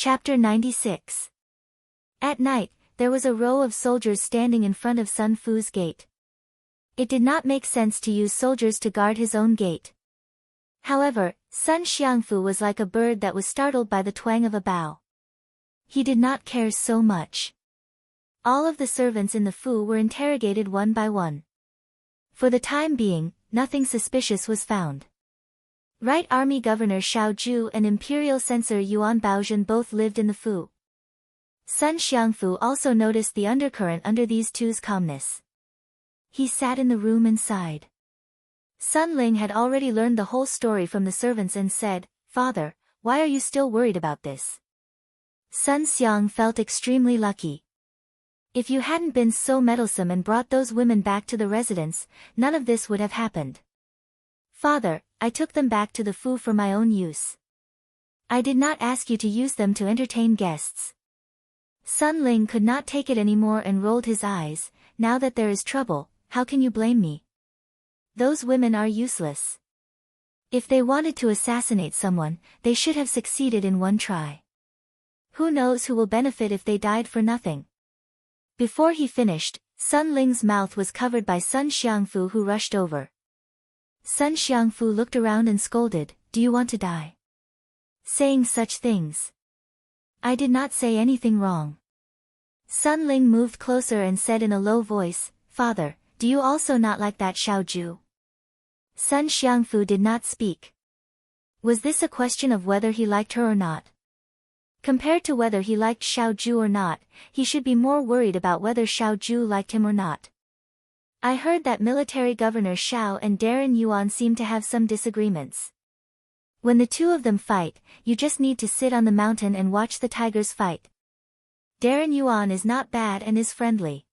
Chapter 96. At night, there was a row of soldiers standing in front of Sun Fu's gate. It did not make sense to use soldiers to guard his own gate. However, Sun Xiangfu was like a bird that was startled by the twang of a bow. He did not care so much. All of the servants in the Fu were interrogated one by one. For the time being, nothing suspicious was found. Right Army Governor Xiao Ju and Imperial Censor Yuan Baozhen both lived in the Fu. Sun Xiangfu also noticed the undercurrent under these two's calmness. He sat in the room and sighed. Sun Ling had already learned the whole story from the servants and said, "Father, why are you still worried about this?" Sun Xiang felt extremely lucky. If you hadn't been so meddlesome and brought those women back to the residence, none of this would have happened. Father, I took them back to the Fu for my own use. I did not ask you to use them to entertain guests. Sun Ling could not take it anymore and rolled his eyes. Now that there is trouble, how can you blame me? Those women are useless. If they wanted to assassinate someone, they should have succeeded in one try. Who knows who will benefit if they died for nothing? Before he finished, Sun Ling's mouth was covered by Sun Xiangfu, who rushed over. Sun Xiangfu looked around and scolded, "Do you want to die? Saying such things. I did not say anything wrong." Sun Ling moved closer and said in a low voice, "Father, do you also not like that Xiao Ju?" Sun Xiangfu did not speak. Was this a question of whether he liked her or not? Compared to whether he liked Xiao Ju or not, he should be more worried about whether Xiao Ju liked him or not. I heard that military governor Xiao and Darren Yuan seem to have some disagreements. When the two of them fight, you just need to sit on the mountain and watch the tigers fight. Darren Yuan is not bad and is friendly.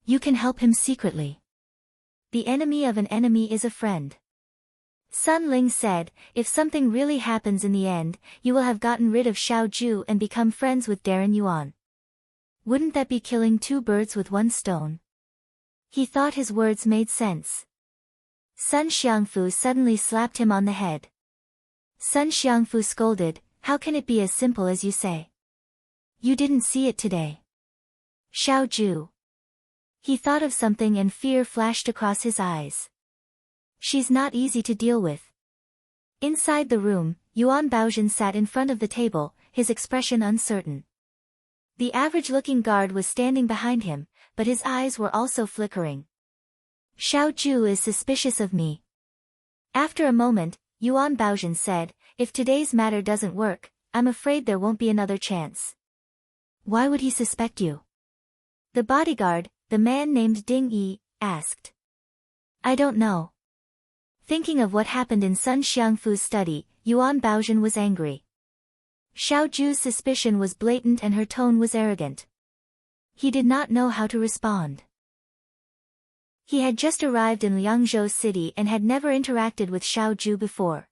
You can help him secretly. The enemy of an enemy is a friend. Sun Ling said, "If something really happens in the end, you will have gotten rid of Xiao Ju and become friends with Darren Yuan. Wouldn't that be killing two birds with one stone?" He thought his words made sense. Sun Xiangfu suddenly slapped him on the head. Sun Xiangfu scolded, "How can it be as simple as you say? You didn't see it today. Xiao Ju." He thought of something and fear flashed across his eyes. She's not easy to deal with. Inside the room, Yuan Baozhen sat in front of the table, his expression uncertain. The average-looking guard was standing behind him, but his eyes were also flickering. "Xiao Ju is suspicious of me." After a moment, Yuan Baozhen said, "If today's matter doesn't work, I'm afraid there won't be another chance." "Why would he suspect you?" The bodyguard, the man named Ding Yi, asked. "I don't know." Thinking of what happened in Sun Xiangfu's study, Yuan Baozhen was angry. Xiao Ju's suspicion was blatant and her tone was arrogant. He did not know how to respond. He had just arrived in Liangzhou City and had never interacted with Xiao Ju before.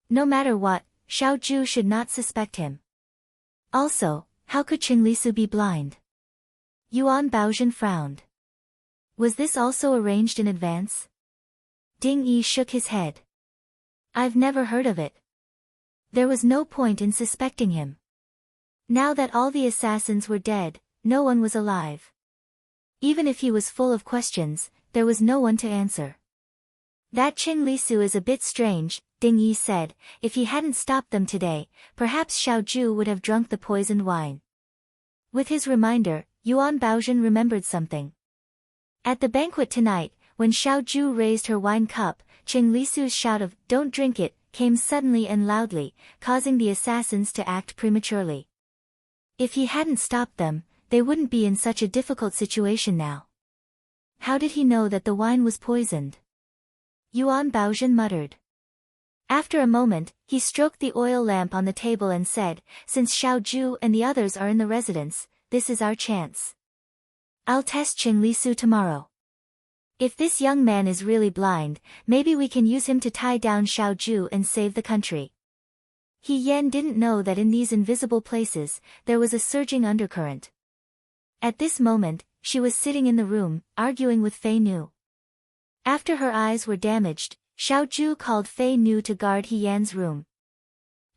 No matter what, Xiao Ju should not suspect him. Also, how could Qing Lisu be blind? Yuan Baozhen frowned. Was this also arranged in advance? Ding Yi shook his head. "I've never heard of it. There was no point in suspecting him. Now that all the assassins were dead, no one was alive. Even if he was full of questions, there was no one to answer." "That Qing Lisu is a bit strange," Ding Yi said. "If he hadn't stopped them today, perhaps Xiao Ju would have drunk the poisoned wine." With his reminder, Yuan Baozhen remembered something. At the banquet tonight, when Xiao Ju raised her wine cup, Qing Lisu's shout of, "Don't drink it," came suddenly and loudly, causing the assassins to act prematurely. If he hadn't stopped them, they wouldn't be in such a difficult situation now. How did he know that the wine was poisoned? Yuan Baozhen muttered. After a moment, he stroked the oil lamp on the table and said, "Since Xiao Ju and the others are in the residence, this is our chance. I'll test Qing Lisu tomorrow. If this young man is really blind, maybe we can use him to tie down Xiao Ju and save the country." He Yan didn't know that in these invisible places, there was a surging undercurrent. At this moment, she was sitting in the room, arguing with Fei Nu. After her eyes were damaged, Xiao Ju called Fei Nu to guard He Yan's room.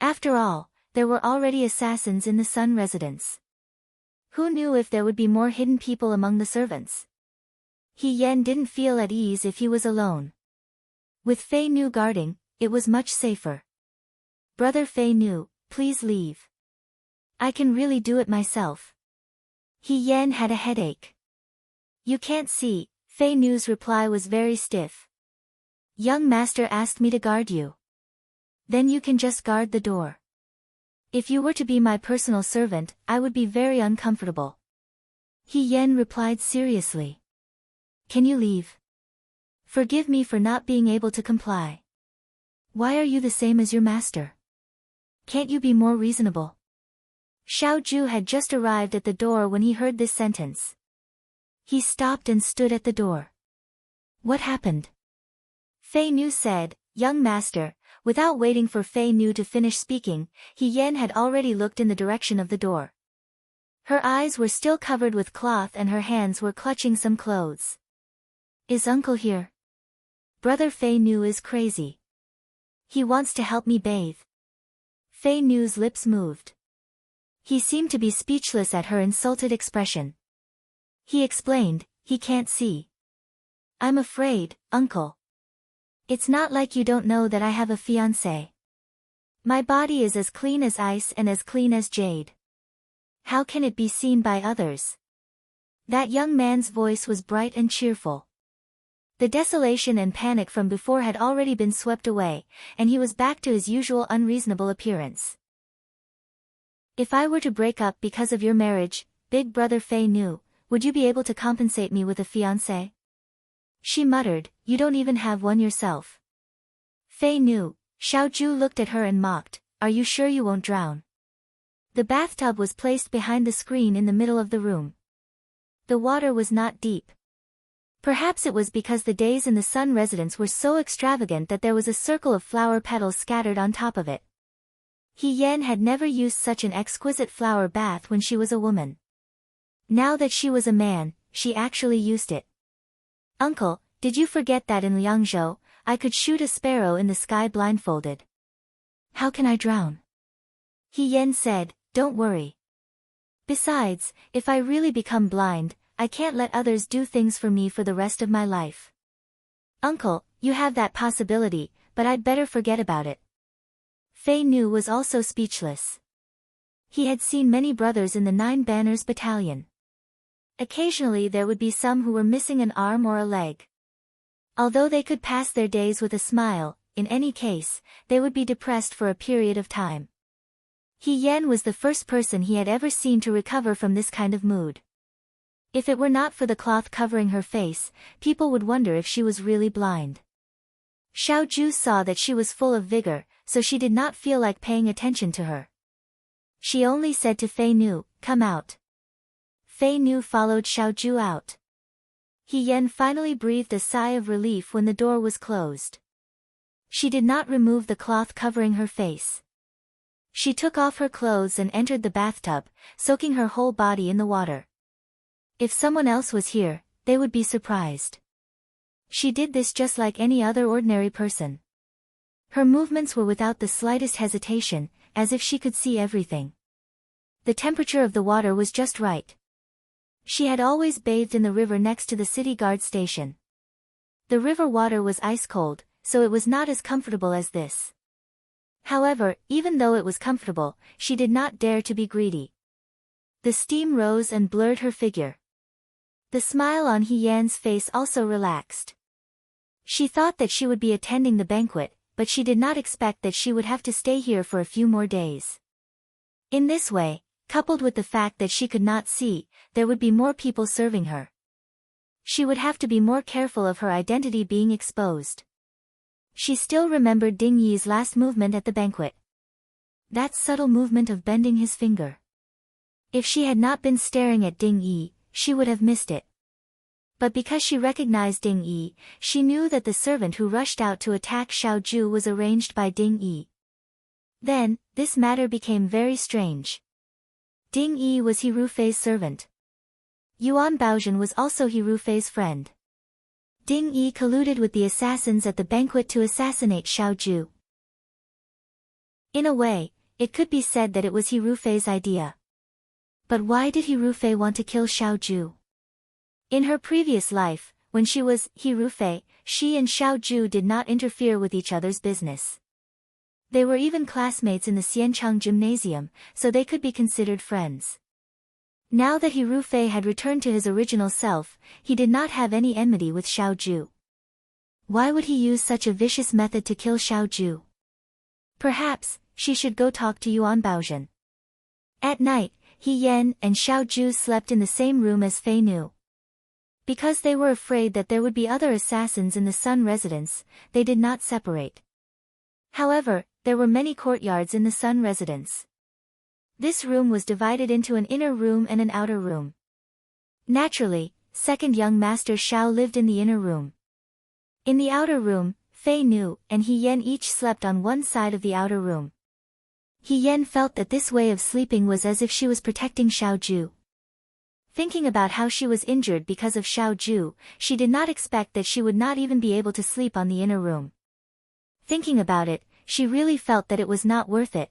After all, there were already assassins in the Sun residence. Who knew if there would be more hidden people among the servants? He Yen didn't feel at ease if he was alone. With Fei Nu guarding, it was much safer. Brother Fei Nu, please leave. I can really do it myself. He Yen had a headache. You can't see, Fei Nu's reply was very stiff. Young master asked me to guard you. Then you can just guard the door. If you were to be my personal servant, I would be very uncomfortable. He Yen replied seriously. Can you leave? Forgive me for not being able to comply. Why are you the same as your master? Can't you be more reasonable? Xiao Ju had just arrived at the door when he heard this sentence. He stopped and stood at the door. What happened? Fei Nu said, Young master. Without waiting for Fei Nu to finish speaking, He Yen had already looked in the direction of the door. Her eyes were still covered with cloth and her hands were clutching some clothes. Is uncle here? Brother Fei Nu is crazy. He wants to help me bathe. Fei Nu's lips moved. He seemed to be speechless at her insulted expression. He explained, he can't see. I'm afraid, uncle. It's not like you don't know that I have a fiancé. My body is as clean as ice and as clean as jade. How can it be seen by others? That young man's voice was bright and cheerful. The desolation and panic from before had already been swept away, and he was back to his usual unreasonable appearance. If I were to break up because of your marriage, big brother Fei Nu, would you be able to compensate me with a fiancé? She muttered, you don't even have one yourself. Fei Nu, Xiao Ju looked at her and mocked, are you sure you won't drown? The bathtub was placed behind the screen in the middle of the room. The water was not deep. Perhaps it was because the days in the Sun residence were so extravagant that there was a circle of flower petals scattered on top of it. He Yen had never used such an exquisite flower bath when she was a woman. Now that she was a man, she actually used it. Uncle, did you forget that in Liangzhou, I could shoot a sparrow in the sky blindfolded? How can I drown? He Yen said, don't worry. Besides, if I really become blind, I can't let others do things for me for the rest of my life. Uncle, you have that possibility, but I'd better forget about it. Fei Nu was also speechless. He had seen many brothers in the 9 Banners Battalion. Occasionally there would be some who were missing an arm or a leg. Although they could pass their days with a smile, in any case, they would be depressed for a period of time. He Yen was the first person he had ever seen to recover from this kind of mood. If it were not for the cloth covering her face, people would wonder if she was really blind. Xiao Ju saw that she was full of vigor, so she did not feel like paying attention to her. She only said to Fei Nu, come out. Fei Nu followed Xiao Ju out. He Yen finally breathed a sigh of relief when the door was closed. She did not remove the cloth covering her face. She took off her clothes and entered the bathtub, soaking her whole body in the water. If someone else was here, they would be surprised. She did this just like any other ordinary person. Her movements were without the slightest hesitation, as if she could see everything. The temperature of the water was just right. She had always bathed in the river next to the city guard station. The river water was ice-cold, so it was not as comfortable as this. However, even though it was comfortable, she did not dare to be greedy. The steam rose and blurred her figure. The smile on He Yan's face also relaxed. She thought that she would be attending the banquet, but she did not expect that she would have to stay here for a few more days. In this way, coupled with the fact that she could not see, there would be more people serving her. She would have to be more careful of her identity being exposed. She still remembered Ding Yi's last movement at the banquet. That subtle movement of bending his finger. If she had not been staring at Ding Yi, she would have missed it. But because she recognized Ding Yi, she knew that the servant who rushed out to attack Xiao Ju was arranged by Ding Yi. Then, this matter became very strange. Ding Yi was He Rufei's servant. Yuan Baozhen was also He Rufei's friend. Ding Yi colluded with the assassins at the banquet to assassinate Xiao Ju. In a way, it could be said that it was Hirufei's idea. But why did Hirufei want to kill Xiaoju? In her previous life, when she was Hirufei, she and Xiaoju did not interfere with each other's business. They were even classmates in the Xiancheng gymnasium, so they could be considered friends. Now that Hirufei had returned to his original self, he did not have any enmity with Xiaoju. Why would he use such a vicious method to kill Xiaoju? Perhaps, she should go talk to Yuan Baozhen. At night, He Yan and Xiaoju slept in the same room as Fei Nu. Because they were afraid that there would be other assassins in the Sun residence, they did not separate. However, there were many courtyards in the Sun residence. This room was divided into an inner room and an outer room. Naturally, second young master Xiao lived in the inner room. In the outer room, Fei Nu and He Yan each slept on one side of the outer room. He Yan felt that this way of sleeping was as if she was protecting Xiaoju. Thinking about how she was injured because of Xiaoju, she did not expect that she would not even be able to sleep on the inner room. Thinking about it, she really felt that it was not worth it.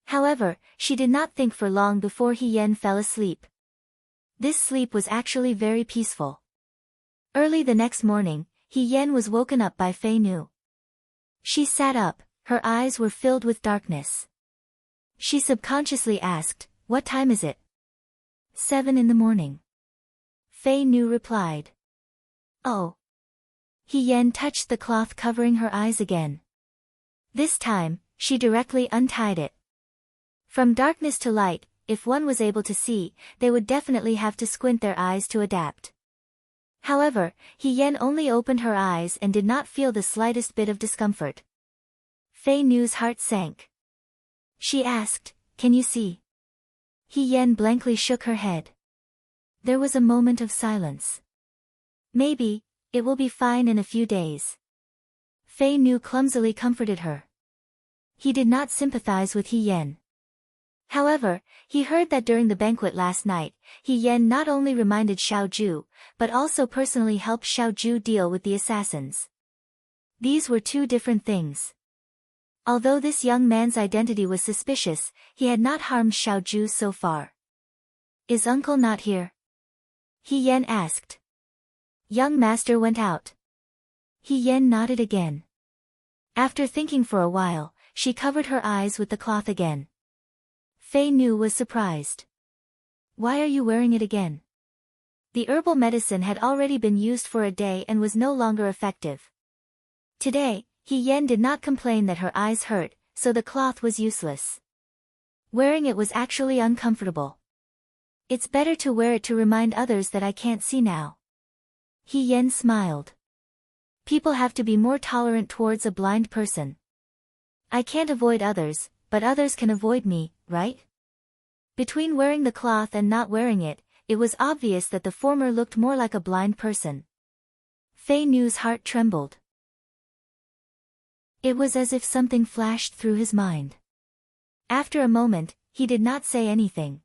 However, she did not think for long before He Yan fell asleep. This sleep was actually very peaceful. Early the next morning, He Yan was woken up by Fei Nu. She sat up, her eyes were filled with darkness. She subconsciously asked, "What time is it?" 7 in the morning. Fei Nu replied. "Oh." He Yan touched the cloth covering her eyes again. This time, she directly untied it. From darkness to light, if one was able to see, they would definitely have to squint their eyes to adapt. However, He Yan only opened her eyes and did not feel the slightest bit of discomfort. Fei Nu's heart sank. She asked, "Can you see?" He Yan blankly shook her head. There was a moment of silence. "Maybe, it will be fine in a few days." Fei Nu clumsily comforted her. He did not sympathize with He Yan. However, he heard that during the banquet last night, He Yan not only reminded Xiaoju, but also personally helped Xiaoju deal with the assassins. These were two different things. Although this young man's identity was suspicious, he had not harmed Xiaoju so far. "Is uncle not here?" He Yan asked. Young master went out. He Yan nodded again. After thinking for a while, she covered her eyes with the cloth again. Fei Nu was surprised. "Why are you wearing it again?" The herbal medicine had already been used for a day and was no longer effective. Today, He Yan did not complain that her eyes hurt, so the cloth was useless. Wearing it was actually uncomfortable. "It's better to wear it to remind others that I can't see now." He Yan smiled. People have to be more tolerant towards a blind person. I can't avoid others, but others can avoid me, right? Between wearing the cloth and not wearing it, it was obvious that the former looked more like a blind person. Fei Nu's heart trembled. It was as if something flashed through his mind. After a moment, he did not say anything.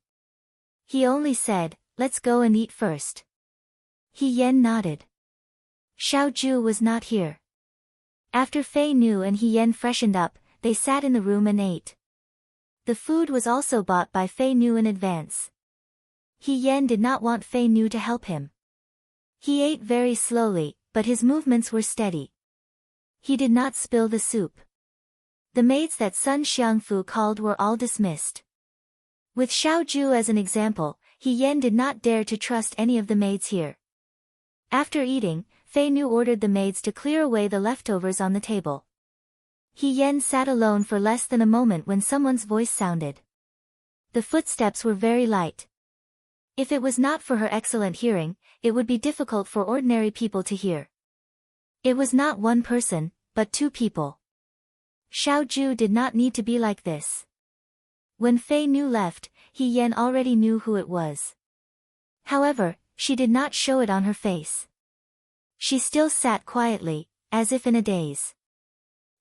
He only said, "Let's go and eat first." He Yan nodded. Xiaoju was not here. After Fei Nu and He Yan freshened up, they sat in the room and ate. The food was also bought by Fei Nu in advance. He Yan did not want Fei Nu to help him. He ate very slowly, but his movements were steady. He did not spill the soup. The maids that Sun Xiangfu called were all dismissed. With Xiaoju as an example, He Yan did not dare to trust any of the maids here. After eating, Fei Nu ordered the maids to clear away the leftovers on the table. He Yan sat alone for less than a moment when someone's voice sounded. The footsteps were very light. If it was not for her excellent hearing, it would be difficult for ordinary people to hear. It was not one person, but two people. Xiaoju did not need to be like this. When Fei Nu left, He Yan already knew who it was. However, she did not show it on her face. She still sat quietly, as if in a daze.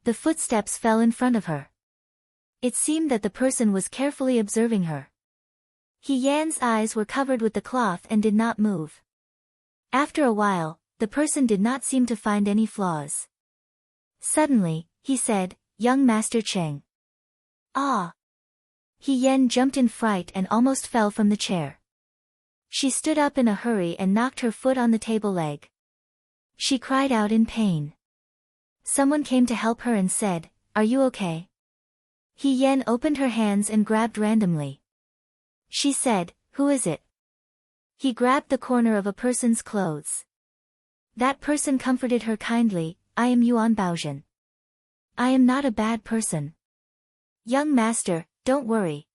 The footsteps fell in front of her. It seemed that the person was carefully observing her. He Yan's eyes were covered with the cloth and did not move. After a while, the person did not seem to find any flaws. Suddenly, he said, "Young Master Cheng." "Ah." He Yan jumped in fright and almost fell from the chair. She stood up in a hurry and knocked her foot on the table leg. She cried out in pain. Someone came to help her and said, "Are you okay?" He Yan opened her hands and grabbed randomly. She said, "Who is it?" He grabbed the corner of a person's clothes. That person comforted her kindly, "I am Yuan Baozhen. I am not a bad person. Young master, don't worry."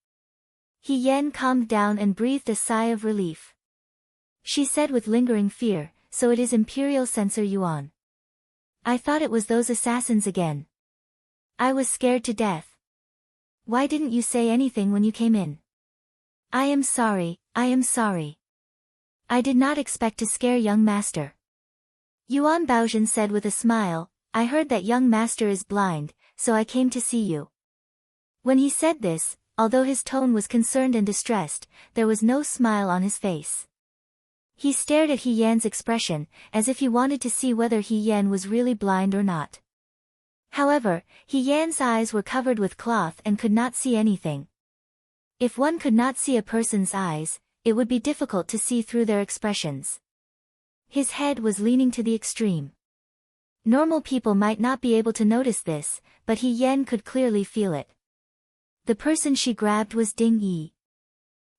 He Yan calmed down and breathed a sigh of relief. She said with lingering fear, "So it is Imperial Censor Yuan. I thought it was those assassins again. I was scared to death. Why didn't you say anything when you came in?" I am sorry. I did not expect to scare young master." Yuan Baozhen said with a smile, "I heard that young master is blind, so I came to see you." When he said this, although his tone was concerned and distressed, there was no smile on his face. He stared at He Yan's expression, as if he wanted to see whether He Yan was really blind or not. However, He Yan's eyes were covered with cloth and could not see anything. If one could not see a person's eyes, it would be difficult to see through their expressions. His head was leaning to the extreme. Normal people might not be able to notice this, but He Yan could clearly feel it. The person she grabbed was Ding Yi.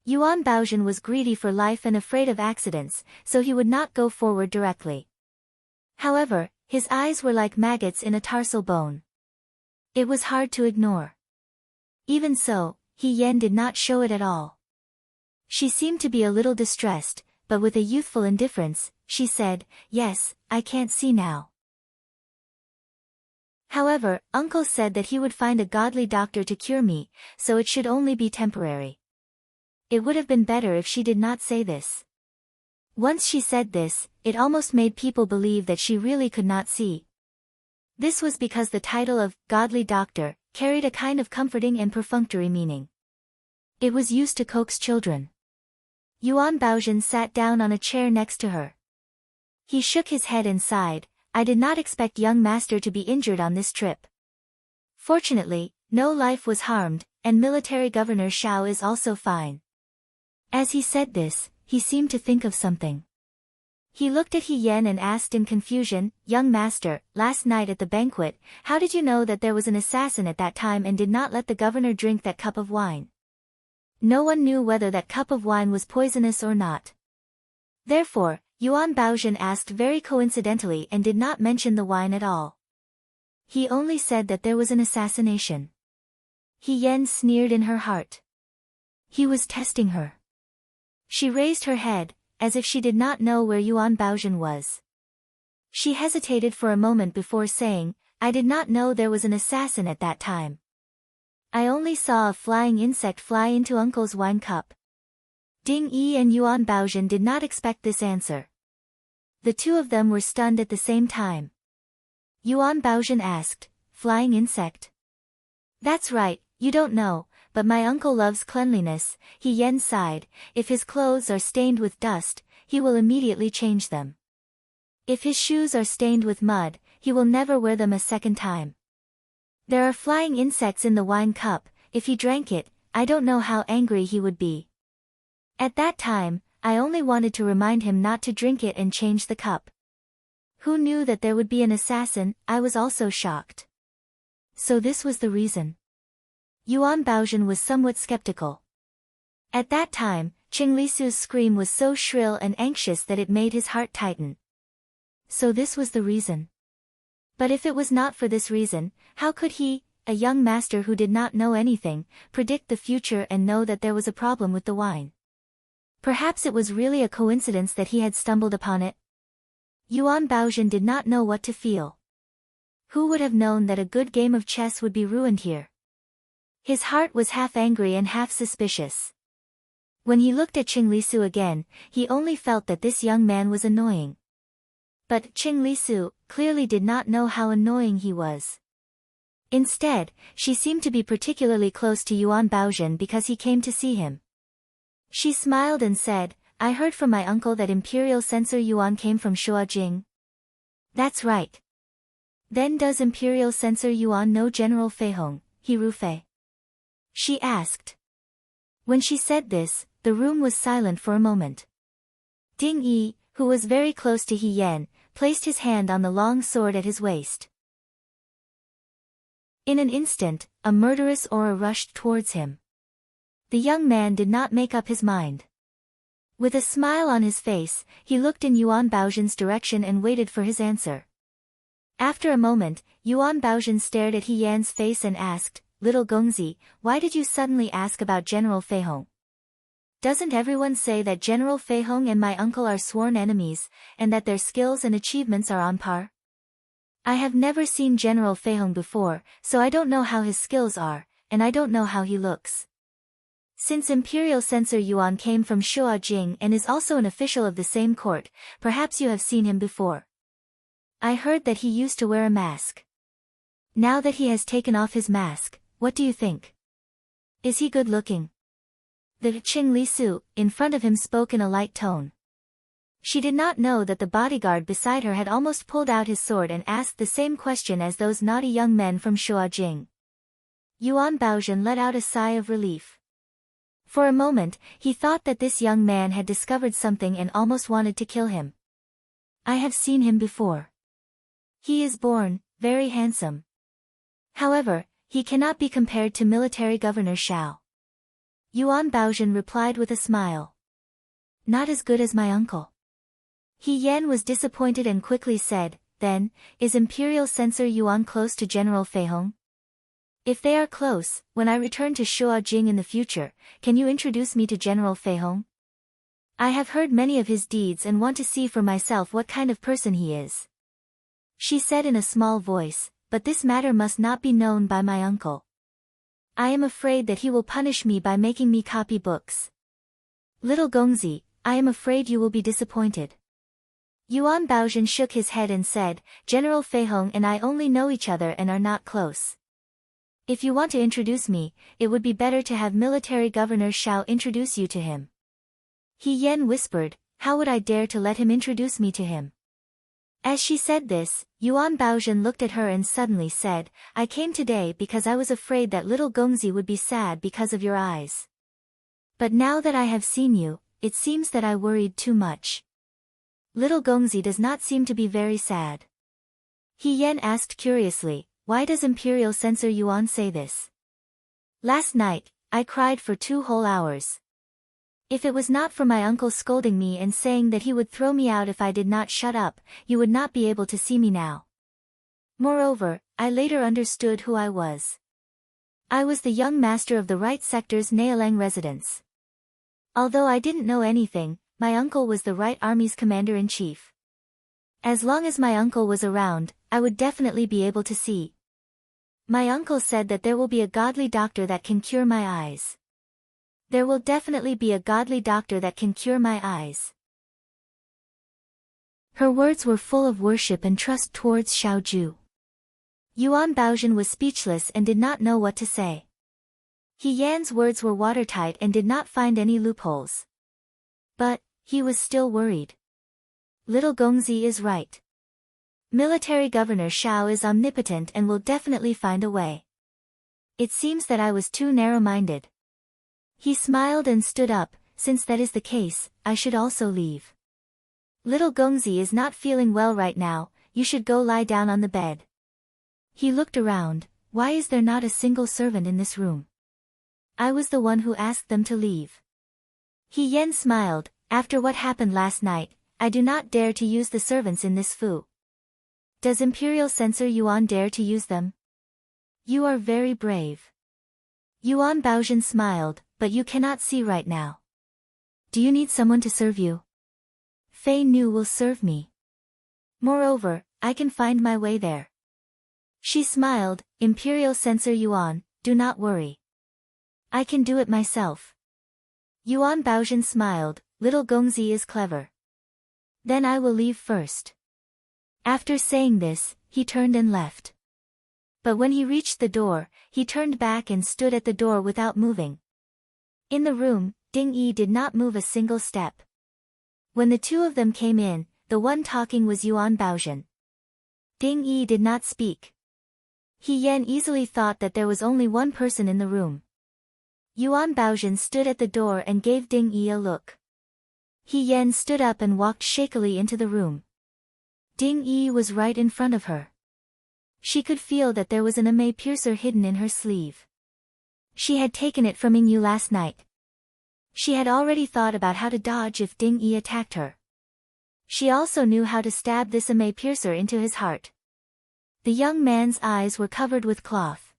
Yuan Baozhen was greedy for life and afraid of accidents, so he would not go forward directly. However, his eyes were like maggots in a tarsal bone. It was hard to ignore. Even so, He Yan did not show it at all. She seemed to be a little distressed, but with a youthful indifference, she said, "Yes, I can't see now. However, uncle said that he would find a godly doctor to cure me, so it should only be temporary." It would have been better if she did not say this. Once she said this, it almost made people believe that she really could not see. This was because the title of godly doctor carried a kind of comforting and perfunctory meaning. It was used to coax children. Yuan Baozhen sat down on a chair next to her. He shook his head and sighed, "I did not expect young master to be injured on this trip." Fortunately, no life was harmed, and military governor Shao is also fine. As he said this, he seemed to think of something. He looked at He Yan and asked in confusion, "Young master, last night at the banquet, how did you know that there was an assassin at that time and did not let the governor drink that cup of wine?" No one knew whether that cup of wine was poisonous or not. Therefore, Yuan Baozhen asked very coincidentally and did not mention the wine at all. He only said that there was an assassination. He Yan sneered in her heart. He was testing her. She raised her head, as if she did not know where Yuan Baozhen was. She hesitated for a moment before saying, "I did not know there was an assassin at that time. I only saw a flying insect fly into uncle's wine cup." Ding Yi and Yuan Baozhen did not expect this answer. The two of them were stunned at the same time. Yuan Baozhen asked, "Flying insect?" "That's right, you don't know, but my uncle loves cleanliness," He Yan sighed. "If his clothes are stained with dust, he will immediately change them. If his shoes are stained with mud, he will never wear them a second time. There are flying insects in the wine cup. If he drank it, I don't know how angry he would be. At that time, I only wanted to remind him not to drink it and change the cup. Who knew that there would be an assassin?" I was also shocked. So this was the reason. Yuan Baozhen was somewhat skeptical. At that time, Qing Lisu's scream was so shrill and anxious that it made his heart tighten. So this was the reason. But if it was not for this reason, how could he, a young master who did not know anything, predict the future and know that there was a problem with the wine? Perhaps it was really a coincidence that he had stumbled upon it. Yuan Baozhen did not know what to feel. Who would have known that a good game of chess would be ruined here? His heart was half angry and half suspicious. When he looked at Qing Lisu again, he only felt that this young man was annoying. But Qing Lisu clearly did not know how annoying he was. Instead, she seemed to be particularly close to Yuan Baozhen because he came to see him. She smiled and said, "I heard from my uncle that Imperial Censor Yuan came from Shuajing." "That's right." "Then does Imperial Censor Yuan know General Fei Hong, He Rufei?" she asked. When she said this, the room was silent for a moment. Ding Yi, who was very close to He Yan, placed his hand on the long sword at his waist. In an instant, a murderous aura rushed towards him. The young man did not make up his mind. With a smile on his face, he looked in Yuan Baozhen's direction and waited for his answer. After a moment, Yuan Baozhen stared at He Yan's face and asked, "Little Gongzi, why did you suddenly ask about General Fei Hong? Doesn't everyone say that General Fei Hong and my uncle are sworn enemies, and that their skills and achievements are on par? I have never seen General Fei Hong before, so I don't know how his skills are, and I don't know how he looks. Since Imperial Censor Yuan came from Shuajing and is also an official of the same court, perhaps you have seen him before. I heard that he used to wear a mask. Now that he has taken off his mask, what do you think? Is he good-looking?" The Qing Li Su, in front of him, spoke in a light tone. She did not know that the bodyguard beside her had almost pulled out his sword and asked the same question as those naughty young men from Shuajing. Yuan Baozhen let out a sigh of relief. For a moment, he thought that this young man had discovered something and almost wanted to kill him. "I have seen him before. He is born, very handsome. However, he cannot be compared to Military Governor Shao." Yuan Baozhen replied with a smile. "Not as good as my uncle." He Yan was disappointed and quickly said, "Then, is Imperial Censor Yuan close to General Fei Hong? If they are close, when I return to Shuajing in the future, can you introduce me to General Fei Hong? I have heard many of his deeds and want to see for myself what kind of person he is." She said in a small voice, "But this matter must not be known by my uncle. I am afraid that he will punish me by making me copy books. Little Gongzi, I am afraid you will be disappointed." Yuan Baozhen shook his head and said, "General Fei Hong and I only know each other and are not close. If you want to introduce me, it would be better to have Military Governor Shao introduce you to him." He Yan whispered, "How would I dare to let him introduce me to him?" As she said this, Yuan Baozhen looked at her and suddenly said, "I came today because I was afraid that little Gongzi would be sad because of your eyes. But now that I have seen you, it seems that I worried too much. Little Gongzi does not seem to be very sad." He Yan asked curiously, "Why does Imperial Censor Yuan say this?" "Last night, I cried for 2 whole hours. If it was not for my uncle scolding me and saying that he would throw me out if I did not shut up, you would not be able to see me now. Moreover, I later understood who I was. I was the young master of the right sector's Naolang residence. Although I didn't know anything, my uncle was the right army's commander-in-chief. As long as my uncle was around, I would definitely be able to see. My uncle said that there will be a godly doctor that can cure my eyes. There will definitely be a godly doctor that can cure my eyes." Her words were full of worship and trust towards Xiaoju. Yuan Baozhen was speechless and did not know what to say. He Yan's words were watertight and did not find any loopholes. But, he was still worried. Little Gongzi is right. Military Governor Shao is omnipotent and will definitely find a way. It seems that I was too narrow-minded. He smiled and stood up. "Since that is the case, I should also leave. Little Gongzi is not feeling well right now, you should go lie down on the bed." He looked around. "Why is there not a single servant in this room? I was the one who asked them to leave." He Yan smiled. "After what happened last night, I do not dare to use the servants in this fu. Does Imperial Censor Yuan dare to use them? You are very brave." Yuan Baozhen smiled, "But you cannot see right now. Do you need someone to serve you? Fei Nu will serve me. Moreover, I can find my way there." She smiled. "Imperial Censor Yuan, do not worry. I can do it myself." Yuan Baozhen smiled. "Little Gongzi is clever. Then I will leave first." After saying this, he turned and left. But when he reached the door, he turned back and stood at the door without moving. In the room, Ding Yi did not move a single step. When the two of them came in, the one talking was Yuan Baozhen. Ding Yi did not speak. He Yan easily thought that there was only one person in the room. Yuan Baozhen stood at the door and gave Ding Yi a look. He Yan stood up and walked shakily into the room. Ding Yi was right in front of her. She could feel that there was an email piercer hidden in her sleeve. She had taken it from Ying Yu last night. She had already thought about how to dodge if Ding Yi attacked her. She also knew how to stab this email piercer into his heart. The young man's eyes were covered with cloth.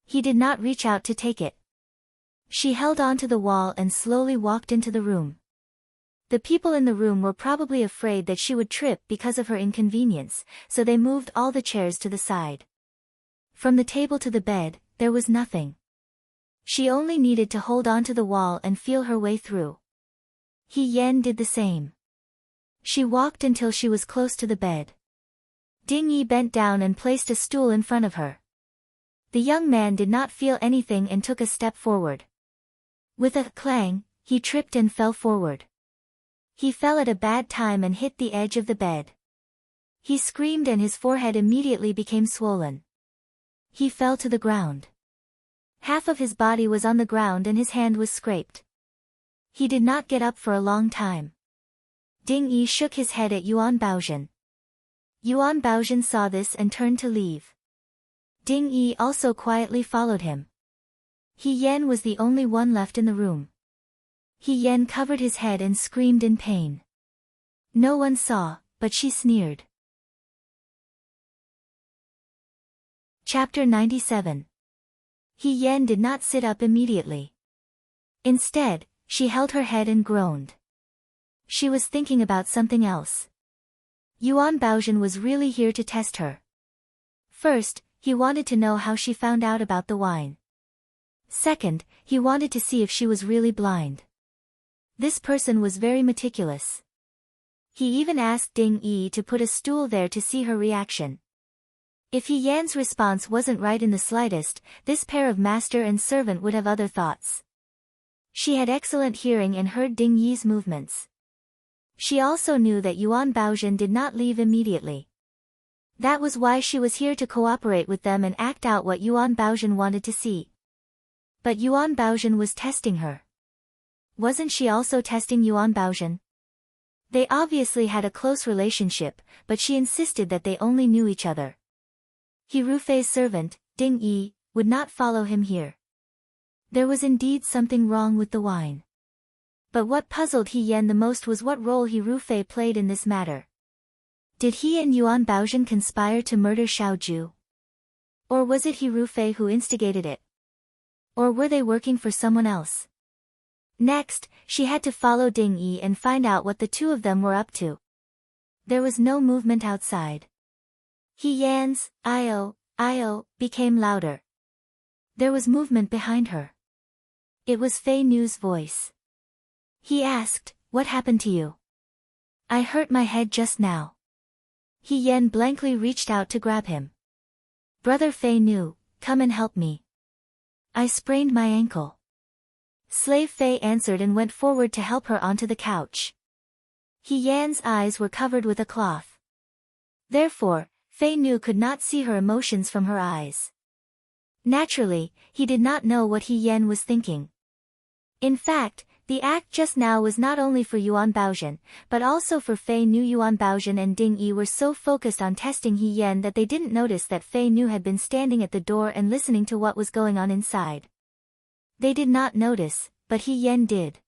He did not reach out to take it. She held on to the wall and slowly walked into the room. The people in the room were probably afraid that she would trip because of her inconvenience, so they moved all the chairs to the side. From the table to the bed, there was nothing. She only needed to hold on to the wall and feel her way through. He Yan did the same. She walked until she was close to the bed. Ding Yi bent down and placed a stool in front of her. The young man did not feel anything and took a step forward. With a clang, he tripped and fell forward. He fell at a bad time and hit the edge of the bed. He screamed and his forehead immediately became swollen. He fell to the ground. Half of his body was on the ground and his hand was scraped. He did not get up for a long time. Ding Yi shook his head at Yuan Baozhen. Yuan Baozhen saw this and turned to leave. Ding Yi also quietly followed him. He Yan was the only one left in the room. He Yan covered his head and screamed in pain. No one saw, but she sneered. Chapter 97. He Yan did not sit up immediately. Instead, she held her head and groaned. She was thinking about something else. Yuan Baozhen was really here to test her. First, he wanted to know how she found out about the wine. Second, he wanted to see if she was really blind. This person was very meticulous. He even asked Ding Yi to put a stool there to see her reaction. If He Yan's response wasn't right in the slightest, this pair of master and servant would have other thoughts. She had excellent hearing and heard Ding Yi's movements. She also knew that Yuan Baozhen did not leave immediately. That was why she was here to cooperate with them and act out what Yuan Baozhen wanted to see. But Yuan Baozhen was testing her. Wasn't she also testing Yuan Baozhen? They obviously had a close relationship, but she insisted that they only knew each other. He Rufei's servant, Ding Yi, would not follow him here. There was indeed something wrong with the wine. But what puzzled He Yan the most was what role He Rufei played in this matter. Did he and Yuan Baozhen conspire to murder Xiaoju? Or was it He Rufei who instigated it? Or were they working for someone else? Next, she had to follow Ding Yi and find out what the two of them were up to. There was no movement outside. He Yan's "io, io" became louder. There was movement behind her. It was Fei Nu's voice. He asked, "What happened to you?" "I hurt my head just now." He Yan blankly reached out to grab him. "Brother Fei Nu, come and help me. I sprained my ankle." Slave Fei answered and went forward to help her onto the couch. He Yan's eyes were covered with a cloth. Therefore, Fei Nu could not see her emotions from her eyes. Naturally, he did not know what He Yan was thinking. In fact, the act just now was not only for Yuan Baozhen, but also for Fei Nu. Yuan Baozhen and Ding Yi were so focused on testing He Yan that they didn't notice that Fei Nu had been standing at the door and listening to what was going on inside. They did not notice, but He Yan did.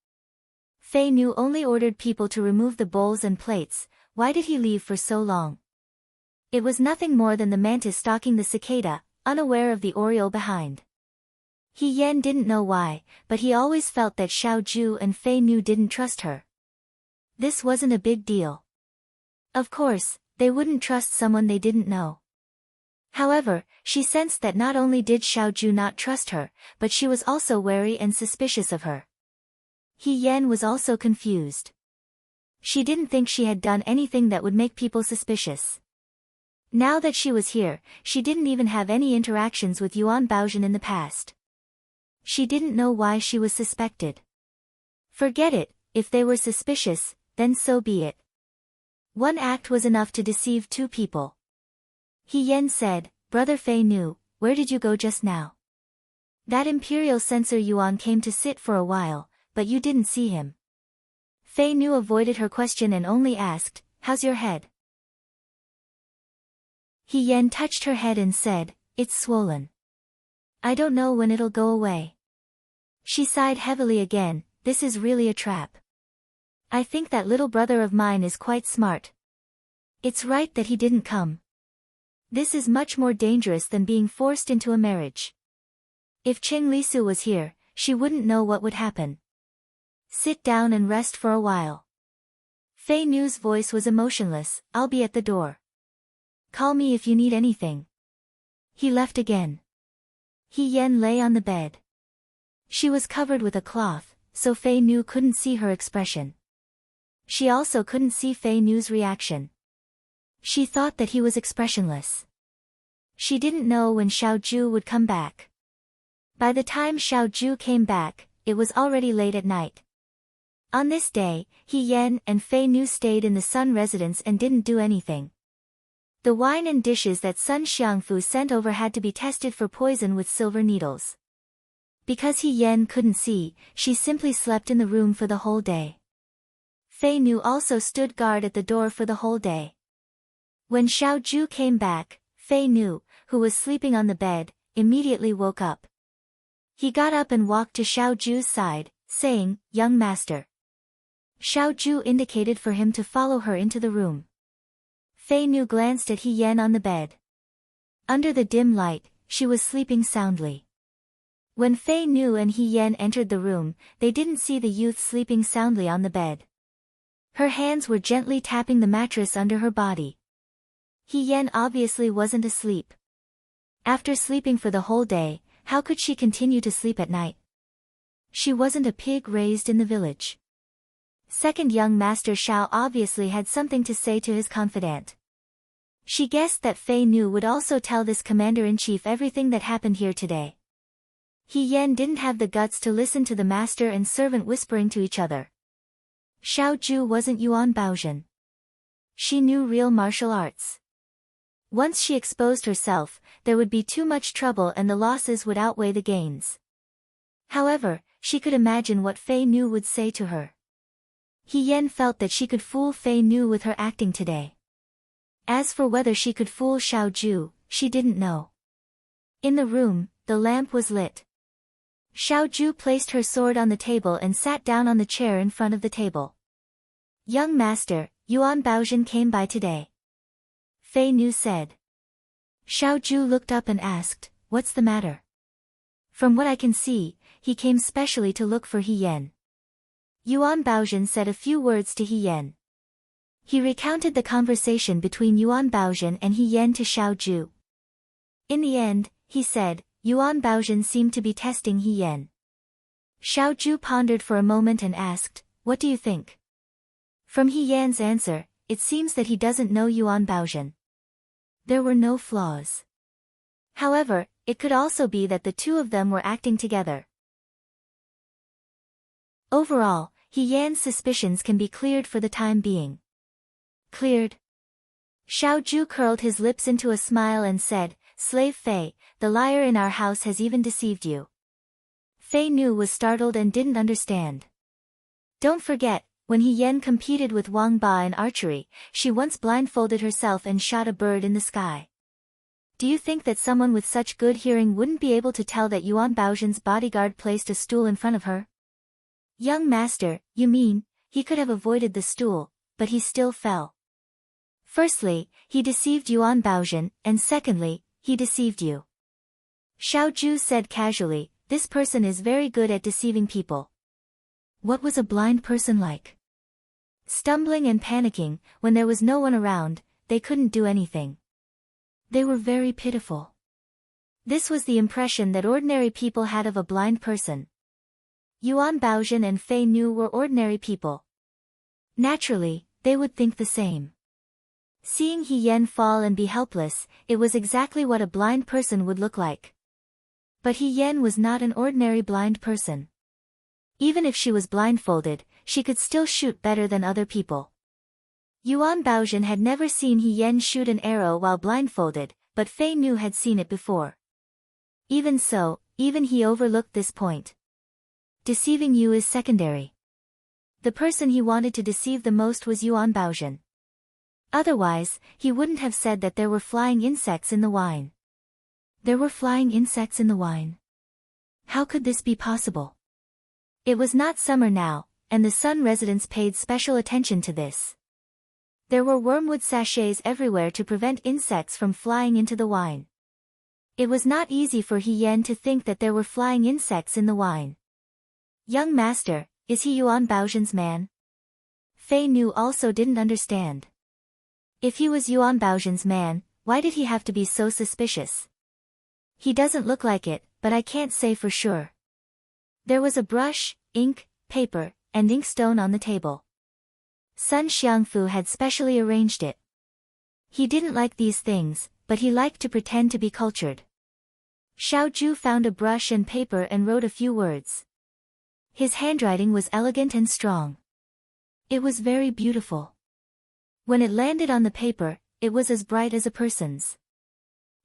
Fei Nu only ordered people to remove the bowls and plates. Why did he leave for so long? It was nothing more than the mantis stalking the cicada, unaware of the oriole behind. He Yan didn't know why, but he always felt that Xiaoju and Fei Nu didn't trust her. This wasn't a big deal. Of course, they wouldn't trust someone they didn't know. However, she sensed that not only did Xiaoju not trust her, but she was also wary and suspicious of her. He Yan was also confused. She didn't think she had done anything that would make people suspicious. Now that she was here, she didn't even have any interactions with Yuan Baozhen in the past. She didn't know why she was suspected. Forget it, if they were suspicious, then so be it. One act was enough to deceive two people. He Yan said, "Brother Fei Nu, where did you go just now?" That imperial censor Yuan came to sit for a while, but you didn't see him. Fei Nu avoided her question and only asked, how's your head? He Yan touched her head and said, it's swollen. I don't know when it'll go away. She sighed heavily again, this is really a trap. I think that little brother of mine is quite smart. It's right that he didn't come. This is much more dangerous than being forced into a marriage. If Qing Lisu was here, she wouldn't know what would happen. Sit down and rest for a while. Fei Nu's voice was emotionless, I'll be at the door. Call me if you need anything. He left again. He Yan lay on the bed. She was covered with a cloth, so Fei Nu couldn't see her expression. She also couldn't see Fei Nu's reaction. She thought that he was expressionless. She didn't know when Xiao Ju would come back. By the time Xiao Ju came back, it was already late at night. On this day, He Yan and Fei Nu stayed in the Sun residence and didn't do anything. The wine and dishes that Sun Xiangfu sent over had to be tested for poison with silver needles. Because He Yan couldn't see, she simply slept in the room for the whole day. Fei Nu also stood guard at the door for the whole day. When Xiao Ju came back, Fei Nu, who was sleeping on the bed, immediately woke up. He got up and walked to Xiao Ju's side, saying, young master. Xiao Ju indicated for him to follow her into the room. Fei Nu glanced at He Yan on the bed. Under the dim light, she was sleeping soundly. When Fei Nu and He Yan entered the room, they didn't see the youth sleeping soundly on the bed. Her hands were gently tapping the mattress under her body. He Yan obviously wasn't asleep. After sleeping for the whole day, how could she continue to sleep at night? She wasn't a pig raised in the village. Second young master Xiao obviously had something to say to his confidant. She guessed that Fei Nu would also tell this commander-in-chief everything that happened here today. He Yan didn't have the guts to listen to the master and servant whispering to each other. Xiao Ju wasn't Yuan Baozhen. She knew real martial arts. Once she exposed herself, there would be too much trouble and the losses would outweigh the gains. However, she could imagine what Fei Nu would say to her. He Yan felt that she could fool Fei Nu with her acting today. As for whether she could fool Xiao Ju, she didn't know. In the room, the lamp was lit. Xiao Ju placed her sword on the table and sat down on the chair in front of the table. Young master, Yuan Baozhen came by today. Fei Nu said. Xiao Ju looked up and asked, what's the matter? From what I can see, he came specially to look for He Yan. Yuan Baozhen said a few words to He Yan. He recounted the conversation between Yuan Baozhen and He Yan to Xiao Ju. In the end, he said, Yuan Baozhen seemed to be testing He Yan. Xiao Ju pondered for a moment and asked, what do you think? From He Yan's answer, it seems that he doesn't know Yuan Baozhen. There were no flaws. However, it could also be that the two of them were acting together. Overall, He Yan's suspicions can be cleared for the time being. Cleared? Xiao Ju curled his lips into a smile and said, Slave Fei, the liar in our house has even deceived you. Fei Nu was startled and didn't understand. Don't forget, when He Yan competed with Wang Ba in archery, she once blindfolded herself and shot a bird in the sky. Do you think that someone with such good hearing wouldn't be able to tell that Yuan Baozhen's bodyguard placed a stool in front of her? Young master, you mean, he could have avoided the stool, but he still fell. Firstly, he deceived Yuan Baozhen, and secondly, he deceived you. Xiao Ju said casually, this person is very good at deceiving people. What was a blind person like? Stumbling and panicking, when there was no one around, they couldn't do anything. They were very pitiful. This was the impression that ordinary people had of a blind person. Yuan Baozhen and Fei Nu were ordinary people. Naturally, they would think the same. Seeing He Yan fall and be helpless, it was exactly what a blind person would look like. But He Yan was not an ordinary blind person. Even if she was blindfolded, she could still shoot better than other people. Yuan Baozhen had never seen He Yan shoot an arrow while blindfolded, but Fei Nu had seen it before. Even so, even he overlooked this point. Deceiving you is secondary. The person he wanted to deceive the most was Yuan Baozhen. Otherwise, he wouldn't have said that there were flying insects in the wine. There were flying insects in the wine. How could this be possible? It was not summer now, and the Sun residents paid special attention to this. There were wormwood sachets everywhere to prevent insects from flying into the wine. It was not easy for He Yan to think that there were flying insects in the wine. Young master, is he Yuan Baozhen's man? Fei Nu also didn't understand. If he was Yuan Baozhen's man, why did he have to be so suspicious? He doesn't look like it, but I can't say for sure. There was a brush, ink, paper, and inkstone on the table. Sun Xiangfu had specially arranged it. He didn't like these things, but he liked to pretend to be cultured. Xiaoju found a brush and paper and wrote a few words. His handwriting was elegant and strong. It was very beautiful. When it landed on the paper, it was as bright as a person's.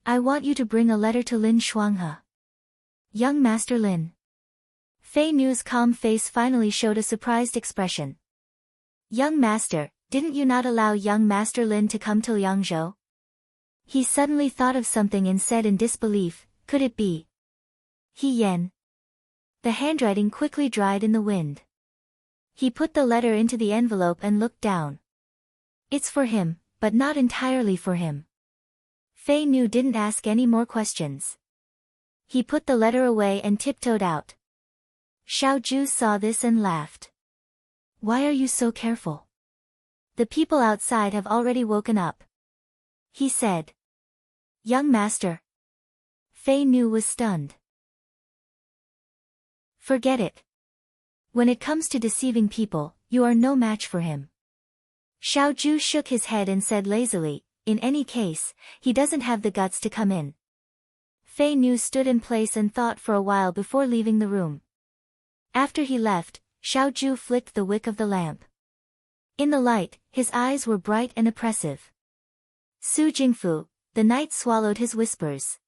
I want you to bring a letter to Lin Shuanghe. Young Master Lin. Fei Nu's calm face finally showed a surprised expression. Young Master, didn't you not allow young Master Lin to come to Liangzhou? He suddenly thought of something and said in disbelief, could it be He Yan? The handwriting quickly dried in the wind. He put the letter into the envelope and looked down. It's for him, but not entirely for him. Fei Nu didn't ask any more questions. He put the letter away and tiptoed out. Xiaoju saw this and laughed. Why are you so careful? The people outside have already woken up. He said. Young master. Fei Nu was stunned. Forget it. When it comes to deceiving people, you are no match for him. Xiaoju shook his head and said lazily, in any case, he doesn't have the guts to come in. Fei Nu stood in place and thought for a while before leaving the room. After he left, Xiaoju flicked the wick of the lamp. In the light, his eyes were bright and oppressive. Su Jingfu, the night swallowed his whispers.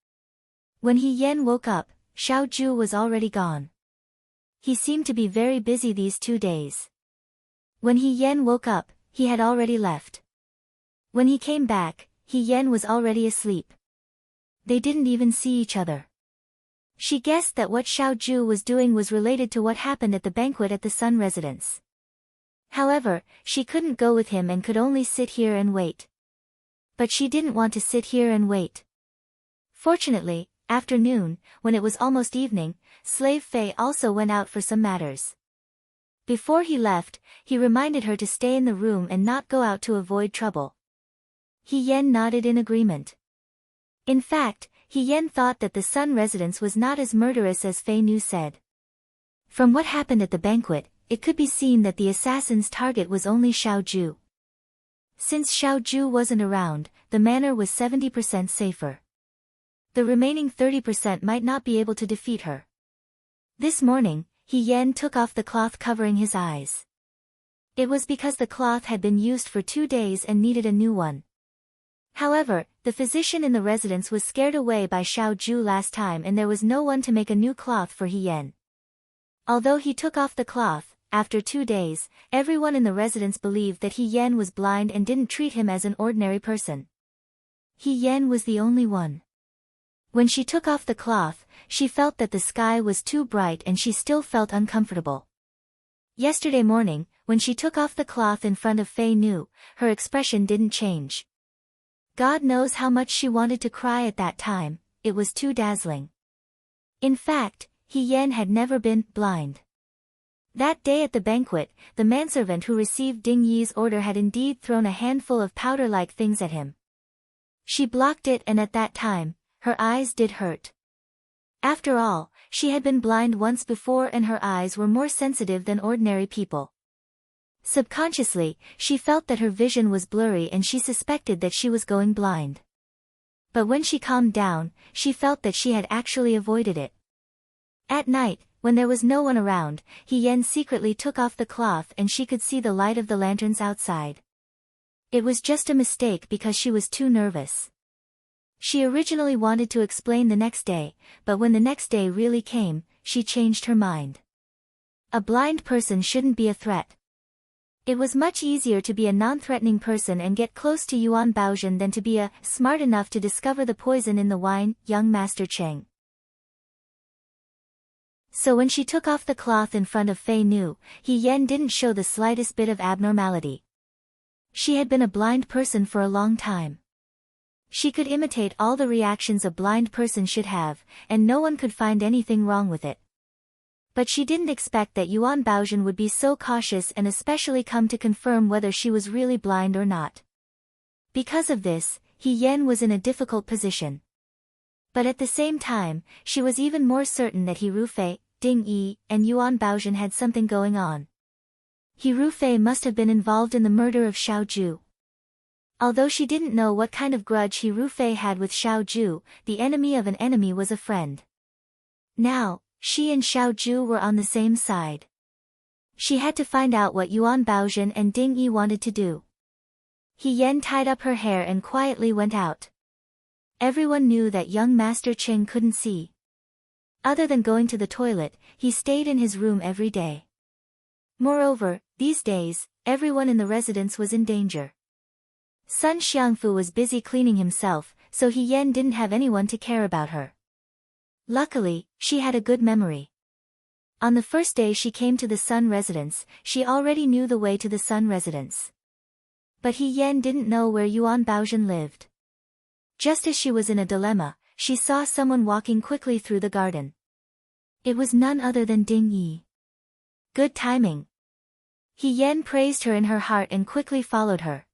When He Yan woke up, Xiaoju was already gone. He seemed to be very busy these 2 days. When He Yan woke up, he had already left. When he came back, He Yan was already asleep. They didn't even see each other. She guessed that what Xiaoju was doing was related to what happened at the banquet at the Sun residence. However, she couldn't go with him and could only sit here and wait. But she didn't want to sit here and wait. Fortunately, after noon, when it was almost evening, Slave Fei also went out for some matters. Before he left, he reminded her to stay in the room and not go out to avoid trouble. He Yan nodded in agreement. In fact, He Yan thought that the Sun residence was not as murderous as Fei Nu said. From what happened at the banquet, it could be seen that the assassin's target was only Xiaoju. Since Xiaoju wasn't around, the manor was 70% safer. The remaining 30% might not be able to defeat her. This morning, He Yan took off the cloth covering his eyes. It was because the cloth had been used for 2 days and needed a new one. However, the physician in the residence was scared away by Xiaoju last time and there was no one to make a new cloth for He Yan. Although he took off the cloth, after 2 days, everyone in the residence believed that He Yan was blind and didn't treat him as an ordinary person. He Yan was the only one. When she took off the cloth, she felt that the sky was too bright and she still felt uncomfortable. Yesterday morning, when she took off the cloth in front of Fei Nu, her expression didn't change. God knows how much she wanted to cry at that time, it was too dazzling. In fact, He Yan had never been blind. That day at the banquet, the manservant who received Ding Yi's order had indeed thrown a handful of powder-like things at him. She blocked it and at that time, her eyes did hurt. After all, she had been blind once before and her eyes were more sensitive than ordinary people. Subconsciously, she felt that her vision was blurry and she suspected that she was going blind. But when she calmed down, she felt that she had actually avoided it. At night, when there was no one around, He Yan secretly took off the cloth and she could see the light of the lanterns outside. It was just a mistake because she was too nervous. She originally wanted to explain the next day, but when the next day really came, she changed her mind. A blind person shouldn't be a threat. It was much easier to be a non-threatening person and get close to Yuan Baozhen than to be smart enough to discover the poison in the wine, young Master Cheng. So when she took off the cloth in front of Fei Nu, He Yan didn't show the slightest bit of abnormality. She had been a blind person for a long time. She could imitate all the reactions a blind person should have, and no one could find anything wrong with it. But she didn't expect that Yuan Baozhen would be so cautious and especially come to confirm whether she was really blind or not. Because of this, He Yan was in a difficult position. But at the same time, she was even more certain that He Rufei, Ding Yi, and Yuan Baozhen had something going on. He Rufei must have been involved in the murder of Xiao Ju. Although she didn't know what kind of grudge He Rufei had with Xiao Ju, the enemy of an enemy was a friend. Now, she and Xiao Ju were on the same side. She had to find out what Yuan Baozhen and Ding Yi wanted to do. He Yan tied up her hair and quietly went out. Everyone knew that young Master Cheng couldn't see. Other than going to the toilet, he stayed in his room every day. Moreover, these days, everyone in the residence was in danger. Sun Xiangfu was busy cleaning himself, so He Yan didn't have anyone to care about her. Luckily, she had a good memory. On the first day she came to the Sun residence, she already knew the way to the Sun residence. But He Yan didn't know where Yuan Baozhen lived. Just as she was in a dilemma, she saw someone walking quickly through the garden. It was none other than Ding Yi. Good timing. He Yan praised her in her heart and quickly followed her.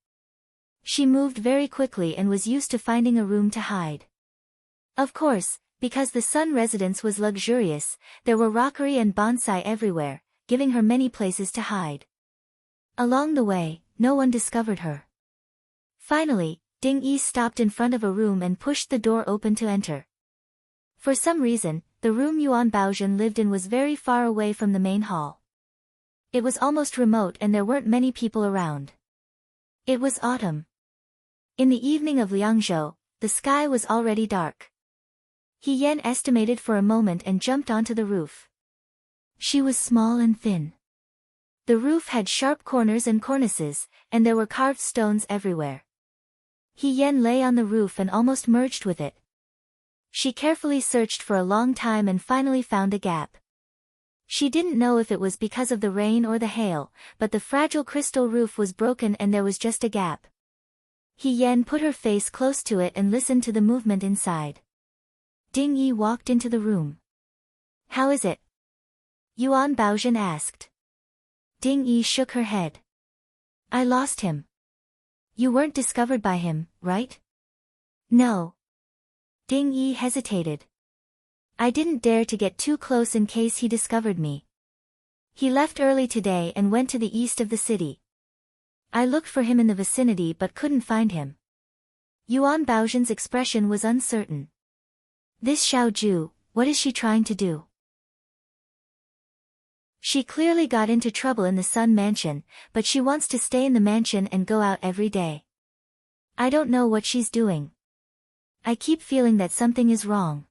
She moved very quickly and was used to finding a room to hide. Of course, because the Sun residence was luxurious, there were rockery and bonsai everywhere, giving her many places to hide. Along the way, no one discovered her. Finally, Ding Yi stopped in front of a room and pushed the door open to enter. For some reason, the room Yuan Baozhen lived in was very far away from the main hall. It was almost remote and there weren't many people around. It was autumn. In the evening of Liangzhou, the sky was already dark. He Yan estimated for a moment and jumped onto the roof. She was small and thin. The roof had sharp corners and cornices, and there were carved stones everywhere. He Yan lay on the roof and almost merged with it. She carefully searched for a long time and finally found a gap. She didn't know if it was because of the rain or the hail, but the fragile crystal roof was broken and there was just a gap. He Yan put her face close to it and listened to the movement inside. Ding Yi walked into the room. "How is it?" Yuan Baozhen asked. Ding Yi shook her head. "I lost him." "You weren't discovered by him, right?" "No." Ding Yi hesitated. "I didn't dare to get too close in case he discovered me. He left early today and went to the east of the city. I looked for him in the vicinity but couldn't find him." Yuan Baozhen's expression was uncertain. "This Xiao Ju, what is she trying to do?" "She clearly got into trouble in the Sun Mansion, but she wants to stay in the mansion and go out every day. I don't know what she's doing. I keep feeling that something is wrong."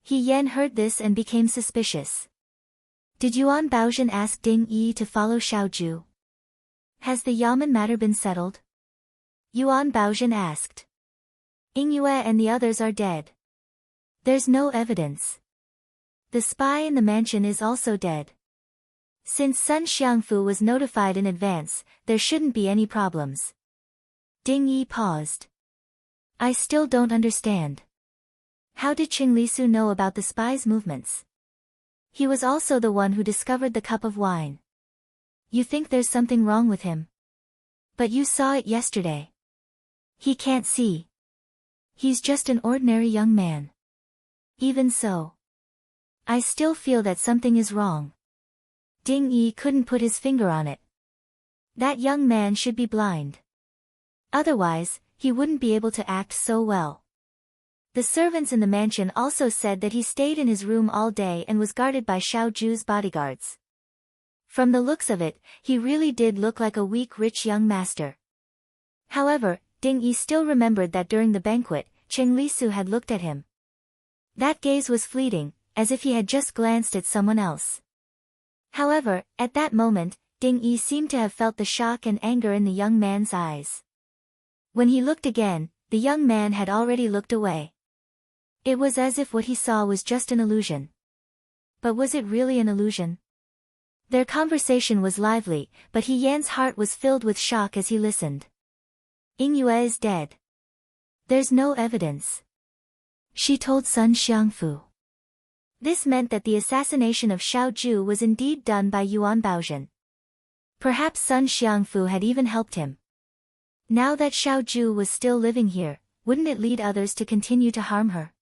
He Yan heard this and became suspicious. "Did Yuan Baozhen ask Ding Yi to follow Xiao Ju? Has the Yamen matter been settled?" Yuan Baozhen asked. "Ying Yue and the others are dead. There's no evidence. The spy in the mansion is also dead. Since Sun Xiangfu was notified in advance, there shouldn't be any problems." Ding Yi paused. "I still don't understand. How did Qing Lisu know about the spy's movements? He was also the one who discovered the cup of wine. You think there's something wrong with him? But you saw it yesterday. He can't see. He's just an ordinary young man. Even so, I still feel that something is wrong." Ding Yi couldn't put his finger on it. That young man should be blind. Otherwise, he wouldn't be able to act so well. The servants in the mansion also said that he stayed in his room all day and was guarded by Xiao Ju's bodyguards. From the looks of it, he really did look like a weak rich young master. However, Ding Yi still remembered that during the banquet, Cheng Lisu had looked at him. That gaze was fleeting, as if he had just glanced at someone else. However, at that moment, Ding Yi seemed to have felt the shock and anger in the young man's eyes. When he looked again, the young man had already looked away. It was as if what he saw was just an illusion. But was it really an illusion? Their conversation was lively, but He Yan's heart was filled with shock as he listened. Ying Yue is dead. There's no evidence. She told Sun Xiangfu. This meant that the assassination of Xiao Ju was indeed done by Yuan Baozhen. Perhaps Sun Xiangfu had even helped him. Now that Xiao Ju was still living here, wouldn't it lead others to continue to harm her?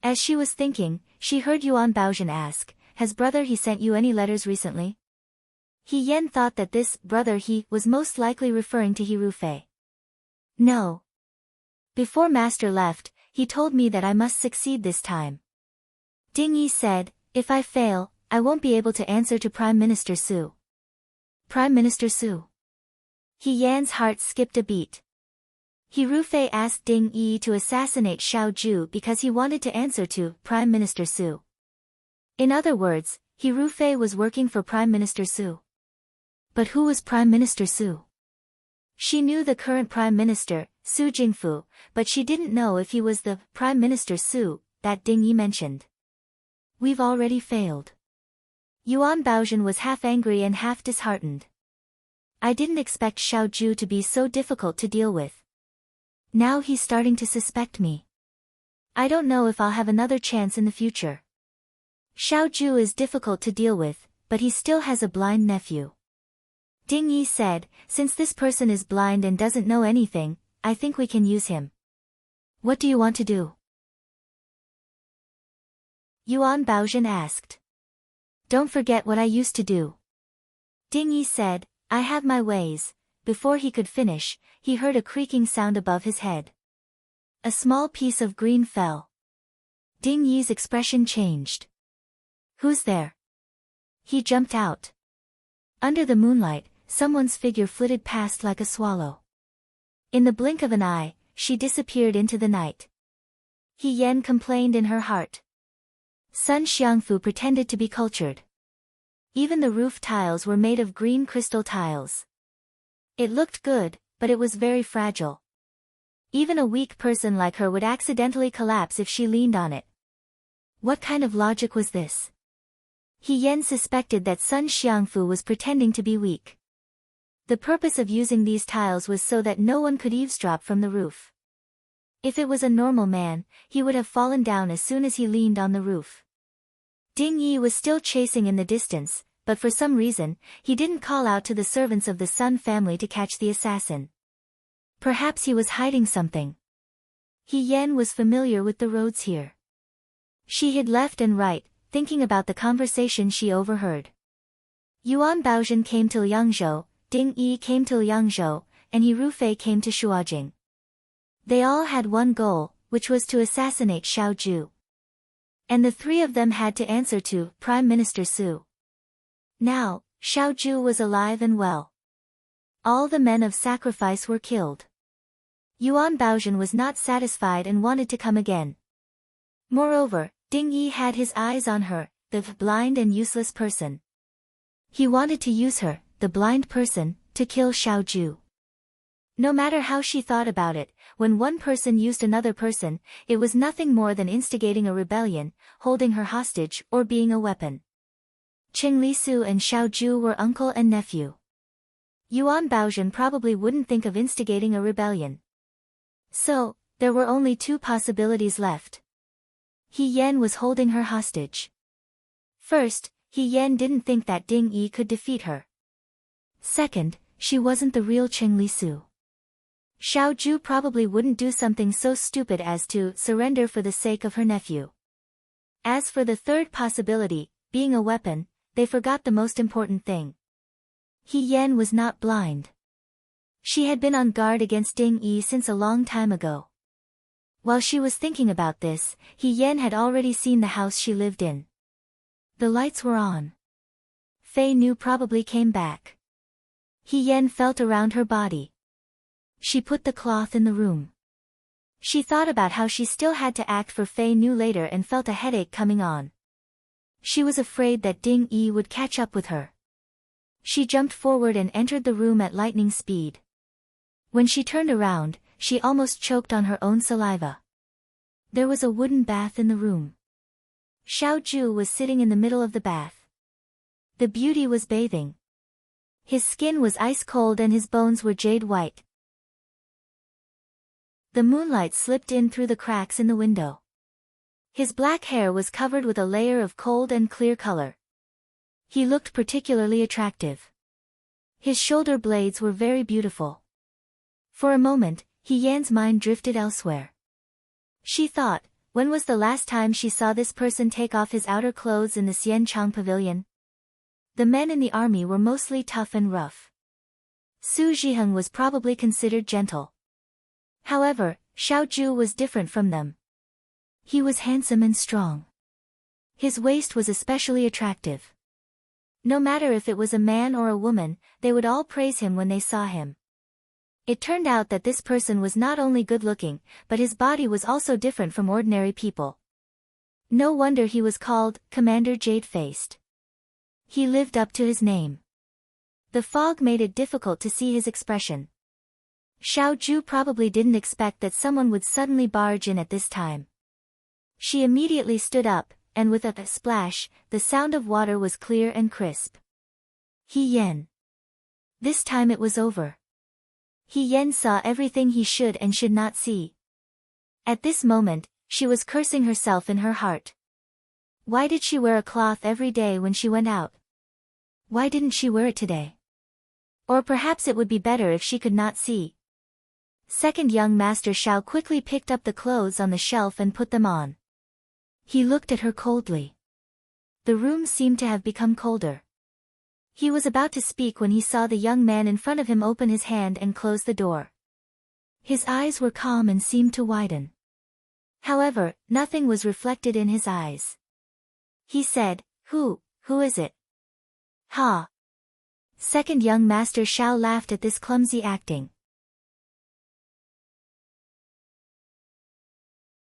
As she was thinking, she heard Yuan Baozhen ask, "Has brother He sent you any letters recently?" He Yan thought that this brother He was most likely referring to He Rufei. No. Before master left, he told me that I must succeed this time. Ding Yi said, "If I fail, I won't be able to answer to Prime Minister Su." Prime Minister Su. He Yan's heart skipped a beat. He Rufei asked Ding Yi to assassinate Xiao Ju because he wanted to answer to Prime Minister Su. In other words, He Rufei was working for Prime Minister Su. But who was Prime Minister Su? She knew the current Prime Minister, Su Jingfu, but she didn't know if he was the Prime Minister Su that Ding Yi mentioned. We've already failed. Yuan Baozhen was half angry and half disheartened. I didn't expect Xiao Ju to be so difficult to deal with. Now he's starting to suspect me. I don't know if I'll have another chance in the future. Xiao Ju is difficult to deal with, but he still has a blind nephew. Ding Yi said, "Since this person is blind and doesn't know anything, I think we can use him." What do you want to do? Yuan Baozhen asked. Don't forget what I used to do. Ding Yi said, I have my ways. Before he could finish, he heard a creaking sound above his head. A small piece of green fell. Ding Yi's expression changed. Who's there? He jumped out. Under the moonlight, someone's figure flitted past like a swallow. In the blink of an eye, she disappeared into the night. He Yan complained in her heart. Sun Xiangfu pretended to be cultured. Even the roof tiles were made of green crystal tiles. It looked good, but it was very fragile. Even a weak person like her would accidentally collapse if she leaned on it. What kind of logic was this? He Yan suspected that Sun Xiangfu was pretending to be weak. The purpose of using these tiles was so that no one could eavesdrop from the roof. If it was a normal man, he would have fallen down as soon as he leaned on the roof. Ding Yi was still chasing in the distance, but for some reason, he didn't call out to the servants of the Sun family to catch the assassin. Perhaps he was hiding something. He Yan was familiar with the roads here. She hid left and right, thinking about the conversation she overheard. Yuan Baozhen came to Liangzhou, Ding Yi came to Liangzhou, and He Rufei came to Shuajing. They all had one goal, which was to assassinate Xiao Ju. And the three of them had to answer to Prime Minister Su. Now, Xiao Ju was alive and well. All the men of sacrifice were killed. Yuan Baozhen was not satisfied and wanted to come again. Moreover, Ding Yi had his eyes on her, the blind and useless person. He wanted to use her, the blind person, to kill Xiao Ju. No matter how she thought about it, when one person used another person, it was nothing more than instigating a rebellion, holding her hostage, or being a weapon. Cheng Lisu and Xiao Ju were uncle and nephew. Yuan Baozhen probably wouldn't think of instigating a rebellion. So, there were only two possibilities left. He Yan was holding her hostage. First, He Yan didn't think that Ding Yi could defeat her. Second, she wasn't the real Cheng Lisu. Xiao Ju probably wouldn't do something so stupid as to surrender for the sake of her nephew. As for the third possibility, being a weapon, they forgot the most important thing. He Yan was not blind. She had been on guard against Ding Yi since a long time ago. While she was thinking about this, He Yan had already seen the house she lived in. The lights were on. Fei Nu probably came back. He Yan felt around her body. She put the cloth in the room. She thought about how she still had to act for Fei Nu later and felt a headache coming on. She was afraid that Ding Yi would catch up with her. She jumped forward and entered the room at lightning speed. When she turned around, she almost choked on her own saliva. There was a wooden bath in the room. Xiao Ju was sitting in the middle of the bath. The beauty was bathing. His skin was ice cold and his bones were jade white. The moonlight slipped in through the cracks in the window. His black hair was covered with a layer of cold and clear color. He looked particularly attractive. His shoulder blades were very beautiful. For a moment, He Yan's mind drifted elsewhere. She thought, when was the last time she saw this person take off his outer clothes in the Xianchang pavilion? The men in the army were mostly tough and rough. Su Zhiheng was probably considered gentle. However, Xiao Ju was different from them. He was handsome and strong. His waist was especially attractive. No matter if it was a man or a woman, they would all praise him when they saw him. It turned out that this person was not only good-looking, but his body was also different from ordinary people. No wonder he was called Commander Jade-Faced. He lived up to his name. The fog made it difficult to see his expression. Xiao Ju probably didn't expect that someone would suddenly barge in at this time. She immediately stood up, and with a splash, the sound of water was clear and crisp. He Yan. This time it was over. He Yan saw everything he should and should not see. At this moment, she was cursing herself in her heart. Why did she wear a cloth every day when she went out? Why didn't she wear it today? Or perhaps it would be better if she could not see. Second young master Xiao quickly picked up the clothes on the shelf and put them on. He looked at her coldly. The room seemed to have become colder. He was about to speak when he saw the young man in front of him open his hand and close the door. His eyes were calm and seemed to widen. However, nothing was reflected in his eyes. He said, Who is it? Ha! Second young master Xiao laughed at this clumsy acting.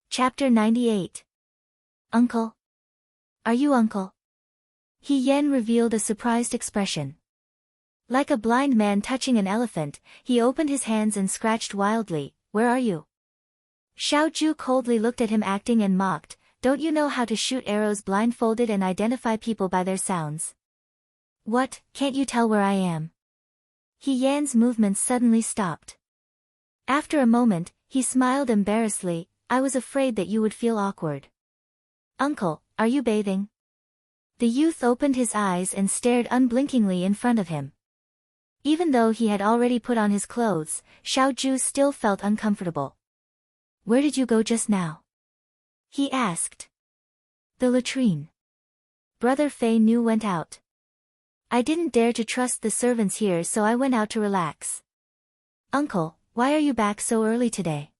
Chapter 98. Uncle? Are you uncle? He Yan revealed a surprised expression. Like a blind man touching an elephant, he opened his hands and scratched wildly. Where are you? Xiao Ju coldly looked at him acting and mocked. Don't you know how to shoot arrows blindfolded and identify people by their sounds? What, can't you tell where I am? He Yan's movements suddenly stopped. After a moment, he smiled embarrassedly. I was afraid that you would feel awkward. Uncle, are you bathing? The youth opened his eyes and stared unblinkingly in front of him. Even though he had already put on his clothes, Xiao Ju still felt uncomfortable. Where did you go just now? He asked. The latrine. Brother Fei Nu went out. I didn't dare to trust the servants here, so I went out to relax. Uncle, why are you back so early today?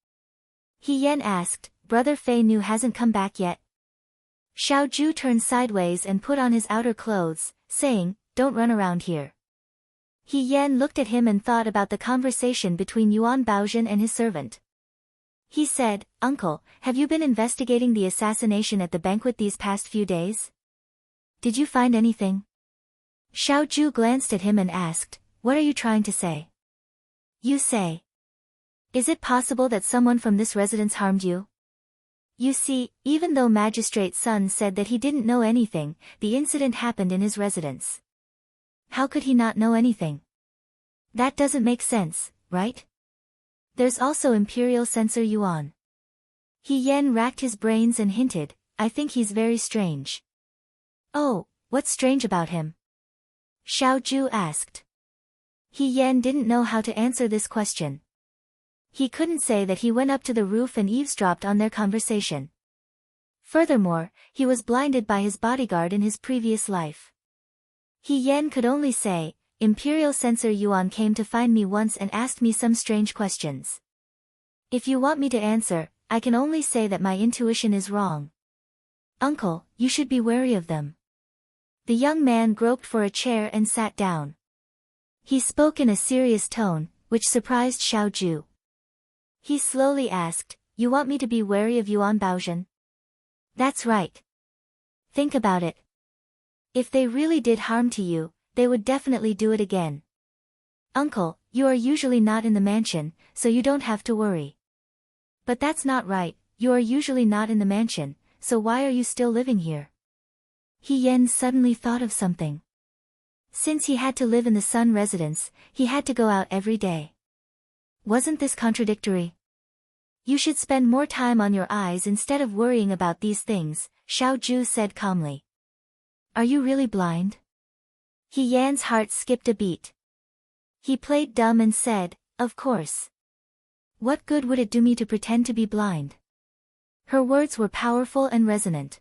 He Yan asked. Brother Fei Nu hasn't come back yet. Xiao Ju turned sideways and put on his outer clothes, saying, Don't run around here. He Yan looked at him and thought about the conversation between Yuan Baozhen and his servant. He said, Uncle, have you been investigating the assassination at the banquet these past few days? Did you find anything? Xiao Ju glanced at him and asked, What are you trying to say? You say. Is it possible that someone from this residence harmed you? You see, even though Magistrate Sun said that he didn't know anything, the incident happened in his residence. How could he not know anything? That doesn't make sense, right? There's also Imperial Censor Yuan. He Yan racked his brains and hinted, I think he's very strange. Oh, what's strange about him? Xiao Ju asked. He Yan didn't know how to answer this question. He couldn't say that he went up to the roof and eavesdropped on their conversation. Furthermore, he was blinded by his bodyguard in his previous life. He Yan could only say, Imperial Censor Yuan came to find me once and asked me some strange questions. If you want me to answer, I can only say that my intuition is wrong. Uncle, you should be wary of them. The young man groped for a chair and sat down. He spoke in a serious tone, which surprised Xiao Ju. He slowly asked, you want me to be wary of Yuan Baozhen? That's right. Think about it. If they really did harm to you, they would definitely do it again. Uncle, you are usually not in the mansion, so you don't have to worry. But that's not right, you are usually not in the mansion, so why are you still living here? He Yan suddenly thought of something. Since he had to live in the Sun residence, he had to go out every day. Wasn't this contradictory? You should spend more time on your eyes instead of worrying about these things, Xiao Zhu said calmly. Are you really blind? He Yan's heart skipped a beat. He played dumb and said, of course. What good would it do me to pretend to be blind? Her words were powerful and resonant.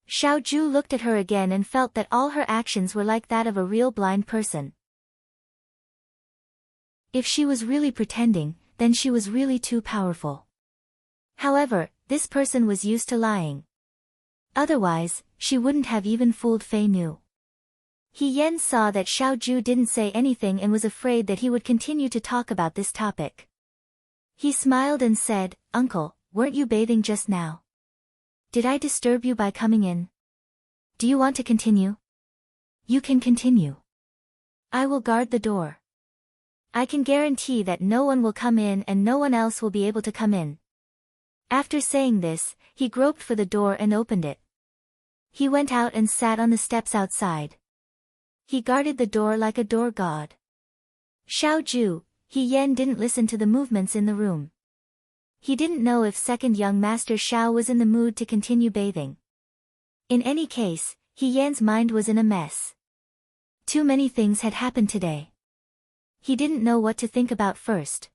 Xiao Zhu looked at her again and felt that all her actions were like that of a real blind person. If she was really pretending, then she was really too powerful. However, this person was used to lying. Otherwise, she wouldn't have even fooled Fei Nu. He Yan saw that Xiao Zhu didn't say anything and was afraid that he would continue to talk about this topic. He smiled and said, Uncle, weren't you bathing just now? Did I disturb you by coming in? Do you want to continue? You can continue. I will guard the door. I can guarantee that no one will come in and no one else will be able to come in. After saying this, he groped for the door and opened it. He went out and sat on the steps outside. He guarded the door like a door god. Xiao Zhu, He Yan didn't listen to the movements in the room. He didn't know if second young master Xiao was in the mood to continue bathing. In any case, He Yan's mind was in a mess. Too many things had happened today. He didn't know what to think about first.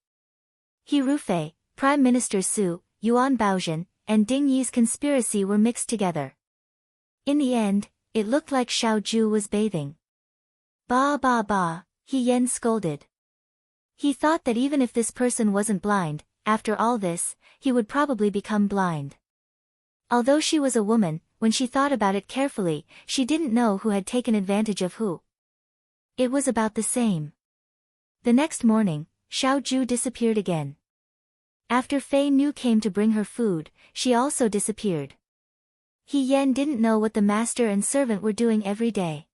He Rufei, Prime Minister Su, Yuan Baozhen, and Ding Yi's conspiracy were mixed together. In the end, it looked like Xiao Zhu was bathing. Ba ba ba, He Yan scolded. He thought that even if this person wasn't blind, after all this, he would probably become blind. Although she was a woman, when she thought about it carefully, she didn't know who had taken advantage of who. It was about the same. The next morning, Xiao Zhu disappeared again. After Fei Nu came to bring her food, she also disappeared. He Yan didn't know what the master and servant were doing every day.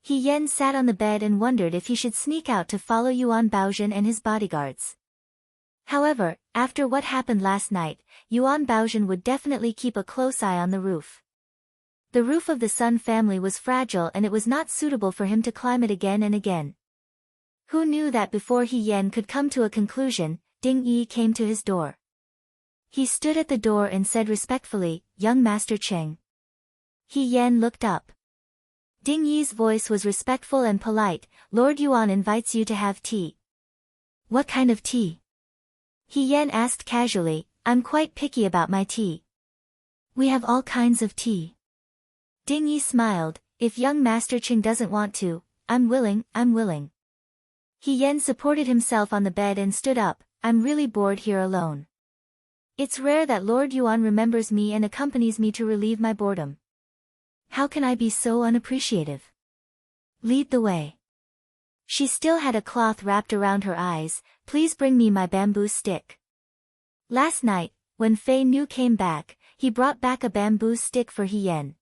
He Yan sat on the bed and wondered if he should sneak out to follow Yuan Baozhen and his bodyguards. However, after what happened last night, Yuan Baozhen would definitely keep a close eye on the roof. The roof of the Sun family was fragile and it was not suitable for him to climb it again and again. Who knew that before He Yan could come to a conclusion, Ding Yi came to his door. He stood at the door and said respectfully, Young Master Cheng. He Yan looked up. Ding Yi's voice was respectful and polite. Lord Yuan invites you to have tea. What kind of tea? He Yan asked casually. I'm quite picky about my tea. We have all kinds of tea. Ding Yi smiled. If young Master Cheng doesn't want to, I'm willing. He Yan supported himself on the bed and stood up. I'm really bored here alone. It's rare that Lord Yuan remembers me and accompanies me to relieve my boredom. How can I be so unappreciative? Lead the way. She still had a cloth wrapped around her eyes. Please bring me my bamboo stick. Last night, when Fei Nu came back, he brought back a bamboo stick for He Yan.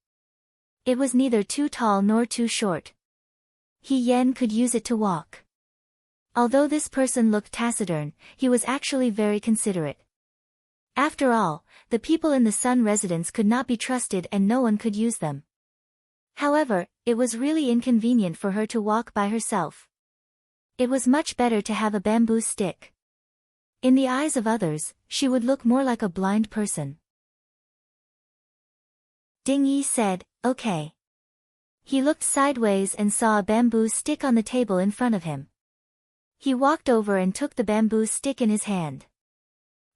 It was neither too tall nor too short. He Yan could use it to walk. Although this person looked taciturn, he was actually very considerate. After all, the people in the Sun residence could not be trusted and no one could use them. However, it was really inconvenient for her to walk by herself. It was much better to have a bamboo stick. In the eyes of others, she would look more like a blind person. Ding Yi said, okay. He looked sideways and saw a bamboo stick on the table in front of him. He walked over and took the bamboo stick in his hand.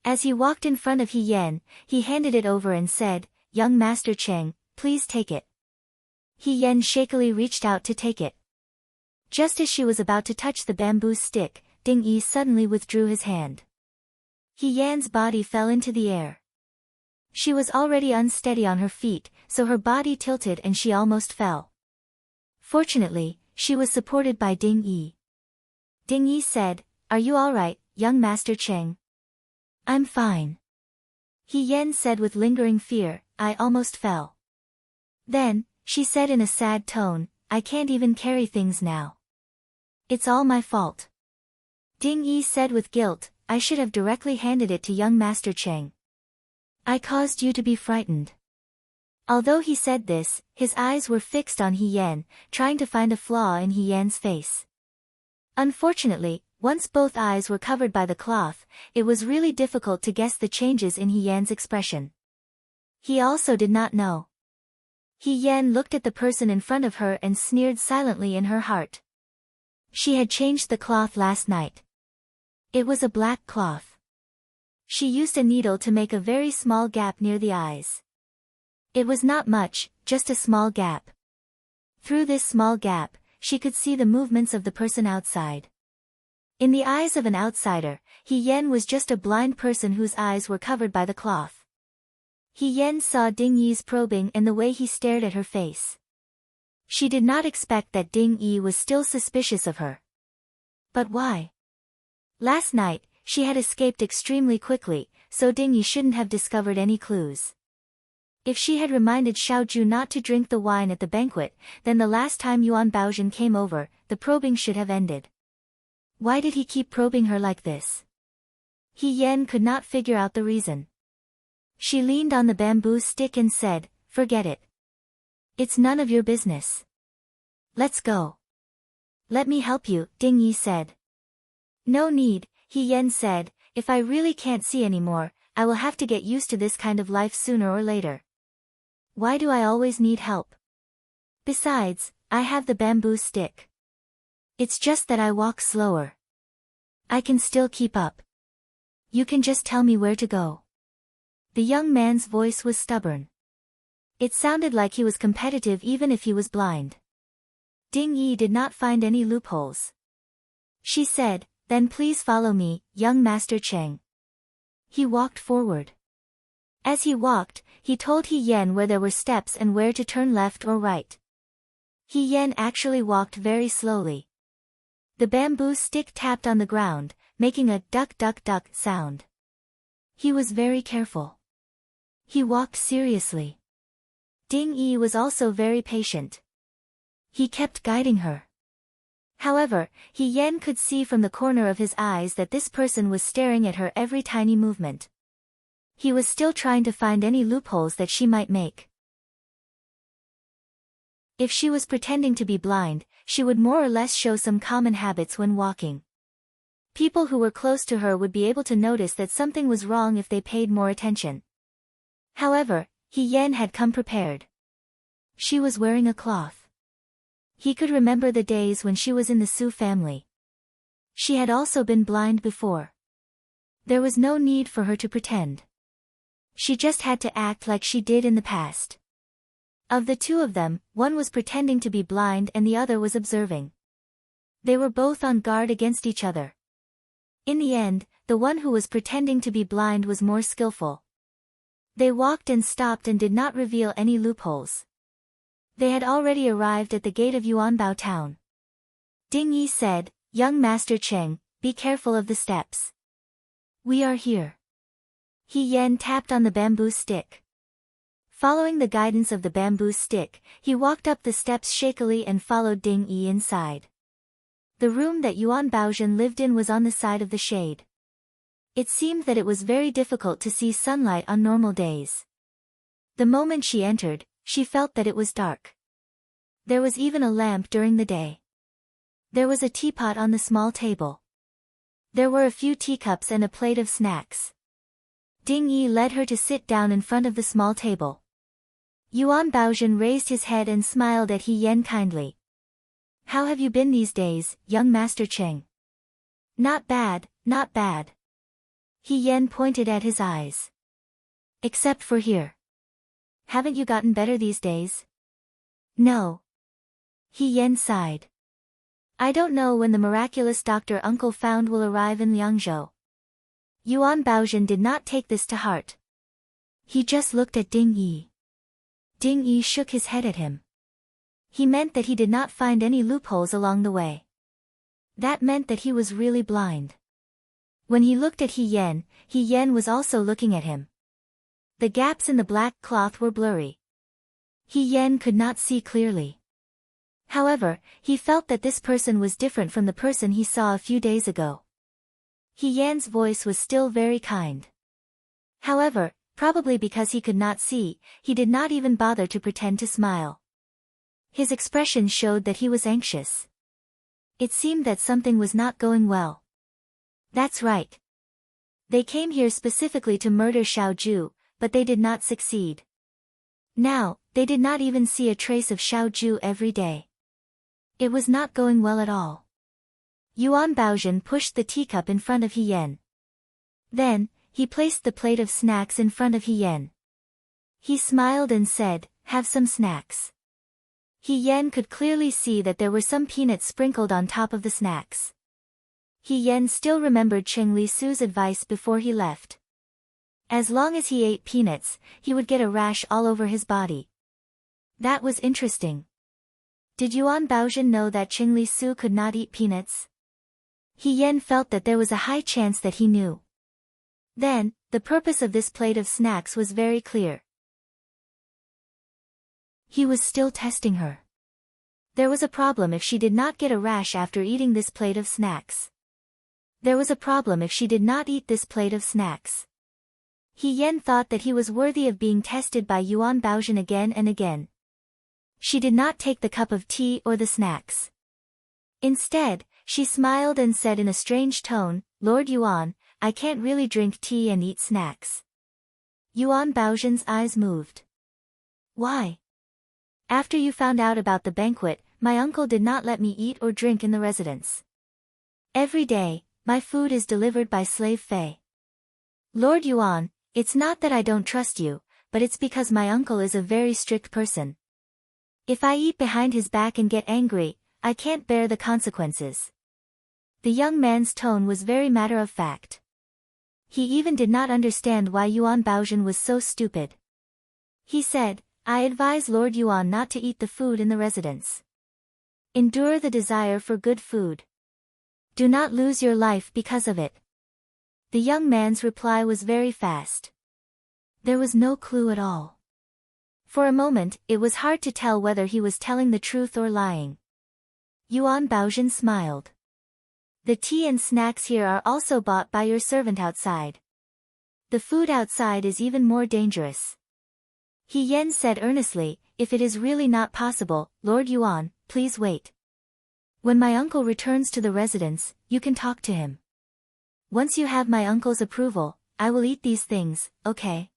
As he walked in front of He Yan, he handed it over and said, Young Master Cheng, please take it. He Yan shakily reached out to take it. Just as she was about to touch the bamboo stick, Ding Yi suddenly withdrew his hand. He Yan's body fell into the air. She was already unsteady on her feet, so her body tilted and she almost fell. Fortunately, she was supported by Ding Yi. Ding Yi said, Are you alright, young Master Cheng? I'm fine. He Yen said with lingering fear, I almost fell. Then, she said in a sad tone, I can't even carry things now. It's all my fault. Ding Yi said with guilt, I should have directly handed it to young Master Cheng. I caused you to be frightened. Although he said this, his eyes were fixed on He Yen, trying to find a flaw in He Yen's face. Unfortunately, once both eyes were covered by the cloth, it was really difficult to guess the changes in He Yen's expression. He also did not know. He Yen looked at the person in front of her and sneered silently in her heart. She had changed the cloth last night. It was a black cloth. She used a needle to make a very small gap near the eyes. It was not much, just a small gap. Through this small gap, she could see the movements of the person outside. In the eyes of an outsider, He Yen was just a blind person whose eyes were covered by the cloth. He Yen saw Ding Yi's probing and the way he stared at her face. She did not expect that Ding Yi was still suspicious of her. But why? Last night, she had escaped extremely quickly, so Ding Yi shouldn't have discovered any clues. If she had reminded Xiaoju not to drink the wine at the banquet, then the last time Yuan Baozhen came over, the probing should have ended. Why did he keep probing her like this? He Yen could not figure out the reason. She leaned on the bamboo stick and said, forget it. It's none of your business. Let's go. Let me help you, Ding Yi said. No need, He Yen said, if I really can't see anymore, I will have to get used to this kind of life sooner or later. Why do I always need help? Besides, I have the bamboo stick. It's just that I walk slower. I can still keep up. You can just tell me where to go. The young man's voice was stubborn. It sounded like he was competitive even if he was blind. Ding Yi did not find any loopholes. She said, then please follow me, young Master Cheng. He walked forward. As he walked, he told He Yen where there were steps and where to turn left or right. He Yen actually walked very slowly. The bamboo stick tapped on the ground, making a duck duck duck sound. He was very careful. He walked seriously. Ding Yi was also very patient. He kept guiding her. However, He Yen could see from the corner of his eyes that this person was staring at her every tiny movement. He was still trying to find any loopholes that she might make. If she was pretending to be blind, she would more or less show some common habits when walking. People who were close to her would be able to notice that something was wrong if they paid more attention. However, He Yen had come prepared. She was wearing a cloth. He could remember the days when she was in the Su family. She had also been blind before. There was no need for her to pretend. She just had to act like she did in the past. Of the two of them, one was pretending to be blind and the other was observing. They were both on guard against each other. In the end, the one who was pretending to be blind was more skillful. They walked and stopped and did not reveal any loopholes. They had already arrived at the gate of Yuanbao town. Ding Yi said, young Master Cheng, be careful of the steps. We are here. He Yen tapped on the bamboo stick. Following the guidance of the bamboo stick, he walked up the steps shakily and followed Ding Yi inside. The room that Yuan Baozhen lived in was on the side of the shade. It seemed that it was very difficult to see sunlight on normal days. The moment she entered, she felt that it was dark. There was even a lamp during the day. There was a teapot on the small table. There were a few teacups and a plate of snacks. Ding Yi led her to sit down in front of the small table. Yuan Baozhen raised his head and smiled at He Yen kindly. How have you been these days, young Master Cheng? Not bad, not bad. He Yen pointed at his eyes. Except for here. Haven't you gotten better these days? No. He Yen sighed. I don't know when the miraculous doctor Uncle found will arrive in Liangzhou. Yuan Baozhen did not take this to heart. He just looked at Ding Yi. Ding Yi shook his head at him. He meant that he did not find any loopholes along the way. That meant that he was really blind. When he looked at He Yen was also looking at him. The gaps in the black cloth were blurry. He Yan could not see clearly. However, he felt that this person was different from the person he saw a few days ago. He Yan's voice was still very kind. However, probably because he could not see, he did not even bother to pretend to smile. His expression showed that he was anxious. It seemed that something was not going well. That's right. They came here specifically to murder Xiao Ju, but they did not succeed. Now, they did not even see a trace of Xiao Ju every day. It was not going well at all. Yuan Baozhen pushed the teacup in front of He Yan. Then, he placed the plate of snacks in front of He Yan. He smiled and said, "Have some snacks." He Yan could clearly see that there were some peanuts sprinkled on top of the snacks. He Yan still remembered Cheng Li Su's advice before he left. As long as he ate peanuts, he would get a rash all over his body. That was interesting. Did Yuan Baozhen know that Cheng Li Su could not eat peanuts? He Yan felt that there was a high chance that he knew. Then, the purpose of this plate of snacks was very clear. He was still testing her. There was a problem if she did not get a rash after eating this plate of snacks. There was a problem if she did not eat this plate of snacks. He Yan thought that he was worthy of being tested by Yuan Baozhen again and again. She did not take the cup of tea or the snacks. Instead, she smiled and said in a strange tone, "Lord Yuan, I can't really drink tea and eat snacks." Yuan Baozhen's eyes moved. "Why?" "After you found out about the banquet, my uncle did not let me eat or drink in the residence. Every day, my food is delivered by slave Fei. Lord Yuan, it's not that I don't trust you, but it's because my uncle is a very strict person. If I eat behind his back and get angry, I can't bear the consequences." The young man's tone was very matter-of-fact. He even did not understand why Yuan Baozhen was so stupid. He said, "I advise Lord Yuan not to eat the food in the residence. Endure the desire for good food. Do not lose your life because of it." The young man's reply was very fast. There was no clue at all. For a moment, it was hard to tell whether he was telling the truth or lying. Yuan Baozhen smiled. "The tea and snacks here are also bought by your servant outside. The food outside is even more dangerous." He Yan said earnestly, "If it is really not possible, Lord Yuan, please wait. When my uncle returns to the residence, you can talk to him. Once you have my uncle's approval, I will eat these things, okay?"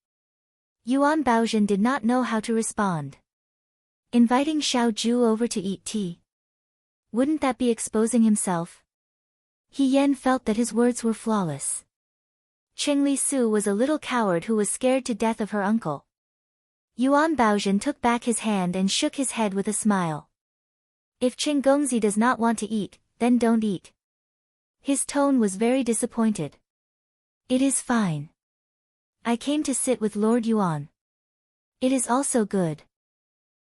Yuan Baozhen did not know how to respond. Inviting Xiao Ju over to eat tea. Wouldn't that be exposing himself? He Yan felt that his words were flawless. Cheng Li Su was a little coward who was scared to death of her uncle. Yuan Baozhen took back his hand and shook his head with a smile. "If Cheng Gongzi does not want to eat, then don't eat." His tone was very disappointed. "It is fine. I came to sit with Lord Yuan. It is also good.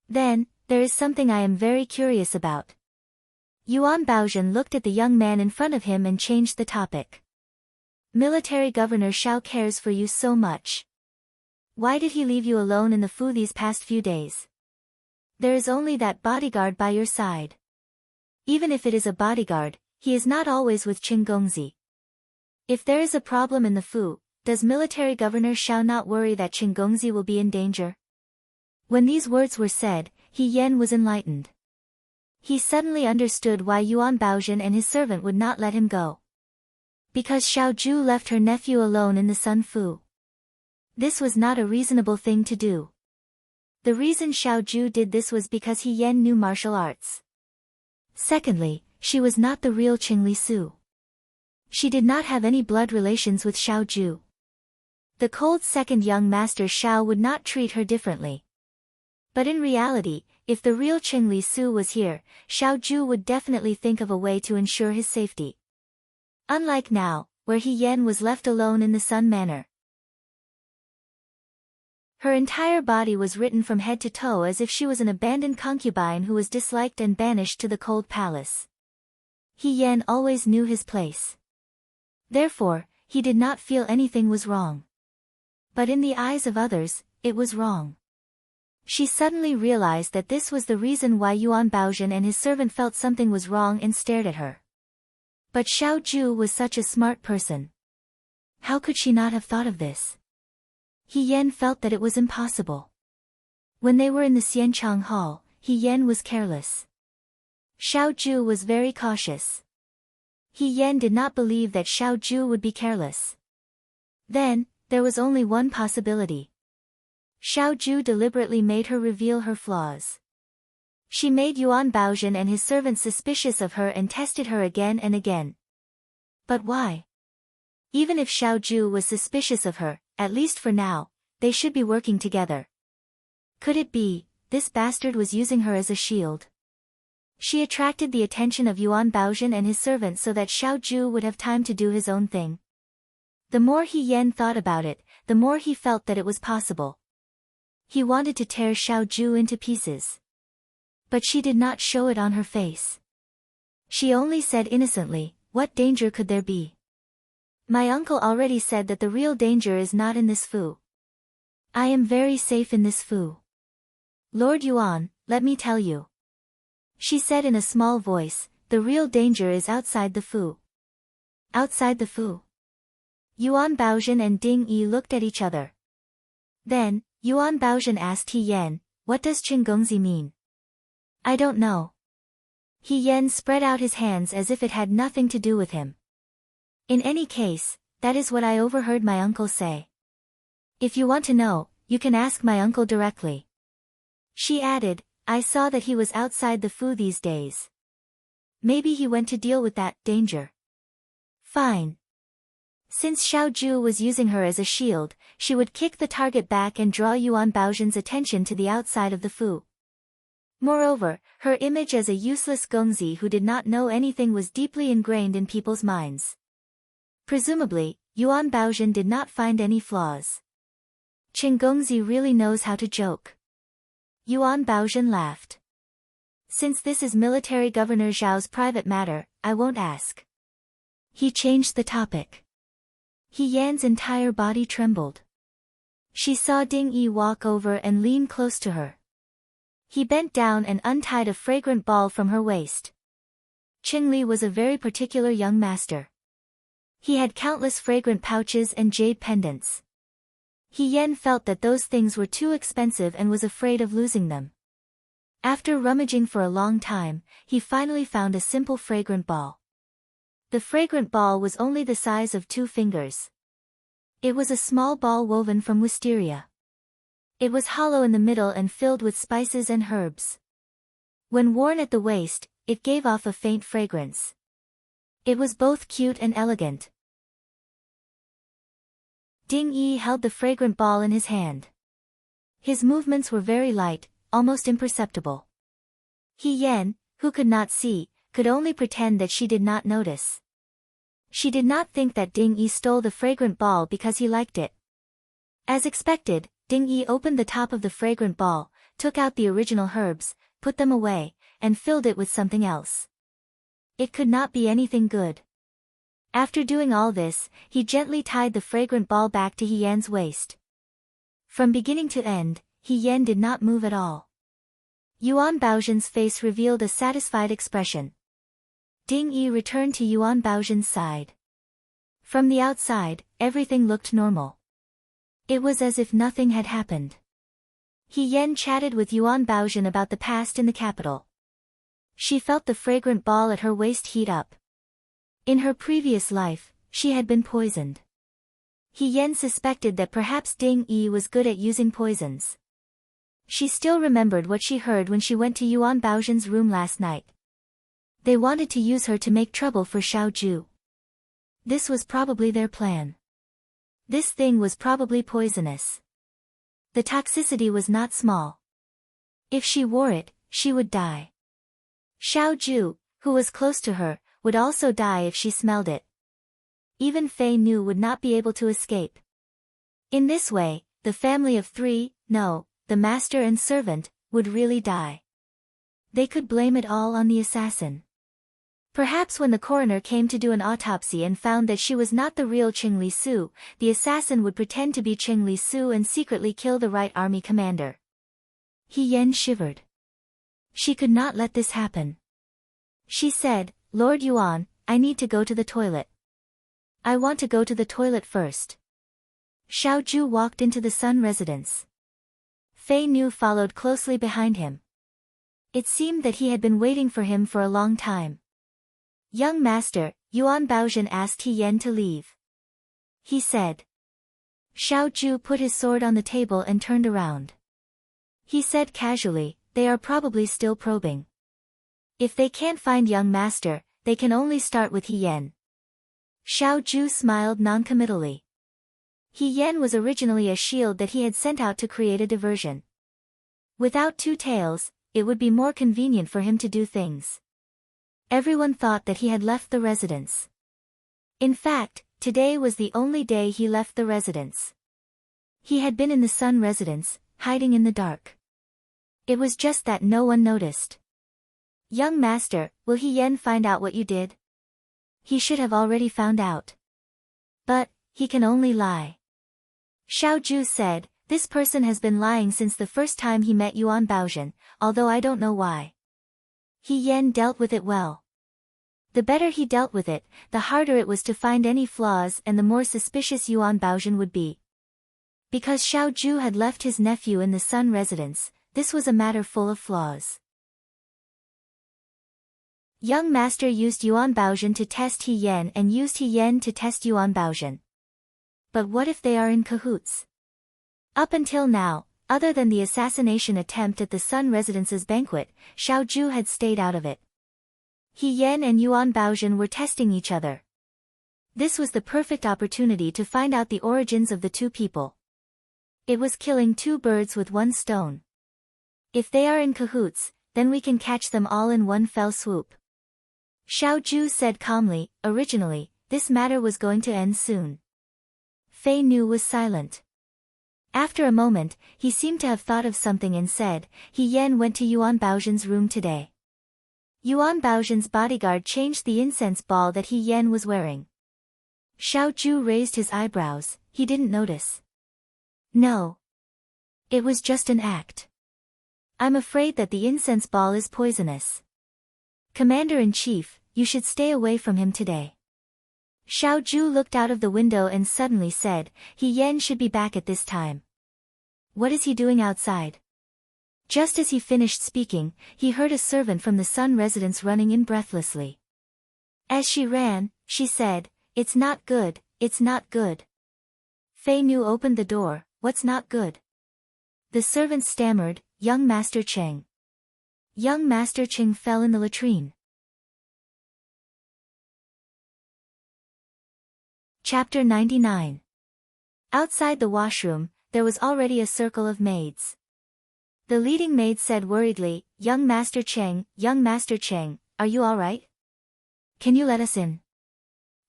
Then, there is something I am very curious about." Yuan Baozhen looked at the young man in front of him and changed the topic. "Military Governor Xiao cares for you so much. Why did he leave you alone in the Fu these past few days? There is only that bodyguard by your side. Even if it is a bodyguard, he is not always with Qin Gongzi. If there is a problem in the Fu, does Military Governor Xiao not worry that Qin Gongzi will be in danger?" When these words were said, He Yan was enlightened. He suddenly understood why Yuan Baozhen and his servant would not let him go. Because Xiao Ju left her nephew alone in the Sun Fu. This was not a reasonable thing to do. The reason Xiao Ju did this was because He Yan knew martial arts. Secondly, she was not the real Cheng Li Su. She did not have any blood relations with Xiao Ju. The cold second young master Xiao would not treat her differently. But in reality, if the real Cheng Li Su was here, Xiao Ju would definitely think of a way to ensure his safety. Unlike now, where He Yan was left alone in the Sun Manor. Her entire body was written from head to toe as if she was an abandoned concubine who was disliked and banished to the cold palace. He Yan always knew his place. Therefore, he did not feel anything was wrong. But in the eyes of others, it was wrong. She suddenly realized that this was the reason why Yuan Baozhen and his servant felt something was wrong and stared at her. But Xiao Ju was such a smart person. How could she not have thought of this? He Yan felt that it was impossible. When they were in the Xianchang Hall, He Yan was careless. Xiao Ju was very cautious. He Yan did not believe that Xiao Ju would be careless. Then, there was only one possibility. Xiao Ju deliberately made her reveal her flaws. She made Yuan Baozhen and his servants suspicious of her and tested her again and again. But why? Even if Xiao Ju was suspicious of her, at least for now, they should be working together. Could it be, this bastard was using her as a shield? She attracted the attention of Yuan Baozhen and his servants so that Xiao Ju would have time to do his own thing. The more He Yan thought about it, the more he felt that it was possible. He wanted to tear Xiao Ju into pieces. But she did not show it on her face. She only said innocently, "What danger could there be? My uncle already said that the real danger is not in this fu. I am very safe in this fu. Lord Yuan, let me tell you," she said in a small voice, "the real danger is outside the fu." Outside the fu? Yuan Baozhen and Ding Yi looked at each other. Then, Yuan Baozhen asked He Yan, "What does Qinggongzi mean?" "I don't know." He Yan spread out his hands as if it had nothing to do with him. "In any case, that is what I overheard my uncle say. If you want to know, you can ask my uncle directly." She added, "I saw that he was outside the fu these days. Maybe he went to deal with that danger." Fine. Since Xiao Ju was using her as a shield, she would kick the target back and draw Yuan Baozhen's attention to the outside of the fu. Moreover, her image as a useless gongzi who did not know anything was deeply ingrained in people's minds. Presumably, Yuan Baozhen did not find any flaws. Qinggongzi really knows how to joke. Yuan Baozhen laughed. "Since this is military governor Zhao's private matter, I won't ask." He changed the topic. He Yan's entire body trembled. She saw Ding Yi walk over and lean close to her. He bent down and untied a fragrant ball from her waist. Qingli was a very particular young master. He had countless fragrant pouches and jade pendants. He Yan felt that those things were too expensive and was afraid of losing them. After rummaging for a long time, he finally found a simple fragrant ball. The fragrant ball was only the size of 2 fingers. It was a small ball woven from wisteria. It was hollow in the middle and filled with spices and herbs. When worn at the waist, it gave off a faint fragrance. It was both cute and elegant. Ding Yi held the fragrant ball in his hand. His movements were very light, almost imperceptible. He Yan, who could not see, could only pretend that she did not notice. She did not think that Ding Yi stole the fragrant ball because he liked it. As expected, Ding Yi opened the top of the fragrant ball, took out the original herbs, put them away, and filled it with something else. It could not be anything good. After doing all this, he gently tied the fragrant ball back to He Yan's waist. From beginning to end, He Yan did not move at all. Yuan Baozhen's face revealed a satisfied expression. Ding Yi returned to Yuan Baozhen's side. From the outside, everything looked normal. It was as if nothing had happened. He Yan chatted with Yuan Baozhen about the past in the capital. She felt the fragrant ball at her waist heat up. In her previous life, she had been poisoned. He Yan suspected that perhaps Ding Yi was good at using poisons. She still remembered what she heard when she went to Yuan Baozhen's room last night. They wanted to use her to make trouble for Xiao Ju. This was probably their plan. This thing was probably poisonous. The toxicity was not small. If she wore it, she would die. Xiao Ju, who was close to her, would also die if she smelled it. Even Fei Nu would not be able to escape. In this way, the family of 3, no, the master and servant, would really die. They could blame it all on the assassin. Perhaps when the coroner came to do an autopsy and found that she was not the real Qing Li Su, the assassin would pretend to be Qing Li Su and secretly kill the right army commander. He Yan shivered. She could not let this happen. She said, "Lord Yuan, I need to go to the toilet." "I want to go to the toilet first." Xiao Zhu walked into the Sun residence. Fei Nu followed closely behind him. It seemed that he had been waiting for him for a long time. "Young master," Yuan Baozhen asked He Yan to leave. He said. Xiao Zhu put his sword on the table and turned around. He said casually, "They are probably still probing. If they can't find young master, they can only start with He Yan." Xiao Zhu smiled noncommittally. He Yan was originally a shield that he had sent out to create a diversion. Without two tails, it would be more convenient for him to do things. Everyone thought that he had left the residence. In fact, today was the only day he left the residence. He had been in the Sun residence, hiding in the dark. It was just that no one noticed. "Young master, will He Yan find out what you did?" "He should have already found out. But, he can only lie." Xiao Zhu said, "This person has been lying since the first time he met Yuan Baozhen, although I don't know why." He Yan dealt with it well. The better he dealt with it, the harder it was to find any flaws and the more suspicious Yuan Baozhen would be. Because Xiao Zhu had left his nephew in the Sun residence, this was a matter full of flaws. Young master used Yuan Baozhen to test He Yan and used He Yan to test Yuan Baozhen. But what if they are in cahoots? Up until now, other than the assassination attempt at the Sun residence's banquet, Xiao Zhu had stayed out of it. He Yan and Yuan Baozhen were testing each other. This was the perfect opportunity to find out the origins of the two people. It was killing two birds with one stone. If they are in cahoots, then we can catch them all in one fell swoop. Xiao Zhu said calmly, "Originally, this matter was going to end soon." Fei Nu was silent. After a moment, he seemed to have thought of something and said, "He Yan went to Yuan Baozhen's room today." Yuan Baozhen's bodyguard changed the incense ball that He Yan was wearing. Xiao Zhu raised his eyebrows, he didn't notice. "No. It was just an act. I'm afraid that the incense ball is poisonous. Commander-in-Chief, you should stay away from him today." Xiao Zhu looked out of the window and suddenly said, "He Yan should be back at this time. What is he doing outside?" Just as he finished speaking, he heard a servant from the Sun residence running in breathlessly. As she ran, she said, "It's not good, it's not good." Fei Nu opened the door, "What's not good?" The servant stammered, "Young Master Cheng." Young Master Cheng fell in the latrine. Chapter 99. Outside the washroom, there was already a circle of maids. The leading maid said worriedly, Young Master Cheng, are you all right? Can you let us in?"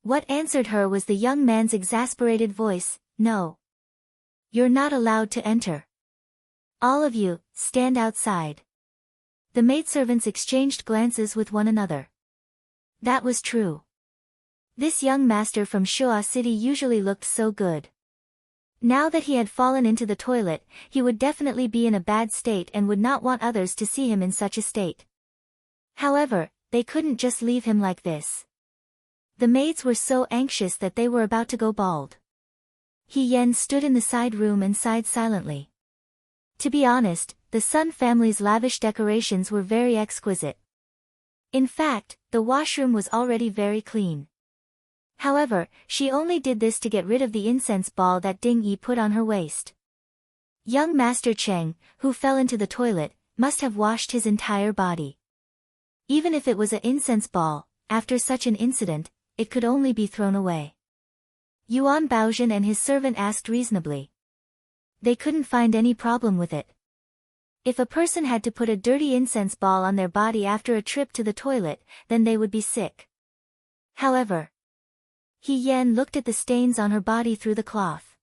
What answered her was the young man's exasperated voice, "No. You're not allowed to enter. All of you, stand outside." The maidservants exchanged glances with one another. That was true. This young master from Shua City usually looked so good. Now that he had fallen into the toilet, he would definitely be in a bad state and would not want others to see him in such a state. However, they couldn't just leave him like this. The maids were so anxious that they were about to go bald. He Yan stood in the side room and sighed silently. To be honest, the Sun family's lavish decorations were very exquisite. In fact, the washroom was already very clean. However, she only did this to get rid of the incense ball that Ding Yi put on her waist. Young Master Cheng, who fell into the toilet, must have washed his entire body. Even if it was an incense ball, after such an incident, it could only be thrown away. Yuan Baozhen and his servant asked reasonably. They couldn't find any problem with it. If a person had to put a dirty incense ball on their body after a trip to the toilet, then they would be sick. However, He Yan looked at the stains on her body through the cloth.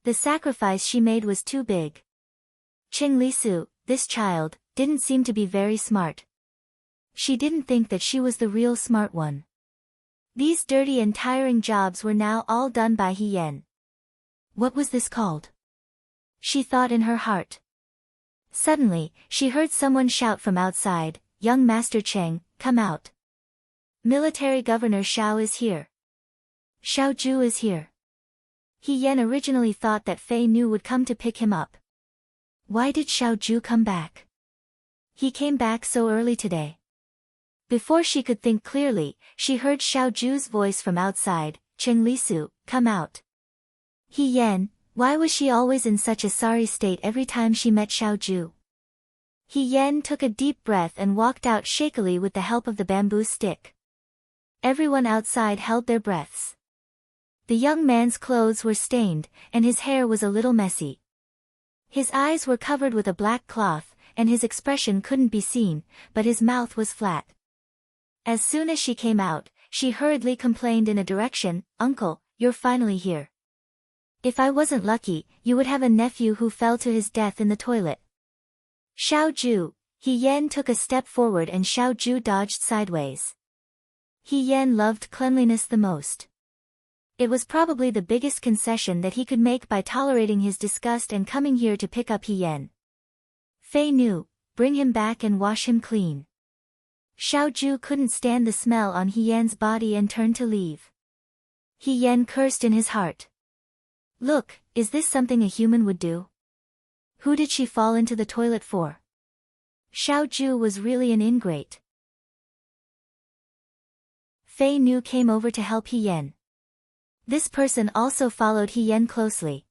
The sacrifice she made was too big. Qing Lisu, this child, didn't seem to be very smart. She didn't think that she was the real smart one. These dirty and tiring jobs were now all done by He Yan. What was this called? She thought in her heart. Suddenly, she heard someone shout from outside, "Young Master Cheng, come out. Military Governor Xiao is here. Xiao Zhu is here." He Yan originally thought that Fei Nu would come to pick him up. Why did Xiao Zhu come back? He came back so early today. Before she could think clearly, she heard Xiao Zhu's voice from outside, "Cheng Lisu, come out." He Yan, why was she always in such a sorry state every time she met Xiao Zhu? He Yan took a deep breath and walked out shakily with the help of the bamboo stick. Everyone outside held their breaths. The young man's clothes were stained, and his hair was a little messy. His eyes were covered with a black cloth, and his expression couldn't be seen, but his mouth was flat. As soon as she came out, she hurriedly complained in a direction, "Uncle, you're finally here. If I wasn't lucky, you would have a nephew who fell to his death in the toilet." Xiao Zhu, He Yan took a step forward and Xiao Zhu dodged sideways. He Yan loved cleanliness the most. It was probably the biggest concession that he could make by tolerating his disgust and coming here to pick up He Yan. "Fei Nu, bring him back and wash him clean." Xiao Zhu couldn't stand the smell on He Yan's body and turned to leave. He Yan cursed in his heart. Look, is this something a human would do? Who did she fall into the toilet for? Xiao Zhu was really an ingrate. Fei Nu came over to help He Yan. This person also followed He Yan closely.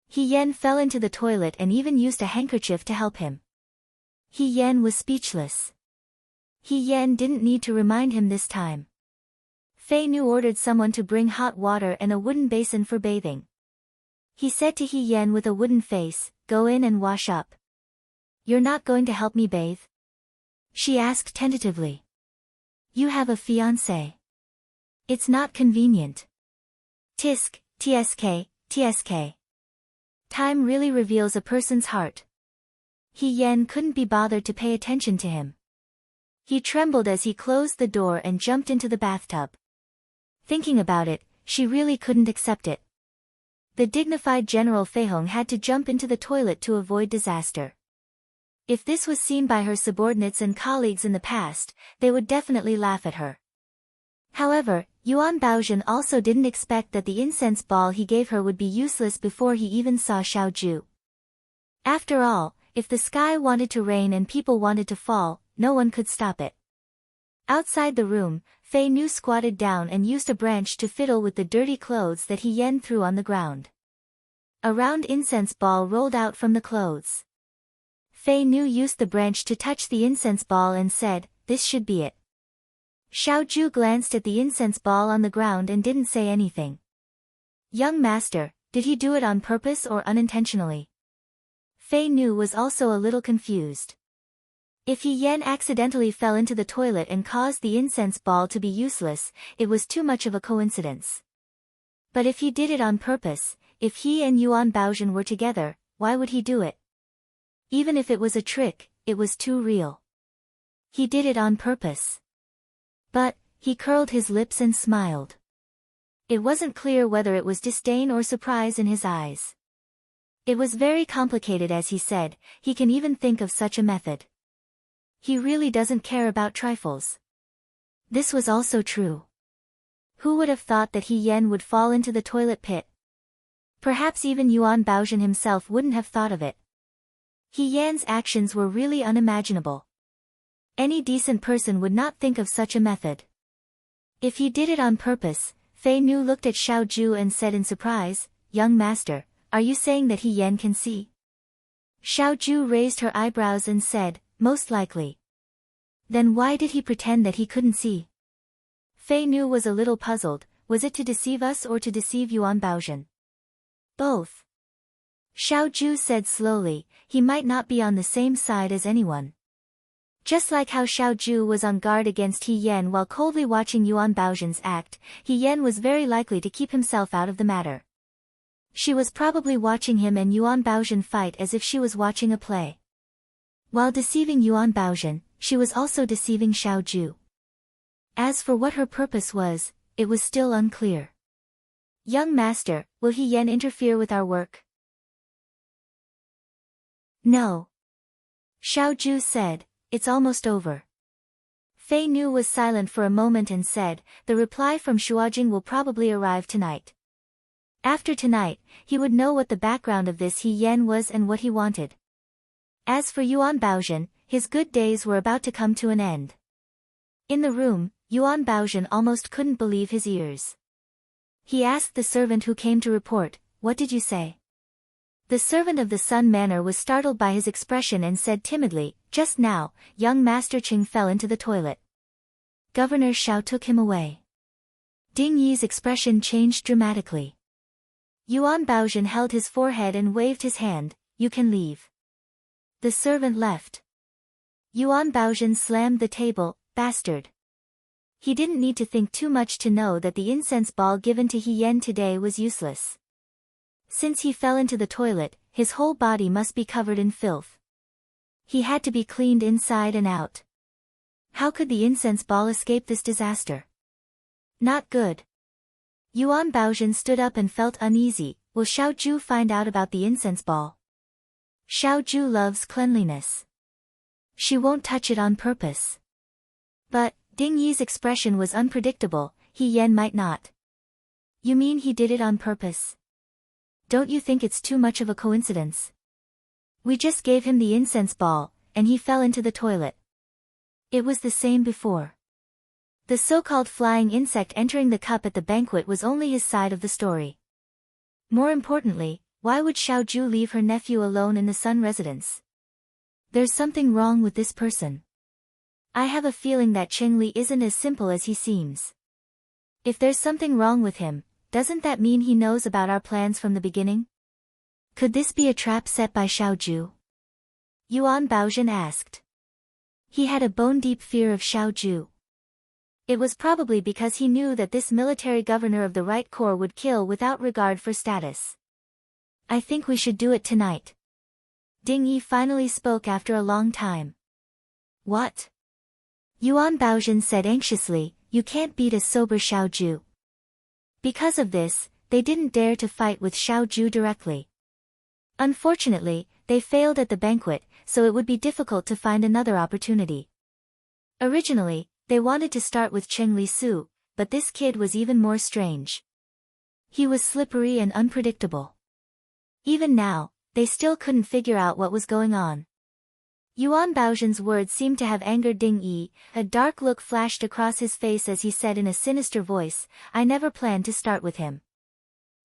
He Yan fell into the toilet and even used a handkerchief to help him. He Yan was speechless. He Yan didn't need to remind him this time. Fei Nu ordered someone to bring hot water and a wooden basin for bathing. He said to He Yan with a wooden face, "Go in and wash up." "You're not going to help me bathe?" she asked tentatively. "You have a fiancé. It's not convenient." Tisk, tsk, tsk. Time really reveals a person's heart. He Yan couldn't be bothered to pay attention to him. He trembled as he closed the door and jumped into the bathtub. Thinking about it, she really couldn't accept it. The dignified General Fei Hong had to jump into the toilet to avoid disaster. If this was seen by her subordinates and colleagues in the past, they would definitely laugh at her. However, Yuan Baozhen also didn't expect that the incense ball he gave her would be useless before he even saw Xiao Zhu. After all, if the sky wanted to rain and people wanted to fall, no one could stop it. Outside the room, Fei Nu squatted down and used a branch to fiddle with the dirty clothes that He Yan threw on the ground. A round incense ball rolled out from the clothes. Fei Nu used the branch to touch the incense ball and said, "This should be it." Xiao Zhu glanced at the incense ball on the ground and didn't say anything. "Young master, did he do it on purpose or unintentionally?" Fei Nu was also a little confused. If He Yan accidentally fell into the toilet and caused the incense ball to be useless, it was too much of a coincidence. But if he did it on purpose, if he and Yuan Baozhen were together, why would he do it? Even if it was a trick, it was too real. He did it on purpose. But, he curled his lips and smiled. It wasn't clear whether it was disdain or surprise in his eyes. It was very complicated as he said, he can even think of such a method. He really doesn't care about trifles. This was also true. Who would have thought that He Yan would fall into the toilet pit? Perhaps even Yuan Baozhen himself wouldn't have thought of it. He Yan's actions were really unimaginable. Any decent person would not think of such a method. If he did it on purpose, Fei Nu looked at Xiao Zhu and said in surprise, "Young master, are you saying that He Yan can see?" Xiao Zhu raised her eyebrows and said, "Most likely." Then why did he pretend that he couldn't see? Fei Nu was a little puzzled, was it to deceive us or to deceive Yuan Baozhen? Both. Xiao Zhu said slowly, he might not be on the same side as anyone. Just like how Xiao Zhu was on guard against He Yan while coldly watching Yuan Baozhen's act, He Yan was very likely to keep himself out of the matter. She was probably watching him and Yuan Baozhen fight as if she was watching a play. While deceiving Yuan Baozhen, she was also deceiving Xiaoju. As for what her purpose was, it was still unclear. Young master, will He Yan interfere with our work? No. Xiaoju said, it's almost over. Fei Nu was silent for a moment and said, the reply from Shuajing will probably arrive tonight. After tonight, he would know what the background of this He Yan was and what he wanted. As for Yuan Baozhen, his good days were about to come to an end. In the room, Yuan Baozhen almost couldn't believe his ears. He asked the servant who came to report, what did you say? The servant of the Sun Manor was startled by his expression and said timidly, just now, young Master Qing fell into the toilet. Governor Xiao took him away. Ding Yi's expression changed dramatically. Yuan Baozhen held his forehead and waved his hand, you can leave. The servant left. Yuan Baozhen slammed the table, bastard. He didn't need to think too much to know that the incense ball given to He Yan today was useless. Since he fell into the toilet, his whole body must be covered in filth. He had to be cleaned inside and out. How could the incense ball escape this disaster? Not good. Yuan Baozhen stood up and felt uneasy. Will Xiaoju find out about the incense ball? Xiaoju loves cleanliness. She won't touch it on purpose. But, Ding Yi's expression was unpredictable, He Yan might not. You mean he did it on purpose? Don't you think it's too much of a coincidence? We just gave him the incense ball, and he fell into the toilet. It was the same before. The so-called flying insect entering the cup at the banquet was only his side of the story. More importantly, why would Xiaoju leave her nephew alone in the Sun residence? There's something wrong with this person. I have a feeling that Qingli isn't as simple as he seems. If there's something wrong with him, doesn't that mean he knows about our plans from the beginning? Could this be a trap set by Xiaoju? Yuan Baozhen asked. He had a bone-deep fear of Xiaoju. It was probably because he knew that this military governor of the Right Corps would kill without regard for status. I think we should do it tonight. Ding Yi finally spoke after a long time. What? Yuan Baozhen said anxiously, you can't beat a sober Xiaoju. Because of this, they didn't dare to fight with Xiaoju directly. Unfortunately, they failed at the banquet, so it would be difficult to find another opportunity. Originally, they wanted to start with Cheng Li Su, but this kid was even more strange. He was slippery and unpredictable. Even now, they still couldn't figure out what was going on. Yuan Baozhen's words seemed to have angered Ding Yi. A dark look flashed across his face as he said in a sinister voice, I never planned to start with him.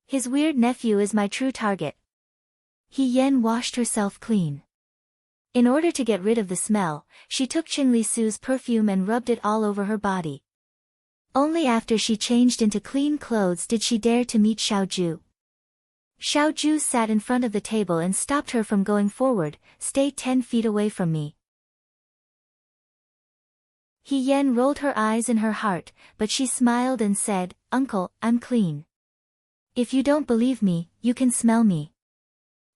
His weird nephew is my true target. He Yan washed herself clean. In order to get rid of the smell, she took Qing Li Su's perfume and rubbed it all over her body. Only after she changed into clean clothes did she dare to meet Xiaoju. Xiaoju sat in front of the table and stopped her from going forward, stay 10 feet away from me. He Yan rolled her eyes in her heart, but she smiled and said, Uncle, I'm clean. If you don't believe me, you can smell me.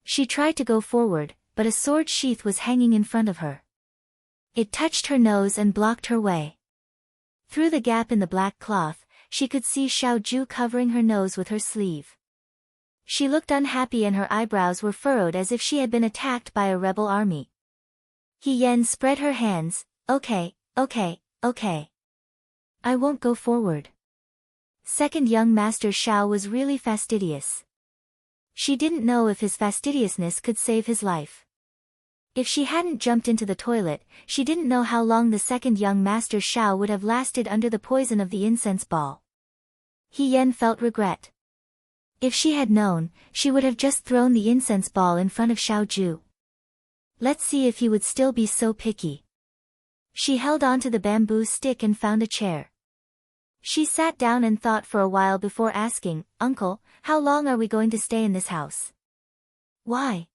She tried to go forward, but a sword sheath was hanging in front of her. It touched her nose and blocked her way. Through the gap in the black cloth, she could see Xiaoju covering her nose with her sleeve. She looked unhappy and her eyebrows were furrowed as if she had been attacked by a rebel army. He Yan spread her hands, okay. I won't go forward. Second young Master Xiao was really fastidious. She didn't know if his fastidiousness could save his life. If she hadn't jumped into the toilet, she didn't know how long the second young Master Xiao would have lasted under the poison of the incense ball. He Yan felt regret. If she had known, she would have just thrown the incense ball in front of Xiaoju. Let's see if he would still be so picky. She held onto the bamboo stick and found a chair. She sat down and thought for a while before asking, Uncle, how long are we going to stay in this house? Why?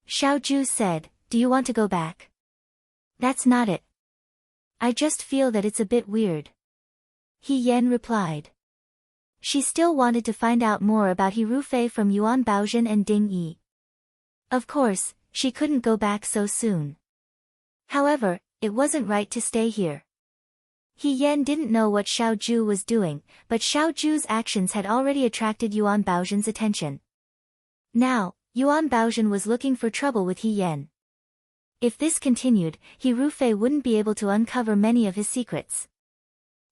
Xiaoju said, do you want to go back? That's not it. I just feel that it's a bit weird. He Yan replied. She still wanted to find out more about He Rufei from Yuan Baozhen and Ding Yi. Of course, she couldn't go back so soon. However, it wasn't right to stay here. He Yan didn't know what Xiao Ju was doing, but Xiao Ju's actions had already attracted Yuan Baozhen's attention. Now, Yuan Baozhen was looking for trouble with He Yan. If this continued, He Rufei wouldn't be able to uncover many of his secrets.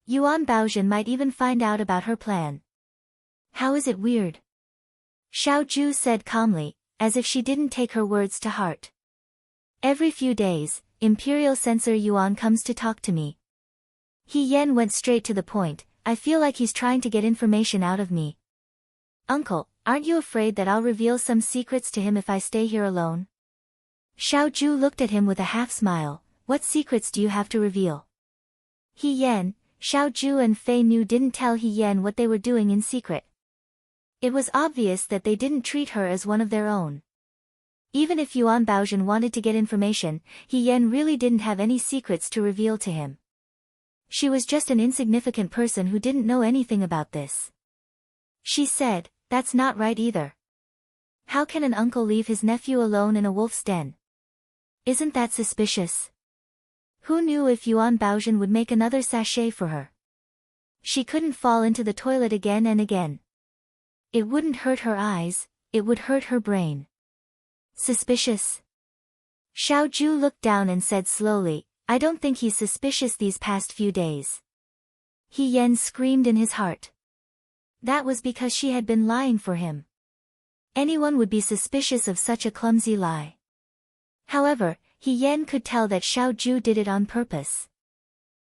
Yuan Baozhen might even find out about her plan. How is it weird? Xiao Ju said calmly, as if she didn't take her words to heart. Every few days, Imperial Censor Yuan comes to talk to me. He Yan went straight to the point, I feel like he's trying to get information out of me. Uncle, aren't you afraid that I'll reveal some secrets to him if I stay here alone? Xiao Ju looked at him with a half-smile, what secrets do you have to reveal? He Yan, Xiao Ju and Fei Nu didn't tell He Yan what they were doing in secret. It was obvious that they didn't treat her as one of their own. Even if Yuan Baozhen wanted to get information, He Yan really didn't have any secrets to reveal to him. She was just an insignificant person who didn't know anything about this. She said, that's not right either. How can an uncle leave his nephew alone in a wolf's den? Isn't that suspicious? Who knew if Yuan Baozhen would make another sachet for her? She couldn't fall into the toilet again and again. It wouldn't hurt her eyes, it would hurt her brain. Suspicious? Xiao Ju looked down and said slowly, I don't think he's suspicious these past few days. He Yan screamed in his heart. That was because she had been lying for him. Anyone would be suspicious of such a clumsy lie. However, He Yan could tell that Xiao Ju did it on purpose.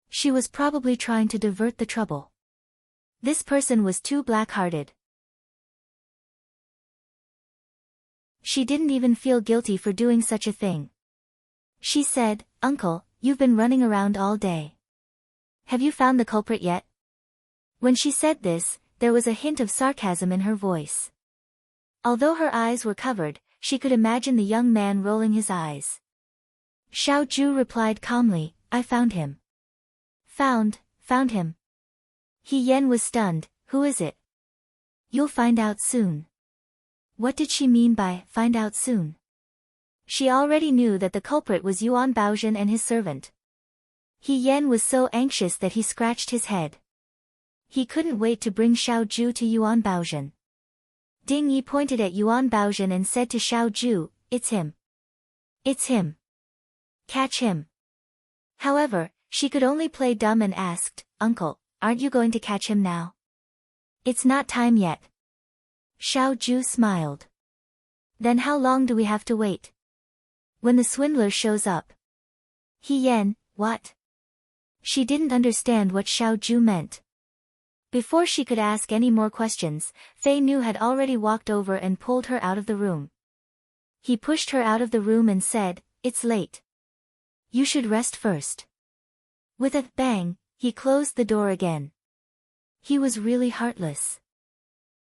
She was probably trying to divert the trouble. This person was too black-hearted. She didn't even feel guilty for doing such a thing. She said, Uncle, you've been running around all day. Have you found the culprit yet? When she said this, there was a hint of sarcasm in her voice. Although her eyes were covered, she could imagine the young man rolling his eyes. Xiao Ju replied calmly, I found him. Found him. He Yan was stunned, who is it? You'll find out soon. What did she mean by, find out soon? She already knew that the culprit was Yuan Baozhen and his servant. He Yan was so anxious that he scratched his head. He couldn't wait to bring Xiao Ju to Yuan Baozhen. Ding Yi pointed at Yuan Baozhen and said to Xiao Ju, it's him. It's him. Catch him. However, she could only play dumb and asked, Uncle, aren't you going to catch him now? It's not time yet. Xiao Ju smiled. Then how long do we have to wait? When the swindler shows up. He Yan, what? She didn't understand what Xiao Ju meant. Before she could ask any more questions, Fei Nu had already walked over and pulled her out of the room. He pushed her out of the room and said, it's late. You should rest first. With a bang, he closed the door again. He was really heartless.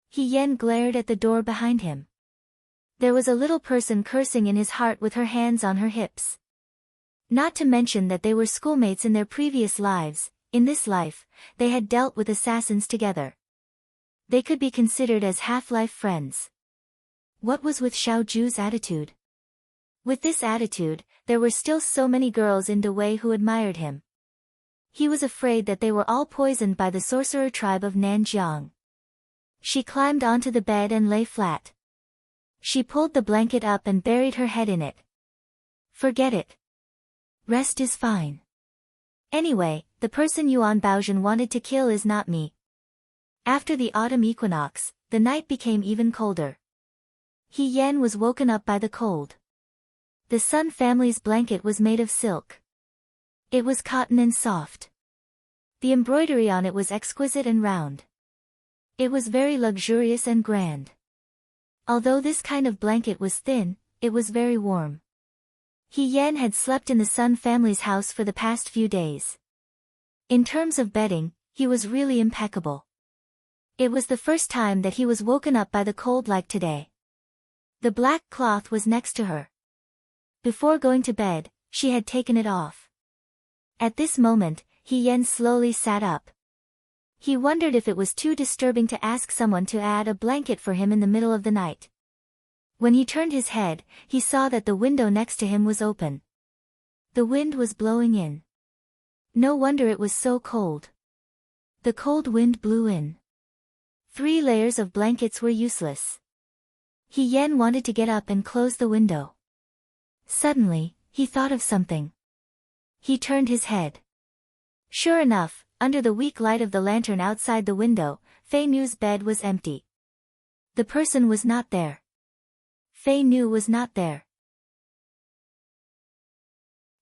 He Yan glared at the door behind him. There was a little person cursing in his heart with her hands on her hips. Not to mention that they were schoolmates in their previous lives. In this life, they had dealt with assassins together. They could be considered as half-life friends. What was with Xiao Ju's attitude? With this attitude, there were still so many girls in Dawei who admired him. He was afraid that they were all poisoned by the sorcerer tribe of Nanjiang. She climbed onto the bed and lay flat. She pulled the blanket up and buried her head in it. Forget it. Rest is fine. Anyway, the person Yuan Baozhen wanted to kill is not me. After the autumn equinox, the night became even colder. He Yan was woken up by the cold. The Sun family's blanket was made of silk. It was cotton and soft. The embroidery on it was exquisite and round. It was very luxurious and grand. Although this kind of blanket was thin, it was very warm. He Yan had slept in the Sun family's house for the past few days. In terms of bedding, he was really impeccable. It was the first time that he was woken up by the cold like today. The black cloth was next to her. Before going to bed, she had taken it off. At this moment, He Yan slowly sat up. He wondered if it was too disturbing to ask someone to add a blanket for him in the middle of the night. When he turned his head, he saw that the window next to him was open. The wind was blowing in. No wonder it was so cold. The cold wind blew in. 3 layers of blankets were useless. Yen wanted to get up and close the window. Suddenly, he thought of something. He turned his head. Sure enough, under the weak light of the lantern outside the window, Fei Nu's bed was empty. The person was not there. Fei Nu was not there.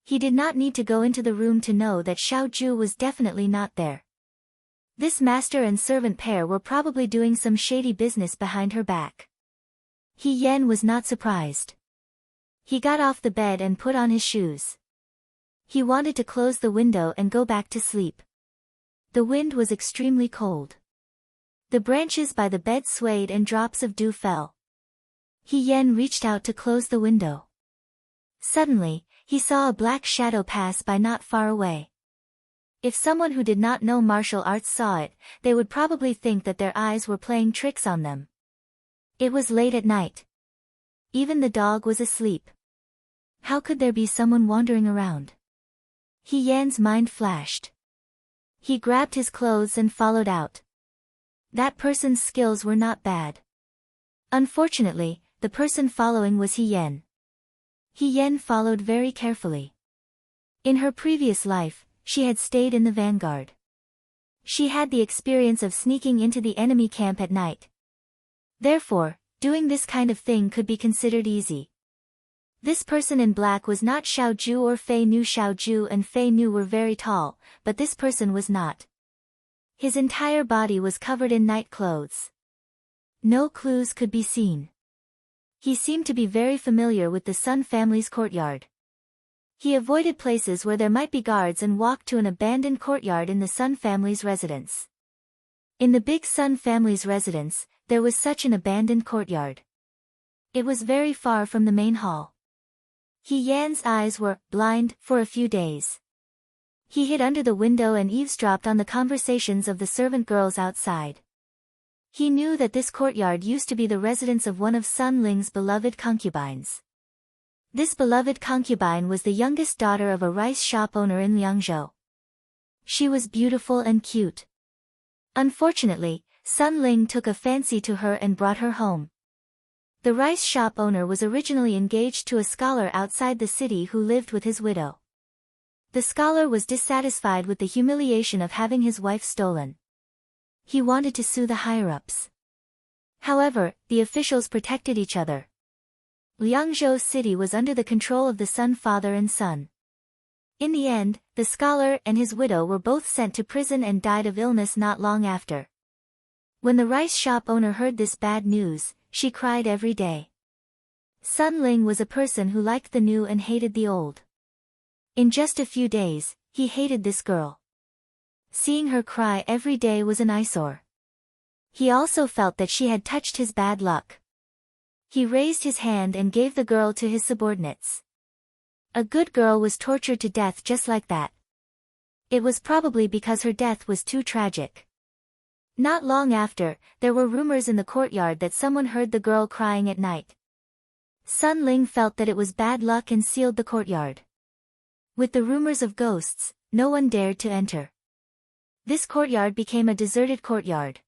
He did not need to go into the room to know that Xiao Ju was definitely not there. This master and servant pair were probably doing some shady business behind her back. Yen was not surprised. He got off the bed and put on his shoes. He wanted to close the window and go back to sleep. The wind was extremely cold. The branches by the bed swayed and drops of dew fell. Yen reached out to close the window. Suddenly, he saw a black shadow pass by not far away. If someone who did not know martial arts saw it, they would probably think that their eyes were playing tricks on them. It was late at night. Even the dog was asleep. How could there be someone wandering around? Yen's mind flashed. He grabbed his clothes and followed out. That person's skills were not bad. Unfortunately, the person following was Yen. Yen followed very carefully. In her previous life, she had stayed in the vanguard. She had the experience of sneaking into the enemy camp at night. Therefore, doing this kind of thing could be considered easy. This person in black was not Xiao Ju or Fei Nu. Xiao Ju and Fei Nu were very tall, but this person was not. His entire body was covered in night clothes. No clues could be seen. He seemed to be very familiar with the Sun family's courtyard. He avoided places where there might be guards and walked to an abandoned courtyard in the Sun family's residence. In the big Sun family's residence, there was such an abandoned courtyard. It was very far from the main hall. Yen's eyes were blind for a few days. He hid under the window and eavesdropped on the conversations of the servant girls outside. He knew that this courtyard used to be the residence of one of Sun Ling's beloved concubines. This beloved concubine was the youngest daughter of a rice shop owner in Liangzhou. She was beautiful and cute. Unfortunately, Sun Ling took a fancy to her and brought her home. The rice shop owner was originally engaged to a scholar outside the city who lived with his widow. The scholar was dissatisfied with the humiliation of having his wife stolen. He wanted to sue the higher-ups. However, the officials protected each other. Liangzhou city was under the control of the Sun father and son. In the end, the scholar and his widow were both sent to prison and died of illness not long after. When the rice shop owner heard this bad news, she cried every day. Sun Ling was a person who liked the new and hated the old. In just a few days, he hated this girl. Seeing her cry every day was an eyesore. He also felt that she had touched his bad luck. He raised his hand and gave the girl to his subordinates. A good girl was tortured to death just like that. It was probably because her death was too tragic. Not long after, there were rumors in the courtyard that someone heard the girl crying at night. Sun Ling felt that it was bad luck and sealed the courtyard. With the rumors of ghosts, no one dared to enter. This courtyard became a deserted courtyard.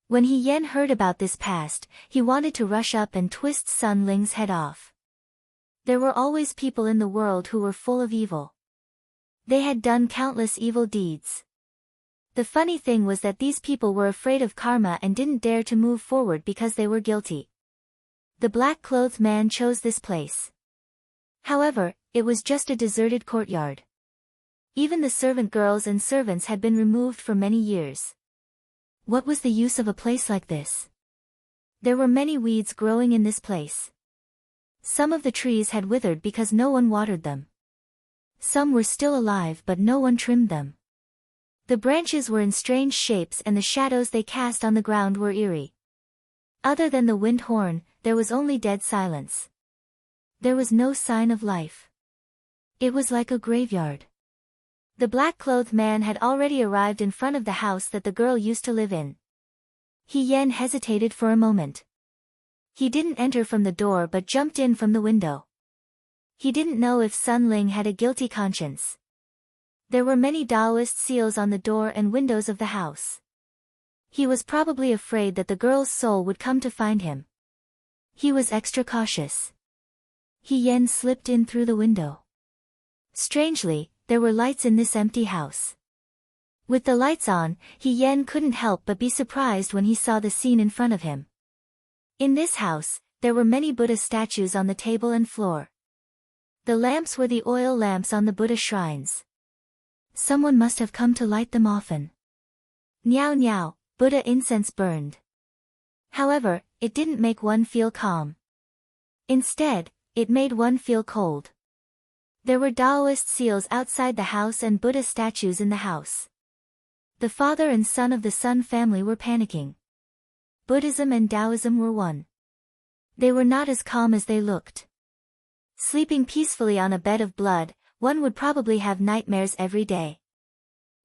When Yen heard about this past, he wanted to rush up and twist Sun Ling's head off. There were always people in the world who were full of evil. They had done countless evil deeds. The funny thing was that these people were afraid of karma and didn't dare to move forward because they were guilty. The black-clothed man chose this place. However, it was just a deserted courtyard. Even the servant girls and servants had been removed for many years. What was the use of a place like this? There were many weeds growing in this place. Some of the trees had withered because no one watered them. Some were still alive but no one trimmed them. The branches were in strange shapes and the shadows they cast on the ground were eerie. Other than the wind horn, there was only dead silence. There was no sign of life. It was like a graveyard. The black-clothed man had already arrived in front of the house that the girl used to live in. Yen hesitated for a moment. He didn't enter from the door but jumped in from the window. He didn't know if Sun Ling had a guilty conscience. There were many Taoist seals on the door and windows of the house. He was probably afraid that the girl's soul would come to find him. He was extra cautious. He Yen slipped in through the window. Strangely, there were lights in this empty house. With the lights on, He Yen couldn't help but be surprised when he saw the scene in front of him. In this house, there were many Buddha statues on the table and floor. The lamps were the oil lamps on the Buddha shrines. Someone must have come to light them often. Niao niao, Buddha incense burned. However, it didn't make one feel calm. Instead, it made one feel cold. There were Taoist seals outside the house and Buddha statues in the house. The father and son of the Sun family were panicking. Buddhism and Taoism were one. They were not as calm as they looked. Sleeping peacefully on a bed of blood, one would probably have nightmares every day.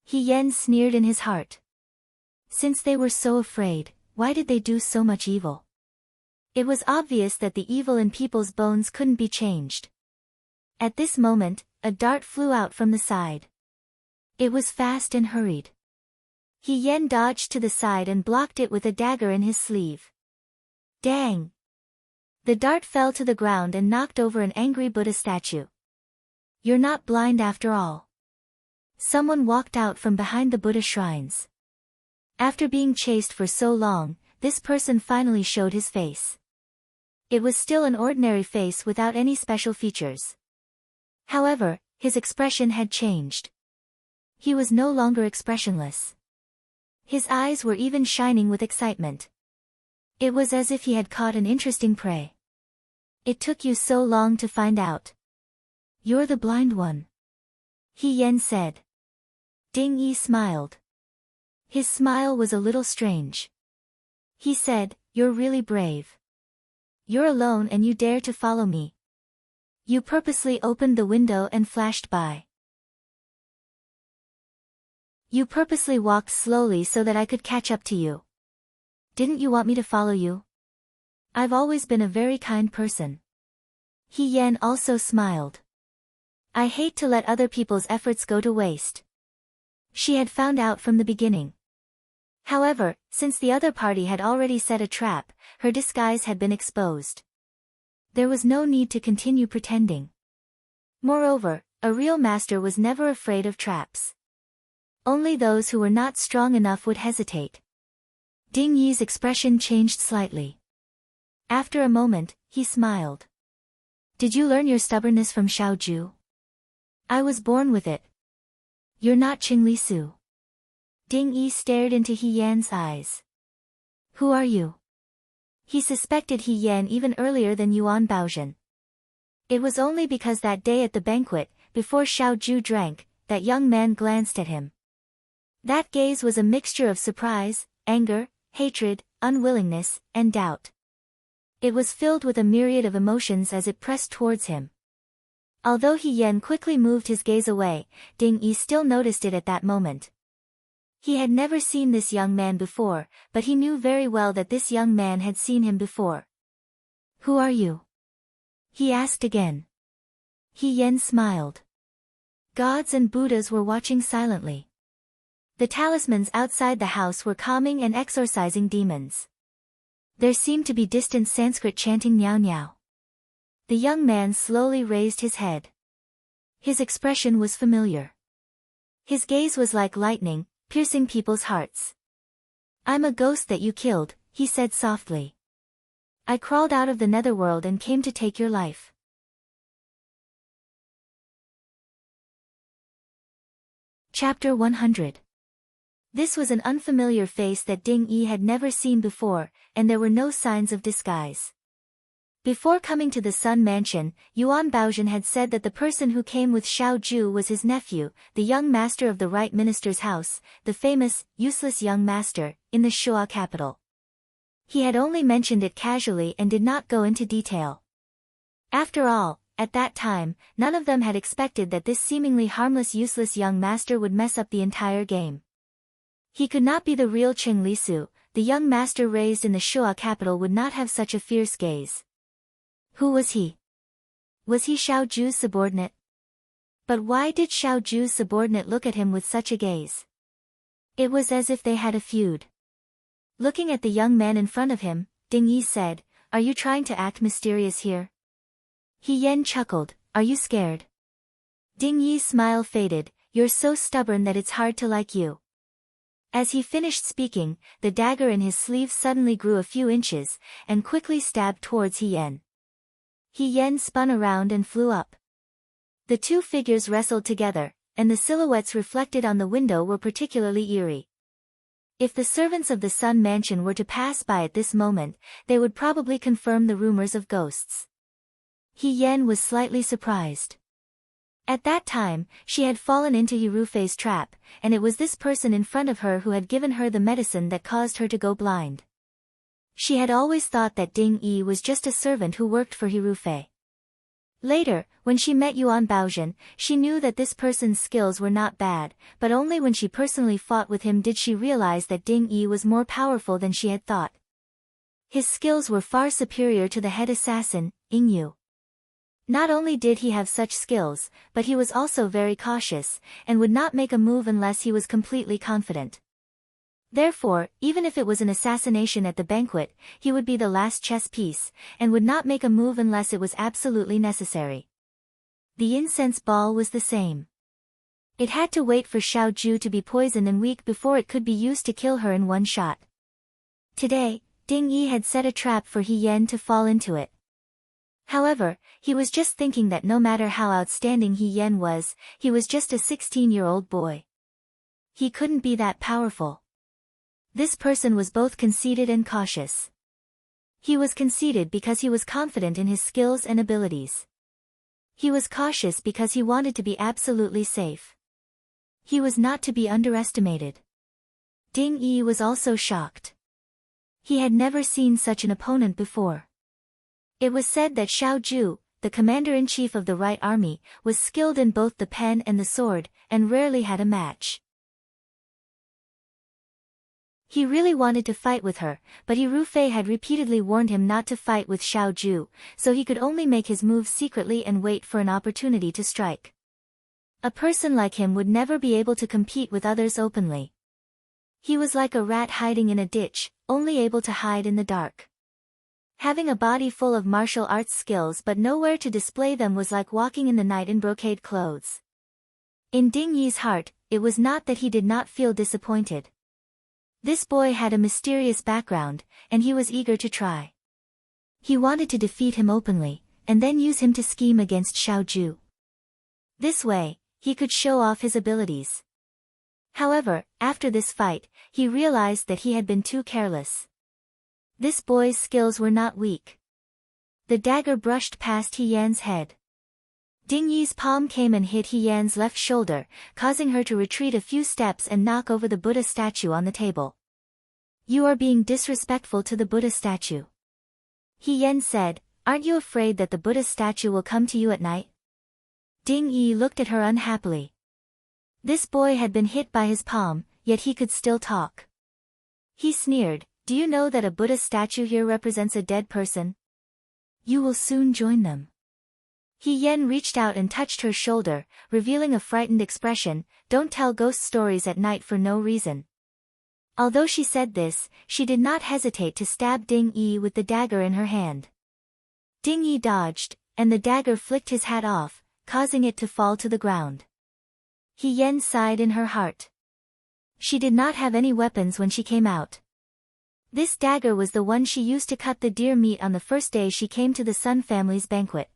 He Yen sneered in his heart. Since they were so afraid, why did they do so much evil? It was obvious that the evil in people's bones couldn't be changed. At this moment, a dart flew out from the side. It was fast and hurried. He Yen dodged to the side and blocked it with a dagger in his sleeve. Dang! The dart fell to the ground and knocked over an angry Buddha statue. You're not blind after all. Someone walked out from behind the Buddha shrines. After being chased for so long, this person finally showed his face. It was still an ordinary face without any special features. However, his expression had changed. He was no longer expressionless. His eyes were even shining with excitement. It was as if he had caught an interesting prey. It took you so long to find out. You're the blind one. He Yen said. Ding Yi smiled. His smile was a little strange. He said, you're really brave. You're alone and you dare to follow me. You purposely opened the window and flashed by. You purposely walked slowly so that I could catch up to you. Didn't you want me to follow you? I've always been a very kind person. He Yen also smiled. I hate to let other people's efforts go to waste. She had found out from the beginning. However, since the other party had already set a trap, her disguise had been exposed. There was no need to continue pretending. Moreover, a real master was never afraid of traps. Only those who were not strong enough would hesitate. Ding Yi's expression changed slightly. After a moment, he smiled. Did you learn your stubbornness from Xiaoju? I was born with it. You're not Qing Li Su. Ding Yi stared into He Yan's eyes. Who are you? He suspected He Yan even earlier than Yuan Baozhen. It was only because that day at the banquet, before Xiaoju drank, that young man glanced at him. That gaze was a mixture of surprise, anger, hatred, unwillingness, and doubt. It was filled with a myriad of emotions as it pressed towards him. Although He Yan quickly moved his gaze away, Ding Yi still noticed it at that moment. He had never seen this young man before, but he knew very well that this young man had seen him before. Who are you? He asked again. He Yan smiled. Gods and Buddhas were watching silently. The talismans outside the house were calming and exorcising demons. There seemed to be distant Sanskrit chanting Niao Niao. The young man slowly raised his head. His expression was familiar. His gaze was like lightning, piercing people's hearts. I'm a ghost that you killed, he said softly. I crawled out of the netherworld and came to take your life. Chapter 100. This was an unfamiliar face that Ding Yi had never seen before, and there were no signs of disguise. Before coming to the Sun Mansion, Yuan Baozhen had said that the person who came with Xiao Ju was his nephew, the young master of the right minister's house, the famous, useless young master, in the Shuo capital. He had only mentioned it casually and did not go into detail. After all, at that time, none of them had expected that this seemingly harmless useless young master would mess up the entire game. He could not be the real Qing Li Su, the young master raised in the Shuo capital would not have such a fierce gaze. Who was he? Was he Xiao Ju's subordinate? But why did Xiao Ju's subordinate look at him with such a gaze? It was as if they had a feud. Looking at the young man in front of him, Ding Yi said, "Are you trying to act mysterious here?" He Yan chuckled, "Are you scared?" Ding Yi's smile faded, "You're so stubborn that it's hard to like you." As he finished speaking, the dagger in his sleeve suddenly grew a few inches, and quickly stabbed towards He Yan. He Yan spun around and flew up. The two figures wrestled together, and the silhouettes reflected on the window were particularly eerie. If the servants of the Sun Mansion were to pass by at this moment, they would probably confirm the rumors of ghosts. He Yan was slightly surprised. At that time, she had fallen into Yirufei's trap, and it was this person in front of her who had given her the medicine that caused her to go blind. She had always thought that Ding Yi was just a servant who worked for Yirufei. Later, when she met Yuan Baozhen, she knew that this person's skills were not bad, but only when she personally fought with him did she realize that Ding Yi was more powerful than she had thought. His skills were far superior to the head assassin, Ying Yu. Not only did he have such skills, but he was also very cautious, and would not make a move unless he was completely confident. Therefore, even if it was an assassination at the banquet, he would be the last chess piece, and would not make a move unless it was absolutely necessary. The incense ball was the same. It had to wait for Xiao Ju to be poisoned and weak before it could be used to kill her in one shot. Today, Ding Yi had set a trap for He Yan to fall into it. However, he was just thinking that no matter how outstanding He Yan was, he was just a 16-year-old boy. He couldn't be that powerful. This person was both conceited and cautious. He was conceited because he was confident in his skills and abilities. He was cautious because he wanted to be absolutely safe. He was not to be underestimated. Ding Yi was also shocked. He had never seen such an opponent before. It was said that Xiao Ju, the commander-in-chief of the Right Army, was skilled in both the pen and the sword, and rarely had a match. He really wanted to fight with her, but Yirufei had repeatedly warned him not to fight with Xiao Ju, so he could only make his moves secretly and wait for an opportunity to strike. A person like him would never be able to compete with others openly. He was like a rat hiding in a ditch, only able to hide in the dark. Having a body full of martial arts skills but nowhere to display them was like walking in the night in brocade clothes. In Ding Yi's heart, it was not that he did not feel disappointed. This boy had a mysterious background, and he was eager to try. He wanted to defeat him openly, and then use him to scheme against Xiao Ju. This way, he could show off his abilities. However, after this fight, he realized that he had been too careless. This boy's skills were not weak. The dagger brushed past He Yan's head. Ding Yi's palm came and hit He Yan's left shoulder, causing her to retreat a few steps and knock over the Buddha statue on the table. "You are being disrespectful to the Buddha statue." He Yan said, "Aren't you afraid that the Buddha statue will come to you at night?" Ding Yi looked at her unhappily. This boy had been hit by his palm, yet he could still talk. He sneered, "Do you know that a Buddha statue here represents a dead person? You will soon join them." He Yan reached out and touched her shoulder, revealing a frightened expression, "Don't tell ghost stories at night for no reason." Although she said this, she did not hesitate to stab Ding Yi with the dagger in her hand. Ding Yi dodged, and the dagger flicked his hat off, causing it to fall to the ground. He Yan sighed in her heart. She did not have any weapons when she came out. This dagger was the one she used to cut the deer meat on the first day she came to the Sun family's banquet.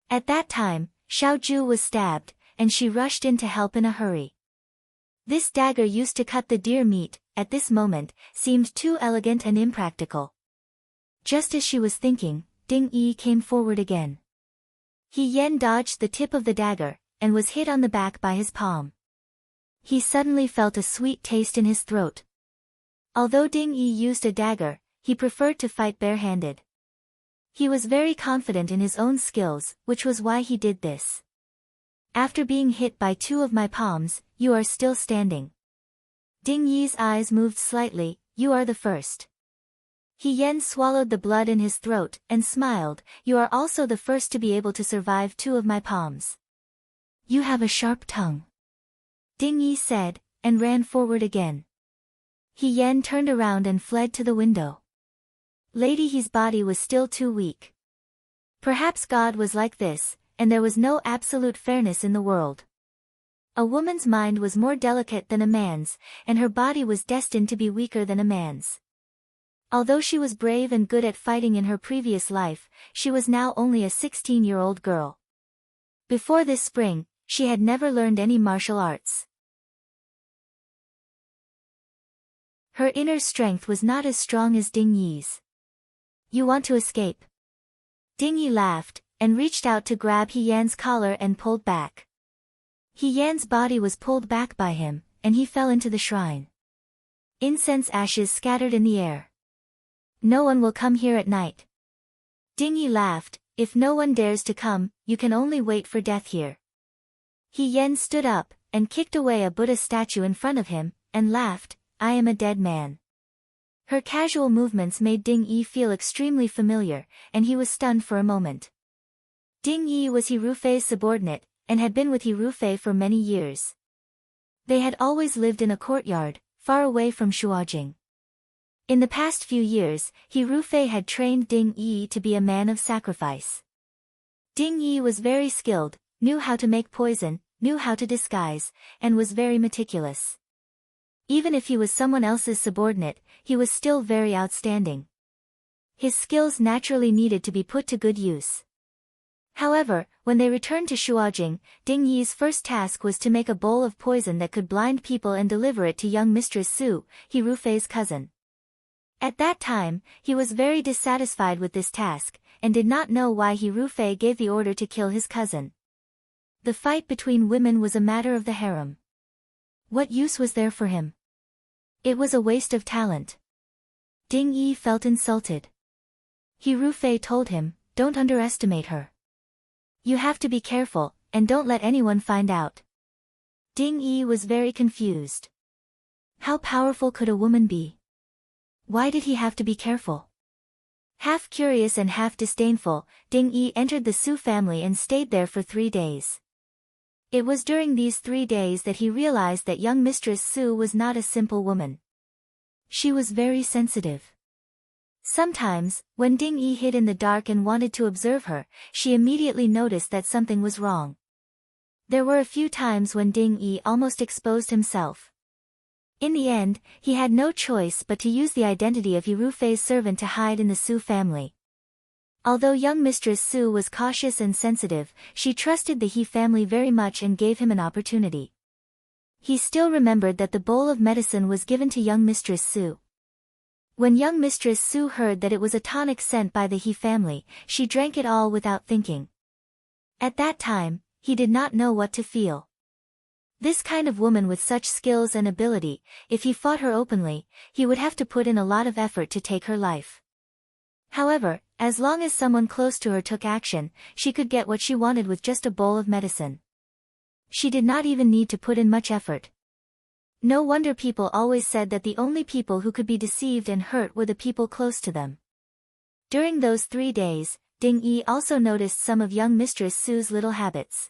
At that time, Xiao Ju was stabbed, and she rushed in to help in a hurry. This dagger used to cut the deer meat, at this moment, seemed too elegant and impractical. Just as she was thinking, Ding Yi came forward again. He Yan dodged the tip of the dagger, and was hit on the back by his palm. He suddenly felt a sweet taste in his throat. Although Ding Yi used a dagger, he preferred to fight barehanded. He was very confident in his own skills, which was why he did this. "After being hit by two of my palms, you are still standing." Ding Yi's eyes moved slightly, "You are the first." He Yen swallowed the blood in his throat and smiled. You are also the first to be able to survive 2 of my palms. You have a sharp tongue, Ding Yi said, and ran forward again. He Yen turned around and fled to the window. Lady He's body was still too weak. Perhaps God was like this, and there was no absolute fairness in the world. A woman's mind was more delicate than a man's, and her body was destined to be weaker than a man's. Although she was brave and good at fighting in her previous life, she was now only a 16-year-old girl. Before this spring, she had never learned any martial arts. Her inner strength was not as strong as Ding Yi's. You want to escape? Ding Yi laughed, and reached out to grab He Yan's collar and pulled back. He Yan's body was pulled back by him, and he fell into the shrine. Incense ashes scattered in the air. No one will come here at night. Ding Yi laughed. If no one dares to come, you can only wait for death here. He Yan stood up, and kicked away a Buddha statue in front of him, and laughed. I am a dead man. Her casual movements made Ding Yi feel extremely familiar, and he was stunned for a moment. Ding Yi was He Rufei's subordinate, and had been with He Rufei for many years. They had always lived in a courtyard, far away from Shuajing. In the past few years, He Rufei had trained Ding Yi to be a man of sacrifice. Ding Yi was very skilled, knew how to make poison, knew how to disguise, and was very meticulous. Even if he was someone else's subordinate, he was still very outstanding. His skills naturally needed to be put to good use. However, when they returned to Shuajing, Ding Yi's first task was to make a bowl of poison that could blind people and deliver it to young Mistress Su, He Rufei's cousin. At that time, he was very dissatisfied with this task, and did not know why He Rufei gave the order to kill his cousin. The fight between women was a matter of the harem. What use was there for him? It was a waste of talent. Ding Yi felt insulted. He Rufei told him, don't underestimate her. You have to be careful, and don't let anyone find out. Ding Yi was very confused. How powerful could a woman be? Why did he have to be careful? Half curious and half disdainful, Ding Yi entered the Su family and stayed there for 3 days. It was during these 3 days that he realized that young Mistress Su was not a simple woman. She was very sensitive. Sometimes, when Ding Yi hid in the dark and wanted to observe her, she immediately noticed that something was wrong. There were a few times when Ding Yi almost exposed himself. In the end, he had no choice but to use the identity of He Rufei's servant to hide in the Su family. Although young Mistress Su was cautious and sensitive, she trusted the He family very much and gave him an opportunity. He still remembered that the bowl of medicine was given to young Mistress Su. When young Mistress Su heard that it was a tonic sent by the He family, she drank it all without thinking. At that time, he did not know what to feel. This kind of woman with such skills and ability, if he fought her openly, he would have to put in a lot of effort to take her life. However, as long as someone close to her took action, she could get what she wanted with just a bowl of medicine. She did not even need to put in much effort. No wonder people always said that the only people who could be deceived and hurt were the people close to them. During those 3 days, Ding Yi also noticed some of young Mistress Su's little habits.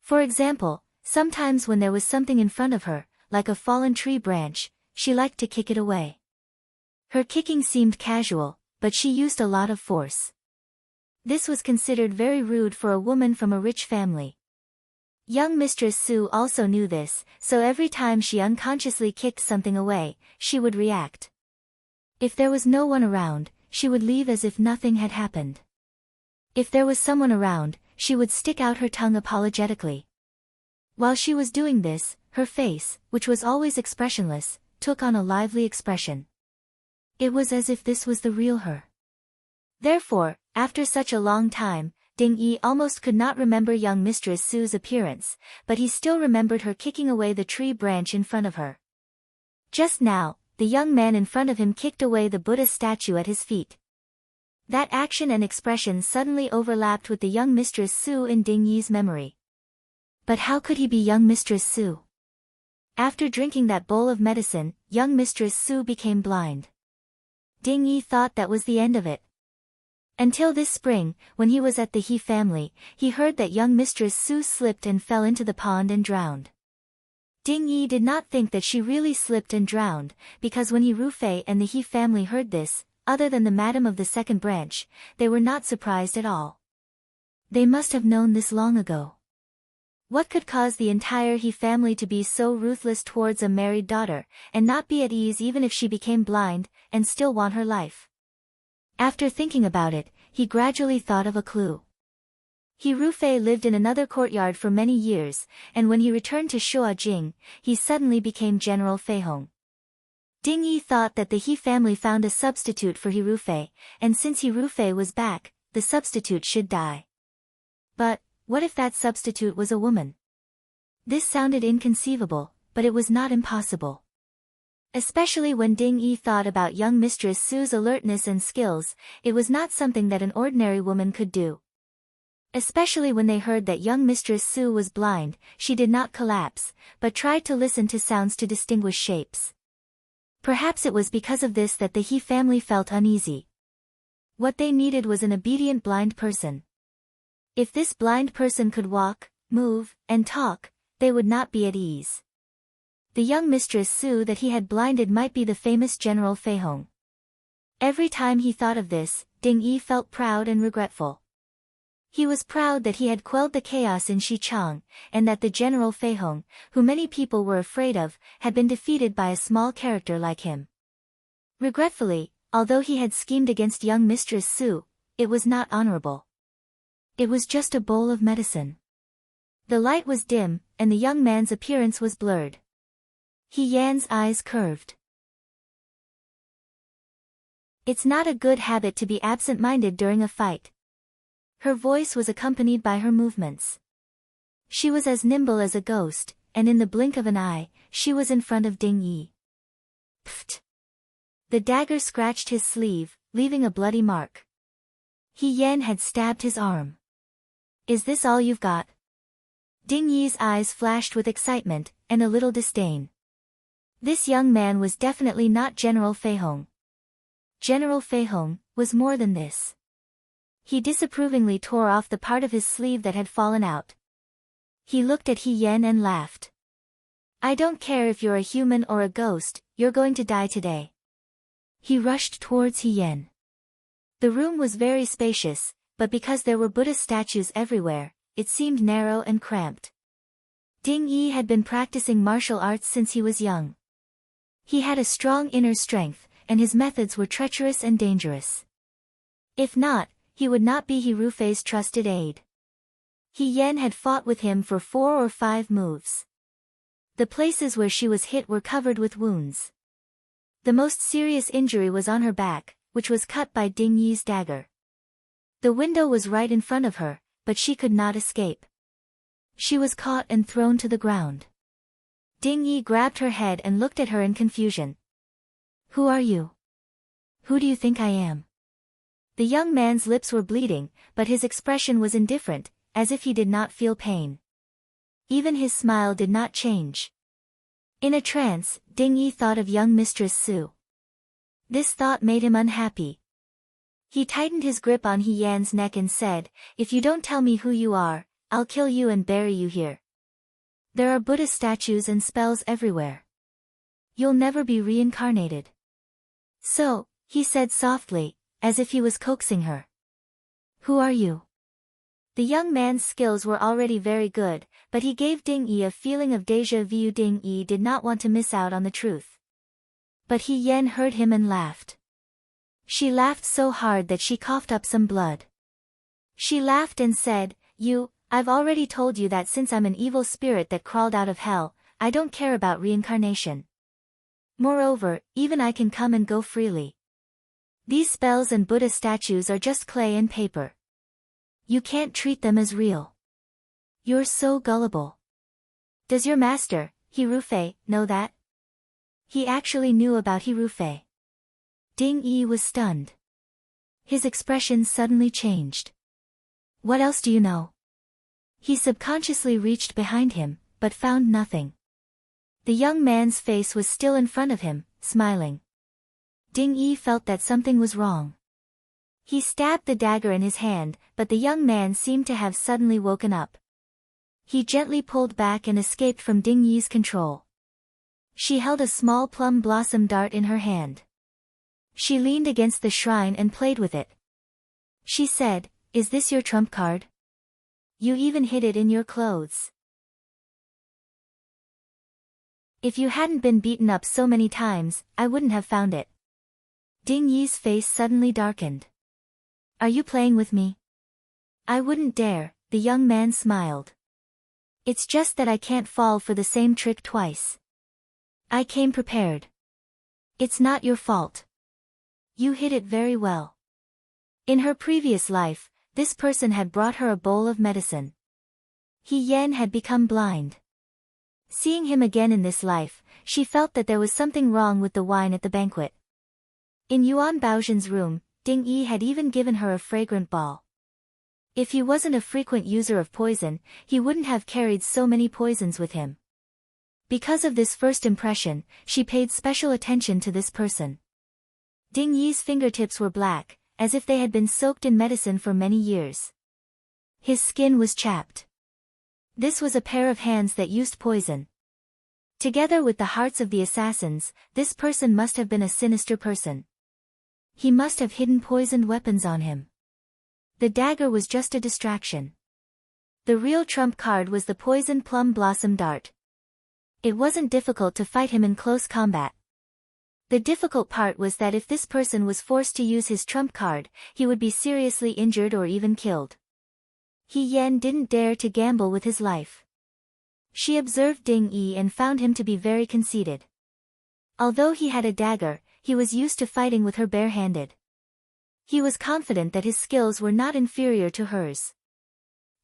For example, sometimes when there was something in front of her, like a fallen tree branch, she liked to kick it away. Her kicking seemed casual, but she used a lot of force. This was considered very rude for a woman from a rich family. Young Mistress Su also knew this, so every time she unconsciously kicked something away, she would react. If there was no one around, she would leave as if nothing had happened. If there was someone around, she would stick out her tongue apologetically. While she was doing this, her face, which was always expressionless, took on a lively expression. It was as if this was the real her. Therefore, after such a long time, Ding Yi almost could not remember young Mistress Su's appearance, but he still remembered her kicking away the tree branch in front of her. Just now, the young man in front of him kicked away the Buddha statue at his feet. That action and expression suddenly overlapped with the young Mistress Su in Ding Yi's memory. But how could he be young Mistress Su? After drinking that bowl of medicine, young Mistress Su became blind. Ding Yi thought that was the end of it. Until this spring, when he was at the He family, he heard that young Mistress Su slipped and fell into the pond and drowned. Ding Yi did not think that she really slipped and drowned, because when He Rufei and the He family heard this, other than the madam of the second branch, they were not surprised at all. They must have known this long ago. What could cause the entire He family to be so ruthless towards a married daughter, and not be at ease even if she became blind, and still want her life? After thinking about it, he gradually thought of a clue. He Rufei lived in another courtyard for many years, and when he returned to Shuajing, he suddenly became General Feihong. Ding Yi thought that the He family found a substitute for He Rufei, and since He Rufei was back, the substitute should die. But, what if that substitute was a woman? This sounded inconceivable, but it was not impossible. Especially when Ding Yi thought about young Mistress Su's alertness and skills, it was not something that an ordinary woman could do. Especially when they heard that young Mistress Su was blind, she did not collapse, but tried to listen to sounds to distinguish shapes. Perhaps it was because of this that the He family felt uneasy. What they needed was an obedient blind person. If this blind person could walk, move, and talk, they would not be at ease. The young Mistress Su that he had blinded might be the famous General Feihong. Every time he thought of this, Ding Yi felt proud and regretful. He was proud that he had quelled the chaos in Xichang, and that the General Feihong, who many people were afraid of, had been defeated by a small character like him. Regretfully, although he had schemed against young Mistress Su, it was not honorable. It was just a bowl of medicine. The light was dim, and the young man's appearance was blurred. He Yan's eyes curved. It's not a good habit to be absent-minded during a fight. Her voice was accompanied by her movements. She was as nimble as a ghost, and in the blink of an eye, she was in front of Ding Yi. Pfft! The dagger scratched his sleeve, leaving a bloody mark. He Yan had stabbed his arm. Is this all you've got? Ding Yi's eyes flashed with excitement, and a little disdain. This young man was definitely not General Feihong. General Feihong was more than this. He disapprovingly tore off the part of his sleeve that had fallen out. He looked at He Yan and laughed. I don't care if you're a human or a ghost, you're going to die today. He rushed towards He Yan. The room was very spacious, but because there were Buddha statues everywhere, it seemed narrow and cramped. Ding Yi had been practicing martial arts since he was young. He had a strong inner strength, and his methods were treacherous and dangerous. If not, he would not be He Rufei's trusted aide. He Yan had fought with him for 4 or 5 moves. The places where she was hit were covered with wounds. The most serious injury was on her back, which was cut by Ding Yi's dagger. The window was right in front of her, but she could not escape. She was caught and thrown to the ground. Ding Yi grabbed her head and looked at her in confusion. Who are you? Who do you think I am? The young man's lips were bleeding, but his expression was indifferent, as if he did not feel pain. Even his smile did not change. In a trance, Ding Yi thought of young Mistress Su. This thought made him unhappy. He tightened his grip on He Yan's neck and said, if you don't tell me who you are, I'll kill you and bury you here. There are Buddha statues and spells everywhere. You'll never be reincarnated. So, he said softly, as if he was coaxing her. Who are you? The young man's skills were already very good, but he gave Ding Yi a feeling of déjà vu. Ding Yi did not want to miss out on the truth. But He Yan heard him and laughed. She laughed so hard that she coughed up some blood. She laughed and said, I've already told you that since I'm an evil spirit that crawled out of hell, I don't care about reincarnation. Moreover, even I can come and go freely. These spells and Buddha statues are just clay and paper. You can't treat them as real. You're so gullible. Does your master, He Rufei, know that? He actually knew about He Rufei. Ding Yi was stunned. His expression suddenly changed. What else do you know? He subconsciously reached behind him, but found nothing. The young man's face was still in front of him, smiling. Ding Yi felt that something was wrong. He stabbed the dagger in his hand, but the young man seemed to have suddenly woken up. He gently pulled back and escaped from Ding Yi's control. She held a small plum blossom dart in her hand. She leaned against the shrine and played with it. She said, "Is this your trump card? You even hid it in your clothes. If you hadn't been beaten up so many times, I wouldn't have found it." Ding Yi's face suddenly darkened. "Are you playing with me?" "I wouldn't dare," the young man smiled. "It's just that I can't fall for the same trick twice. I came prepared. It's not your fault. You hid it very well." In her previous life, this person had brought her a bowl of medicine. He Yan had become blind. Seeing him again in this life, she felt that there was something wrong with the wine at the banquet. In Yuan Baozhen's room, Ding Yi had even given her a fragrant ball. If he wasn't a frequent user of poison, he wouldn't have carried so many poisons with him. Because of this first impression, she paid special attention to this person. Ding Yi's fingertips were black, as if they had been soaked in medicine for many years. His skin was chapped. This was a pair of hands that used poison. Together with the hearts of the assassins, this person must have been a sinister person. He must have hidden poisoned weapons on him. The dagger was just a distraction. The real trump card was the poisoned plum blossom dart. It wasn't difficult to fight him in close combat. The difficult part was that if this person was forced to use his trump card, he would be seriously injured or even killed. He Yan didn't dare to gamble with his life. She observed Ding Yi and found him to be very conceited. Although he had a dagger, he was used to fighting with her bare-handed. He was confident that his skills were not inferior to hers.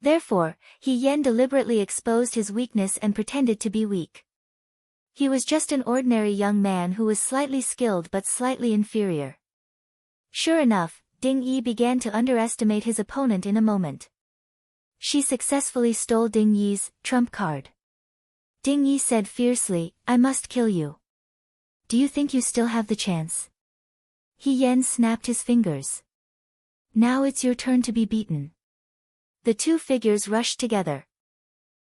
Therefore, He Yan deliberately exposed his weakness and pretended to be weak. He was just an ordinary young man who was slightly skilled but slightly inferior. Sure enough, Ding Yi began to underestimate his opponent in a moment. She successfully stole Ding Yi's trump card. Ding Yi said fiercely, "I must kill you. Do you think you still have the chance?" He Yan snapped his fingers. "Now it's your turn to be beaten." The two figures rushed together.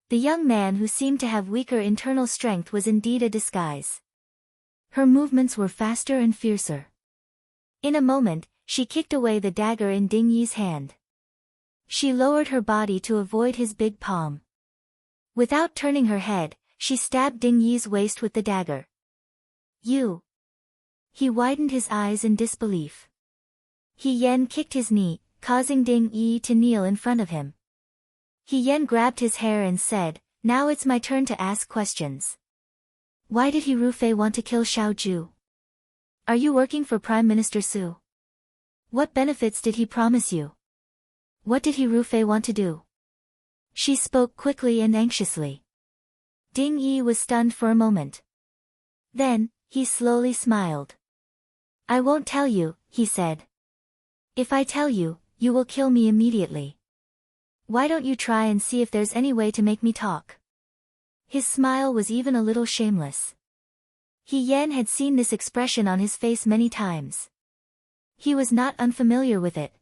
The young man who seemed to have weaker internal strength was indeed a disguise. Her movements were faster and fiercer. In a moment, she kicked away the dagger in Ding Yi's hand. She lowered her body to avoid his big palm. Without turning her head, she stabbed Ding Yi's waist with the dagger. "You!" He widened his eyes in disbelief. He Yan kicked his knee, causing Ding Yi to kneel in front of him. He Yan grabbed his hair and said, "Now it's my turn to ask questions. Why did He Rufei want to kill Xiao Ju? Are you working for Prime Minister Su? What benefits did he promise you? What did He Rufei want to do?" She spoke quickly and anxiously. Ding Yi was stunned for a moment. Then, he slowly smiled. "I won't tell you," he said. "If I tell you, you will kill me immediately. Why don't you try and see if there's any way to make me talk?" His smile was even a little shameless. He Yan had seen this expression on his face many times. He was not unfamiliar with it.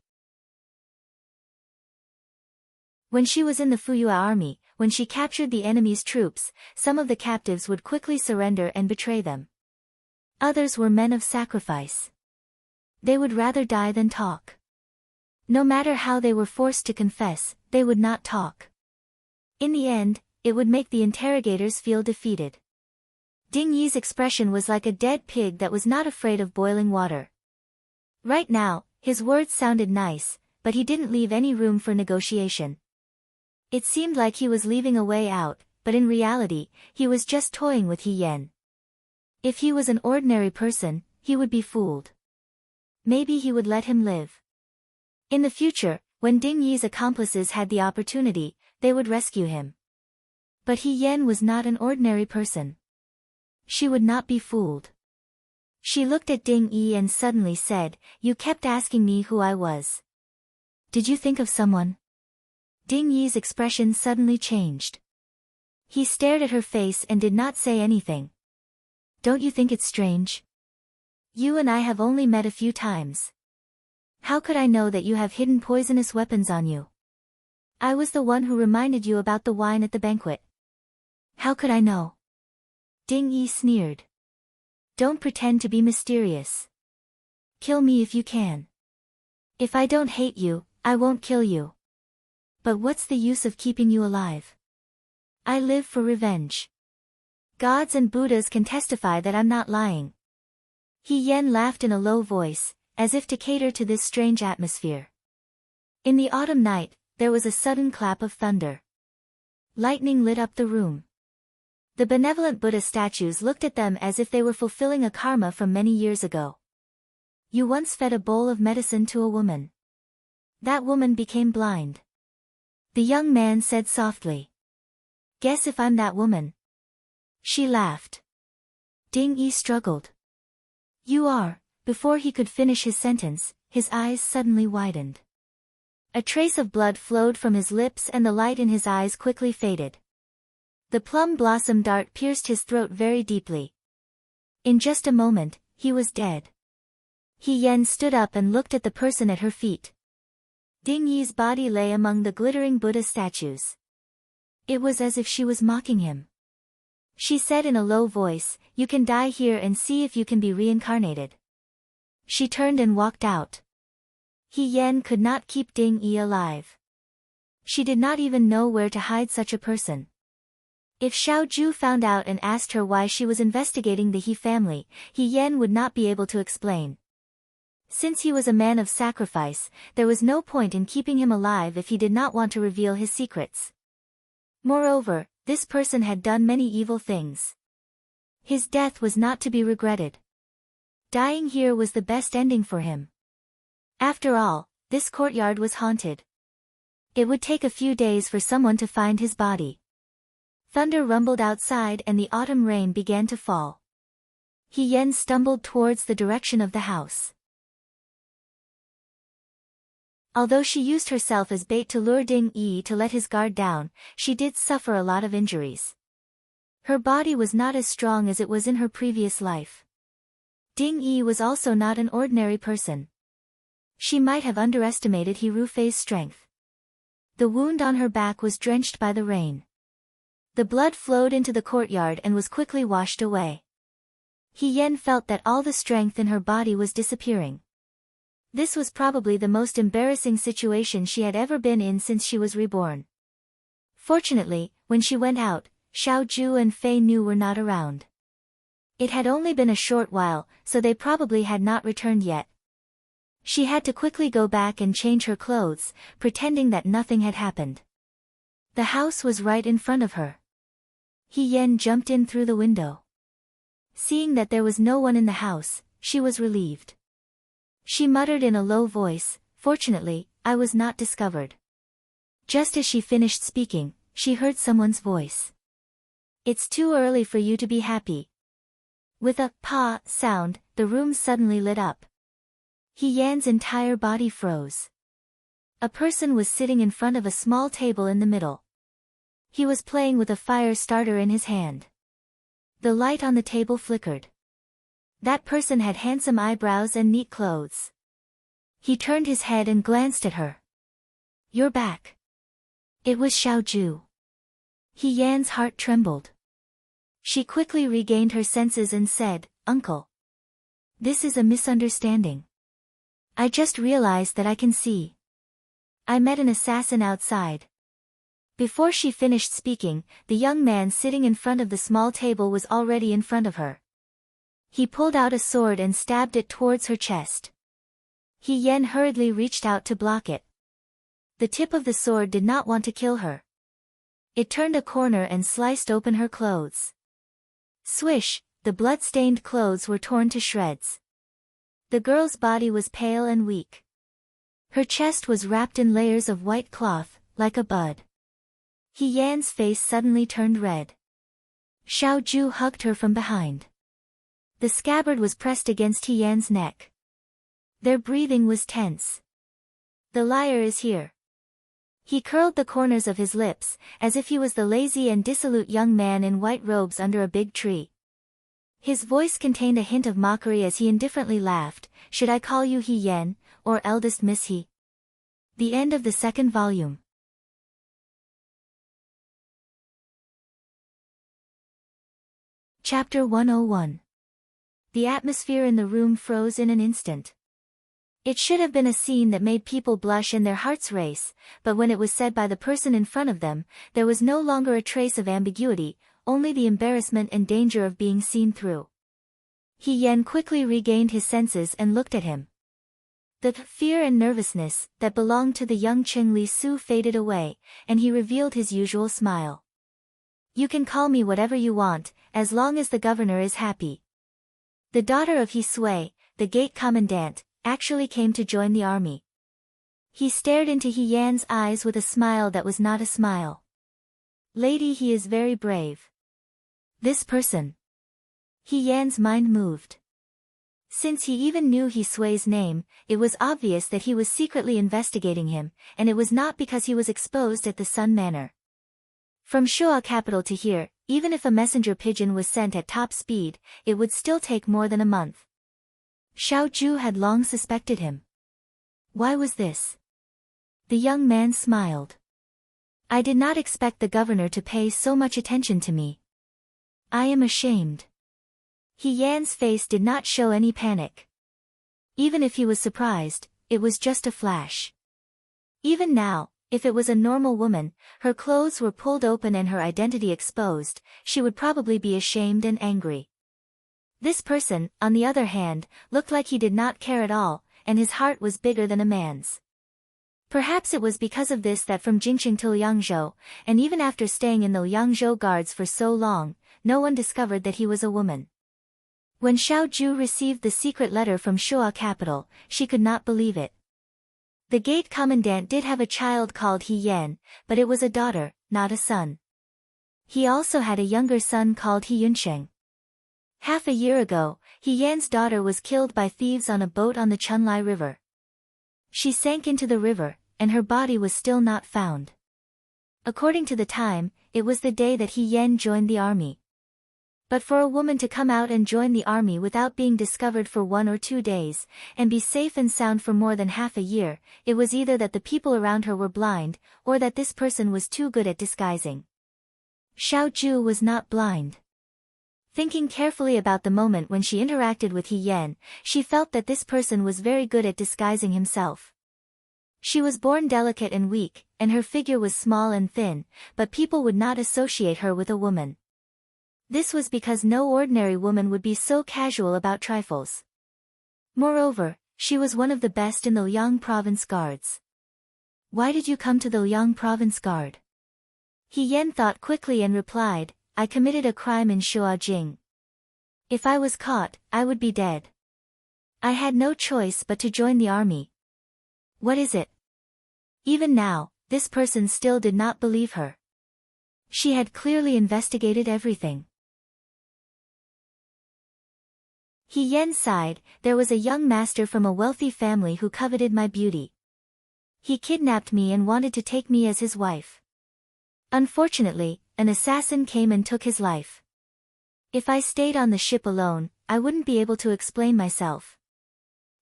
When she was in the Fuyue army, when she captured the enemy's troops, some of the captives would quickly surrender and betray them. Others were men of sacrifice. They would rather die than talk. No matter how they were forced to confess, they would not talk. In the end, it would make the interrogators feel defeated. Ding Yi's expression was like a dead pig that was not afraid of boiling water. Right now, his words sounded nice, but he didn't leave any room for negotiation. It seemed like he was leaving a way out, but in reality, he was just toying with He Yan. If he was an ordinary person, he would be fooled. Maybe he would let him live. In the future, when Ding Yi's accomplices had the opportunity, they would rescue him. But He Yan was not an ordinary person. She would not be fooled. She looked at Ding Yi and suddenly said, "You kept asking me who I was. Did you think of someone?" Ding Yi's expression suddenly changed. He stared at her face and did not say anything. Don't you think it's strange? You and I have only met a few times. How could I know that you have hidden poisonous weapons on you? I was the one who reminded you about the wine at the banquet. How could I know? Ding Yi sneered. Don't pretend to be mysterious. Kill me if you can. If I don't hate you, I won't kill you. But what's the use of keeping you alive? I live for revenge. Gods and Buddhas can testify that I'm not lying. He Yen laughed in a low voice, as if to cater to this strange atmosphere. In the autumn night, there was a sudden clap of thunder. Lightning lit up the room. The benevolent Buddha statues looked at them as if they were fulfilling a karma from many years ago. You once fed a bowl of medicine to a woman. That woman became blind. The young man said softly. Guess if I'm that woman. She laughed. Ding Yi struggled. You are. Before he could finish his sentence, his eyes suddenly widened. A trace of blood flowed from his lips and the light in his eyes quickly faded. The plum blossom dart pierced his throat very deeply. In just a moment, he was dead. He Yen stood up and looked at the person at her feet. Ding Yi's body lay among the glittering Buddha statues. It was as if she was mocking him. She said in a low voice, You can die here and see if you can be reincarnated. She turned and walked out. He Yen could not keep Ding Yi alive. She did not even know where to hide such a person. If Xiao Ju found out and asked her why she was investigating the He family, He Yen would not be able to explain. Since he was a man of sacrifice, there was no point in keeping him alive if he did not want to reveal his secrets. Moreover, this person had done many evil things. His death was not to be regretted. Dying here was the best ending for him. After all, this courtyard was haunted. It would take a few days for someone to find his body. Thunder rumbled outside and the autumn rain began to fall. He Yen stumbled towards the direction of the house. Although she used herself as bait to lure Ding Yi to let his guard down, she did suffer a lot of injuries. Her body was not as strong as it was in her previous life. Ding Yi was also not an ordinary person. She might have underestimated He Rufei's strength. The wound on her back was drenched by the rain. The blood flowed into the courtyard and was quickly washed away. He Yen felt that all the strength in her body was disappearing. This was probably the most embarrassing situation she had ever been in since she was reborn. Fortunately, when she went out, Xiao Ju and Fei Nu were not around. It had only been a short while, so they probably had not returned yet. She had to quickly go back and change her clothes, pretending that nothing had happened. The house was right in front of her. He Yen jumped in through the window. Seeing that there was no one in the house, she was relieved. She muttered in a low voice, Fortunately, I was not discovered. Just as she finished speaking, she heard someone's voice. It's too early for you to be happy. With a pa sound, the room suddenly lit up. He Yan's entire body froze. A person was sitting in front of a small table in the middle. He was playing with a fire starter in his hand. The light on the table flickered. That person had handsome eyebrows and neat clothes. He turned his head and glanced at her. You're back. It was Xiao Ju. He Yan's heart trembled. She quickly regained her senses and said, Uncle. This is a misunderstanding. I just realized that I can see. I met an assassin outside. Before she finished speaking, the young man sitting in front of the small table was already in front of her. He pulled out a sword and stabbed it towards her chest. He Yen hurriedly reached out to block it. The tip of the sword did not want to kill her. It turned a corner and sliced open her clothes. Swish, the blood-stained clothes were torn to shreds. The girl's body was pale and weak. Her chest was wrapped in layers of white cloth, like a bud. He Yan's face suddenly turned red. Xiao Ju hugged her from behind. The scabbard was pressed against He Yan's neck. Their breathing was tense. The liar is here. He curled the corners of his lips, as if he was the lazy and dissolute young man in white robes under a big tree. His voice contained a hint of mockery as he indifferently laughed. Should I call you He Yen, or eldest Miss He? The end of the second volume. Chapter 101. The atmosphere in the room froze in an instant. It should have been a scene that made people blush and their hearts race, but when it was said by the person in front of them, there was no longer a trace of ambiguity, only the embarrassment and danger of being seen through. He Yen quickly regained his senses and looked at him. The fear and nervousness that belonged to the young Cheng Li Su faded away, and he revealed his usual smile. You can call me whatever you want, as long as the governor is happy. The daughter of He Sui, the gate commandant, actually came to join the army. He stared into He Yan's eyes with a smile that was not a smile. Lady, he is very brave. This person. He Yan's mind moved. Since he even knew He Sui's name, it was obvious that he was secretly investigating him, and it was not because he was exposed at the Sun Manor. From Shua capital to here, even if a messenger pigeon was sent at top speed, it would still take more than a month. Xiao Ju had long suspected him. Why was this? The young man smiled. I did not expect the governor to pay so much attention to me. I am ashamed. He Yan's face did not show any panic. Even if he was surprised, it was just a flash. Even now, if it was a normal woman, her clothes were pulled open and her identity exposed, she would probably be ashamed and angry. This person, on the other hand, looked like he did not care at all, and his heart was bigger than a man's. Perhaps it was because of this that from Jingqing to Liangzhou, and even after staying in the Liangzhou guards for so long, no one discovered that he was a woman. When Xiao Ju received the secret letter from Shua capital, she could not believe it. The gate commandant did have a child called He Yan, but it was a daughter, not a son. He also had a younger son called He Yunsheng. Half a year ago, He Yan's daughter was killed by thieves on a boat on the Chunlai River. She sank into the river, and her body was still not found. According to the time, it was the day that He Yan joined the army. But for a woman to come out and join the army without being discovered for 1 or 2 days, and be safe and sound for more than half a year, it was either that the people around her were blind, or that this person was too good at disguising. Xiao Ju was not blind. Thinking carefully about the moment when she interacted with He Yan, she felt that this person was very good at disguising himself. She was born delicate and weak, and her figure was small and thin, but people would not associate her with a woman. This was because no ordinary woman would be so casual about trifles. Moreover, she was one of the best in the Liang Province Guards. Why did you come to the Liang Province Guard? He Yan thought quickly and replied, I committed a crime in Shuajing. If I was caught, I would be dead. I had no choice but to join the army. What is it? Even now, this person still did not believe her. She had clearly investigated everything. He Yan sighed. There was a young master from a wealthy family who coveted my beauty. He kidnapped me and wanted to take me as his wife. Unfortunately, an assassin came and took his life. If I stayed on the ship alone, I wouldn't be able to explain myself.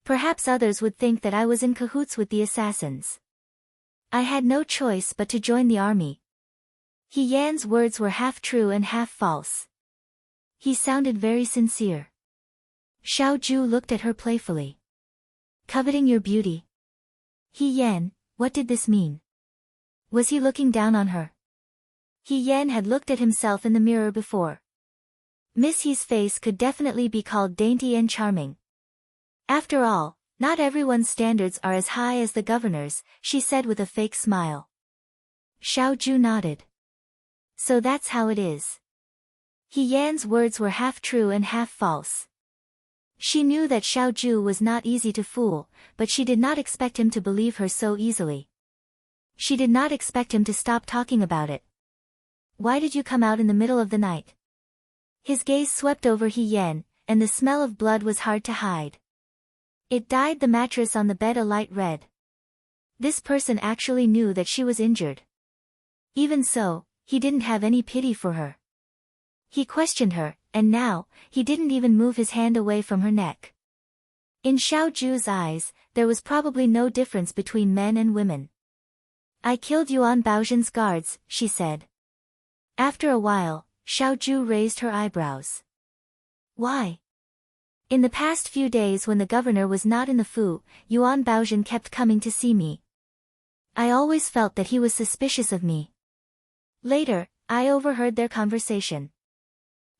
Perhaps others would think that I was in cahoots with the assassins. I had no choice but to join the army. He Yan's words were half true and half false. He sounded very sincere. Xiao Ju looked at her playfully. Coveting your beauty. He Yan, what did this mean? Was he looking down on her? He Yan had looked at himself in the mirror before. Miss He's face could definitely be called dainty and charming. After all, not everyone's standards are as high as the governor's, she said with a fake smile. Xiao Ju nodded. So that's how it is. He Yan's words were half true and half false. She knew that Xiao Ju was not easy to fool, but she did not expect him to believe her so easily. She did not expect him to stop talking about it. Why did you come out in the middle of the night? His gaze swept over He Yan, and the smell of blood was hard to hide. It dyed the mattress on the bed a light red. This person actually knew that she was injured. Even so, he didn't have any pity for her. He questioned her, and now, he didn't even move his hand away from her neck. In Xiao Ju's eyes, there was probably no difference between men and women. I killed Yuan Baozhen's guards, she said. After a while, Xiao Ju raised her eyebrows. Why? In the past few days when the governor was not in the Fu, Yuan Baozhen kept coming to see me. I always felt that he was suspicious of me. Later, I overheard their conversation.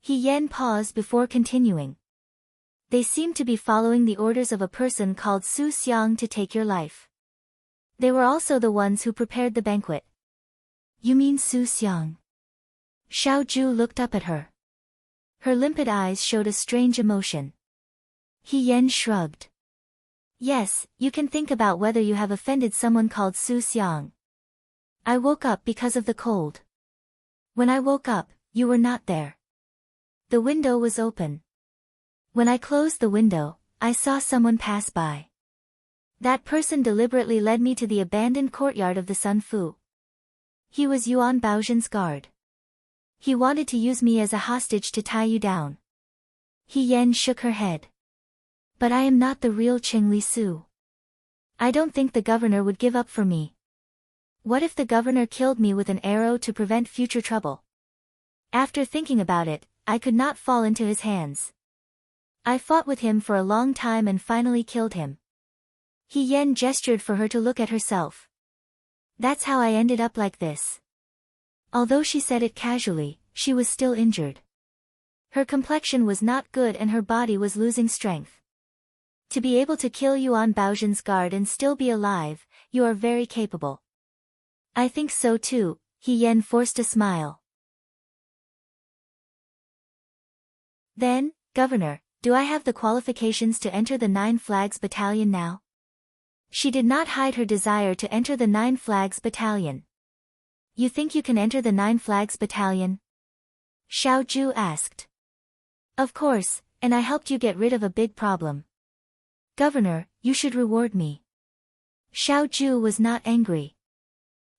He Yan paused before continuing. They seemed to be following the orders of a person called Su Xiang to take your life. They were also the ones who prepared the banquet. You mean Su Xiang? Xiao Ju looked up at her. Her limpid eyes showed a strange emotion. He Yan shrugged. Yes, you can think about whether you have offended someone called Su Xiang. I woke up because of the cold. When I woke up, you were not there. The window was open. When I closed the window, I saw someone pass by. That person deliberately led me to the abandoned courtyard of the Sun Fu. He was Yuan Baozhen's guard. He wanted to use me as a hostage to tie you down. He Yan shook her head. But I am not the real Cheng Li Su. I don't think the governor would give up for me. What if the governor killed me with an arrow to prevent future trouble? After thinking about it, I could not fall into his hands. I fought with him for a long time and finally killed him. He Yan gestured for her to look at herself. That's how I ended up like this. Although she said it casually, she was still injured. Her complexion was not good and her body was losing strength. To be able to kill Yuan Baozhen's guard and still be alive, you are very capable. I think so too, He Yan forced a smile. Then, Governor, do I have the qualifications to enter the Nine Flags Battalion now? She did not hide her desire to enter the Nine Flags Battalion. You think you can enter the Nine Flags Battalion? Xiao Ju asked. Of course, and I helped you get rid of a big problem. Governor, you should reward me. Xiao Ju was not angry.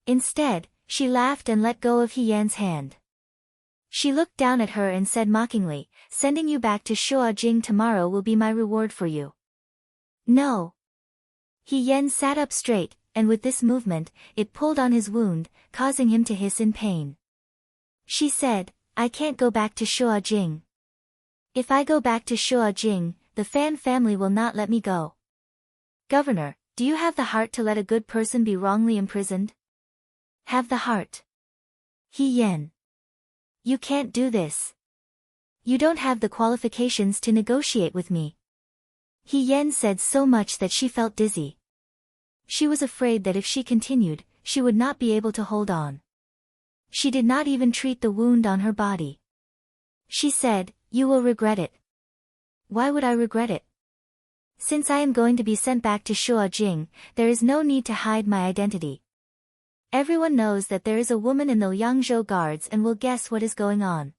Instead, she laughed and let go of He Yan's hand. She looked down at her and said mockingly, sending you back to Shuajing tomorrow will be my reward for you. No. He Yan sat up straight, and with this movement, it pulled on his wound, causing him to hiss in pain. She said, I can't go back to Shuajing. If I go back to Shuajing, the Fan family will not let me go. Governor, do you have the heart to let a good person be wrongly imprisoned? Have the heart. He Yan. You can't do this. You don't have the qualifications to negotiate with me. He Yan said so much that she felt dizzy. She was afraid that if she continued, she would not be able to hold on. She did not even treat the wound on her body. She said, you will regret it. Why would I regret it? Since I am going to be sent back to Shuajing, there is no need to hide my identity. Everyone knows that there is a woman in the Yangzhou guards and will guess what is going on.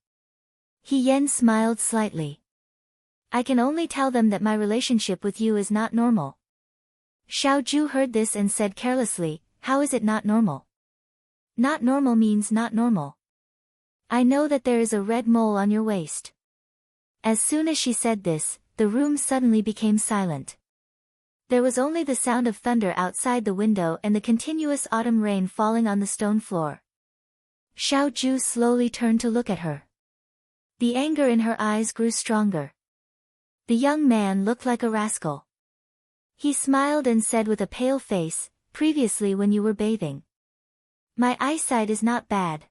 He Yan smiled slightly. I can only tell them that my relationship with you is not normal. Xiao Ju heard this and said carelessly, how is it not normal? Not normal means not normal. I know that there is a red mole on your waist. As soon as she said this, the room suddenly became silent. There was only the sound of thunder outside the window and the continuous autumn rain falling on the stone floor. Xiao Ju slowly turned to look at her. The anger in her eyes grew stronger. The young man looked like a rascal. He smiled and said with a pale face, previously when you were bathing. My eyesight is not bad.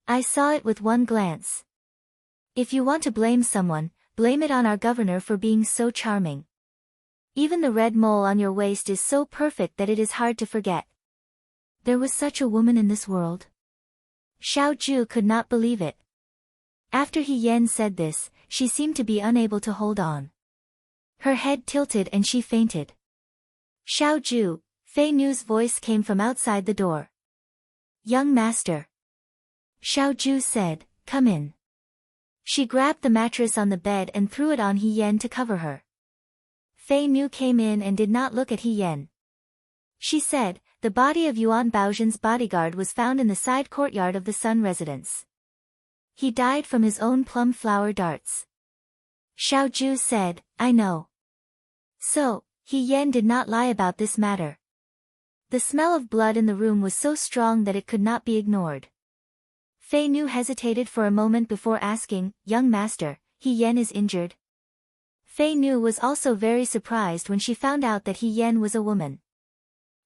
I saw it with one glance. If you want to blame someone, blame it on our governor for being so charming. Even the red mole on your waist is so perfect that it is hard to forget. There was such a woman in this world. Xiao Ju could not believe it. After He Yan said this, she seemed to be unable to hold on. Her head tilted and she fainted. Xiao Ju, Fei Nu's voice came from outside the door. Young master. Xiao Ju said, come in. She grabbed the mattress on the bed and threw it on He Yan to cover her. Fei Nu came in and did not look at He Yan. She said, the body of Yuan Baozhen's bodyguard was found in the side courtyard of the Sun residence. He died from his own plum flower darts. Xiao Zhu said, I know. So, He Yan did not lie about this matter. The smell of blood in the room was so strong that it could not be ignored. Fei Nu hesitated for a moment before asking, Young master, He Yan is injured? Fei Nu was also very surprised when she found out that He Yan was a woman.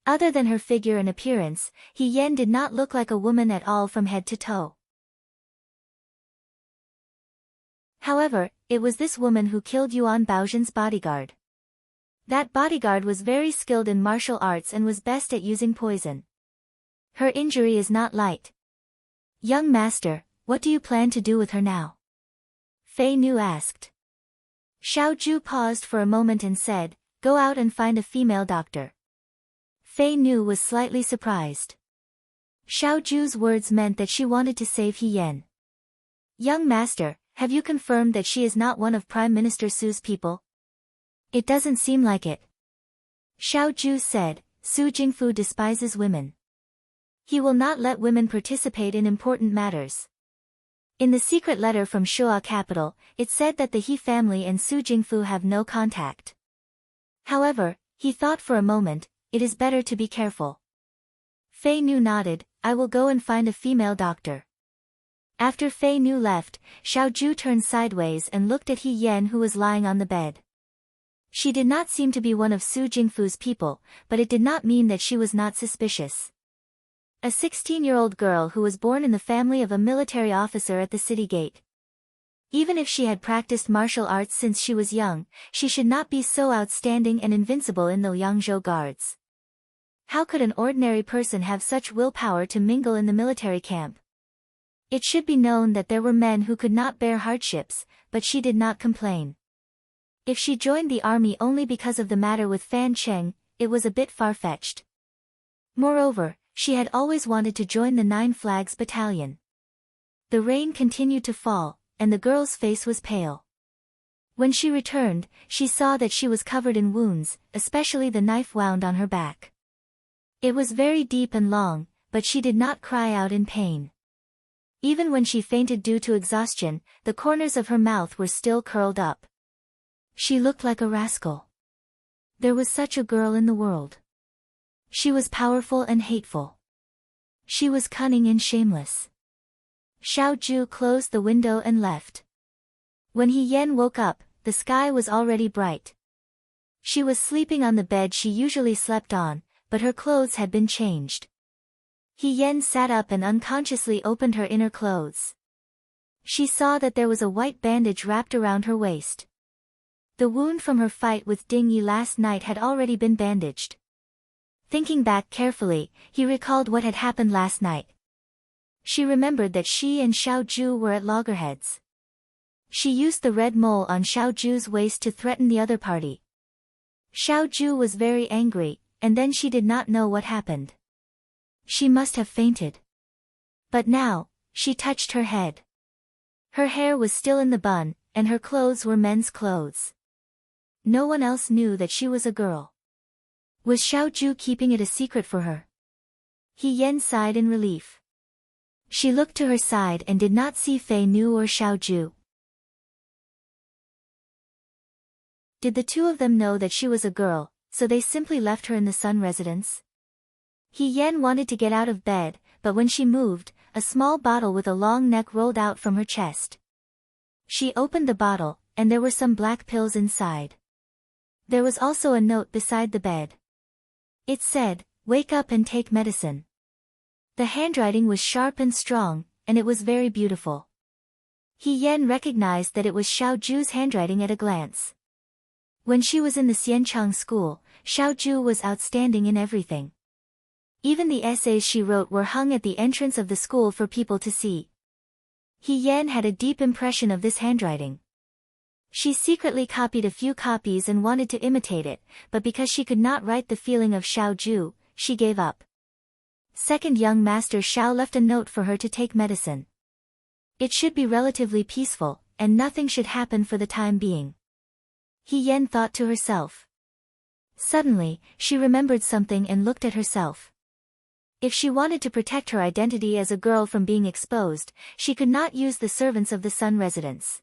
Other than her figure and appearance, He Yan did not look like a woman at all from head to toe. However, it was this woman who killed Yuan Baozhen's bodyguard. That bodyguard was very skilled in martial arts and was best at using poison. Her injury is not light. Young master, what do you plan to do with her now? Fei Nu asked. Xiao Zhu paused for a moment and said, Go out and find a female doctor. Fei Nu was slightly surprised. Xiao Zhu's words meant that she wanted to save He Yan. Young master, have you confirmed that she is not one of Prime Minister Su's people? It doesn't seem like it. Xiao Zhu said, Su Jingfu despises women. He will not let women participate in important matters. In the secret letter from Shuo capital, it said that the He family and Su Jingfu have no contact. However, he thought for a moment, it is better to be careful. Fei Nu nodded, I will go and find a female doctor. After Fei Nu left, Xiao Zhu turned sideways and looked at He Yan who was lying on the bed. She did not seem to be one of Su Jingfu's people, but it did not mean that she was not suspicious. A 16-year-old girl who was born in the family of a military officer at the city gate. Even if she had practiced martial arts since she was young, she should not be so outstanding and invincible in the Yangzhou guards. How could an ordinary person have such willpower to mingle in the military camp? It should be known that there were men who could not bear hardships, but she did not complain. If she joined the army only because of the matter with Fan Cheng, it was a bit far-fetched. Moreover, she had always wanted to join the Nine Flags Battalion. The rain continued to fall, and the girl's face was pale. When she returned, she saw that she was covered in wounds, especially the knife wound on her back. It was very deep and long, but she did not cry out in pain. Even when she fainted due to exhaustion, the corners of her mouth were still curled up. She looked like a rascal. There was such a girl in the world. She was powerful and hateful. She was cunning and shameless. Xiao Zhu closed the window and left. When He Yan woke up, the sky was already bright. She was sleeping on the bed she usually slept on, but her clothes had been changed. He Yan sat up and unconsciously opened her inner clothes. She saw that there was a white bandage wrapped around her waist. The wound from her fight with Ding Yi last night had already been bandaged. Thinking back carefully, he recalled what had happened last night. She remembered that she and Xiao Zhu were at loggerheads. She used the red mole on Xiao Zhu's waist to threaten the other party. Xiao Zhu was very angry, and then she did not know what happened. She must have fainted. But now, she touched her head. Her hair was still in the bun, and her clothes were men's clothes. No one else knew that she was a girl. Was Xiao Zhu keeping it a secret for her? He Yan sighed in relief. She looked to her side and did not see Fei Nu or Xiao Zhu. Did the two of them know that she was a girl, so they simply left her in the Sun residence? He Yan wanted to get out of bed, but when she moved, a small bottle with a long neck rolled out from her chest. She opened the bottle, and there were some black pills inside. There was also a note beside the bed. It said, "Wake up and take medicine." The handwriting was sharp and strong, and it was very beautiful. He Yan recognized that it was Xiao Zhu's handwriting at a glance. When she was in the Xianchang school, Xiao Zhu was outstanding in everything. Even the essays she wrote were hung at the entrance of the school for people to see. He Yan had a deep impression of this handwriting. She secretly copied a few copies and wanted to imitate it, but because she could not write the feeling of Xiao Zhu, she gave up. Second young master Xiao left a note for her to take medicine. It should be relatively peaceful, and nothing should happen for the time being. He Yan thought to herself. Suddenly, she remembered something and looked at herself. If she wanted to protect her identity as a girl from being exposed, she could not use the servants of the Sun residence.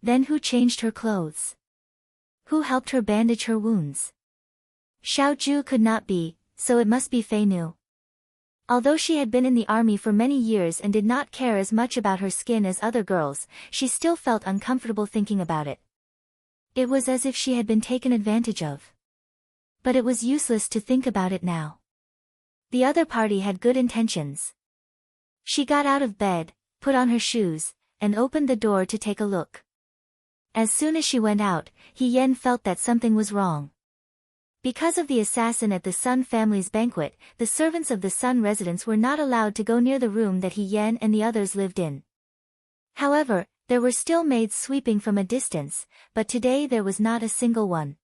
Then who changed her clothes? Who helped her bandage her wounds? Xiaoju could not be, so it must be Fei Nu. Although she had been in the army for many years and did not care as much about her skin as other girls, she still felt uncomfortable thinking about it. It was as if she had been taken advantage of. But it was useless to think about it now. The other party had good intentions. She got out of bed, put on her shoes, and opened the door to take a look. As soon as she went out, He Yan felt that something was wrong. Because of the assassin at the Sun family's banquet, the servants of the Sun residence were not allowed to go near the room that He Yan and the others lived in. However, there were still maids sweeping from a distance, but today there was not a single one.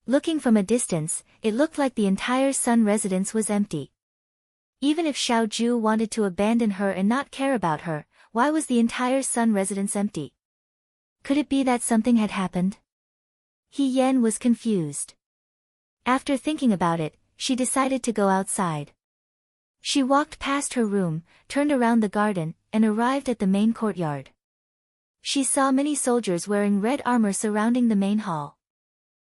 Looking from a distance, it looked like the entire Sun residence was empty. Even if Xiaoju wanted to abandon her and not care about her, why was the entire Sun residence empty? Could it be that something had happened? He Yan was confused. After thinking about it, she decided to go outside. She walked past her room, turned around the garden, and arrived at the main courtyard. She saw many soldiers wearing red armor surrounding the main hall.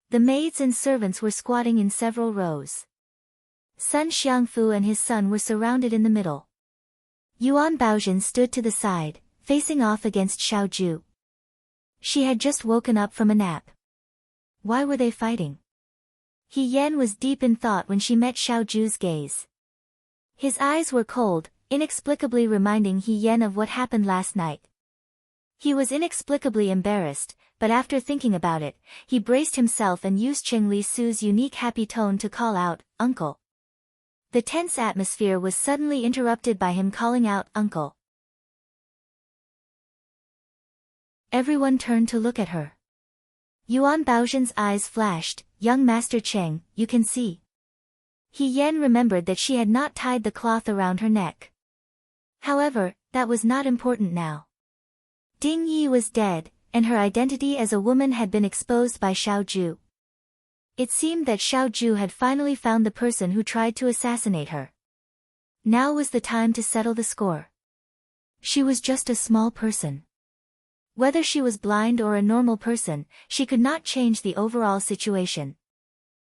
The maids and servants were squatting in several rows. Sun Xiangfu and his son were surrounded in the middle. Yuan Baozhen stood to the side, facing off against Xiaoju. She had just woken up from a nap. Why were they fighting? He Yan was deep in thought when she met Xiaoju's gaze. His eyes were cold, inexplicably reminding He Yan of what happened last night. He was inexplicably embarrassed, but after thinking about it, he braced himself and used Cheng Li Su's unique happy tone to call out, "Uncle." The tense atmosphere was suddenly interrupted by him calling out, "Uncle." Everyone turned to look at her. Yuan Baozhen's eyes flashed, "Young Master Cheng, you can see." He Yan remembered that she had not tied the cloth around her neck. However, that was not important now. Ding Yi was dead, and her identity as a woman had been exposed by Xiaoju. It seemed that Xiaoju had finally found the person who tried to assassinate her. Now was the time to settle the score. She was just a small person. Whether she was blind or a normal person, she could not change the overall situation.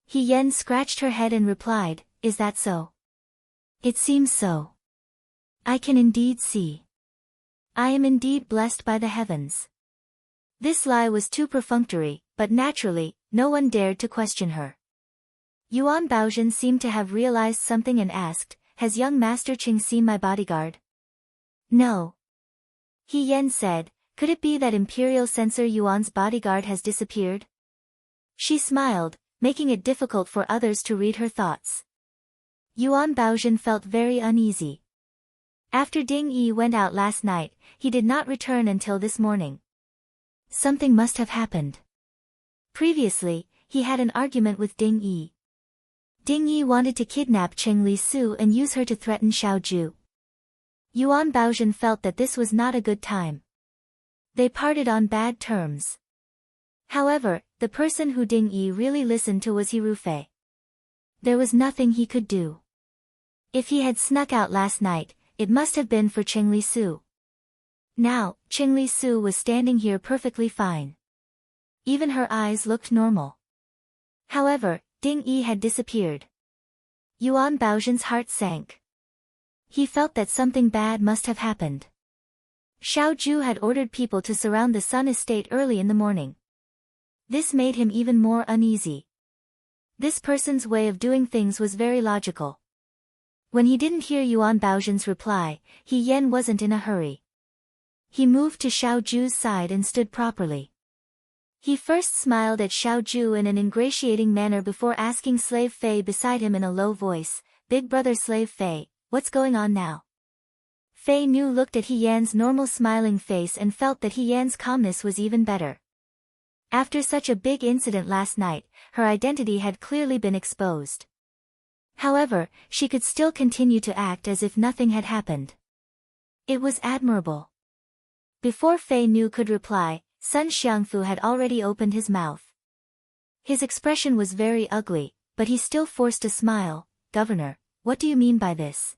He Yan scratched her head and replied, "Is that so?" "It seems so. I can indeed see. I am indeed blessed by the heavens." This lie was too perfunctory, but naturally, no one dared to question her. Yuan Baozhen seemed to have realized something and asked, "Has young Master Cheng seen my bodyguard?" "No." He Yan said, "Could it be that Imperial Censor Yuan's bodyguard has disappeared?" She smiled, making it difficult for others to read her thoughts. Yuan Baozhen felt very uneasy. After Ding Yi went out last night, he did not return until this morning. Something must have happened. Previously, he had an argument with Ding Yi. Ding Yi wanted to kidnap Cheng Li Su and use her to threaten Xiaoju. Yuan Baozhen felt that this was not a good time. They parted on bad terms. However, the person who Ding Yi really listened to was He Rufei. There was nothing he could do. If he had snuck out last night, it must have been for Cheng Li Su. Now, Cheng Li Su was standing here perfectly fine. Even her eyes looked normal. However, Ding Yi had disappeared. Yuan Baozhen's heart sank. He felt that something bad must have happened. Xiaoju had ordered people to surround the Sun estate early in the morning. This made him even more uneasy. This person's way of doing things was very logical. When he didn't hear Yuan Baozhen's reply, He Yan wasn't in a hurry. He moved to Xiaoju's side and stood properly. He first smiled at Xiaoju in an ingratiating manner before asking Slave Fei beside him in a low voice, "Big brother Slave Fei, what's going on now?" Fei Nu looked at He Yan's normal smiling face and felt that He Yan's calmness was even better. After such a big incident last night, her identity had clearly been exposed. However, she could still continue to act as if nothing had happened. It was admirable. Before Fei Nu could reply, Sun Xiangfu had already opened his mouth. His expression was very ugly, but he still forced a smile. "Governor, what do you mean by this?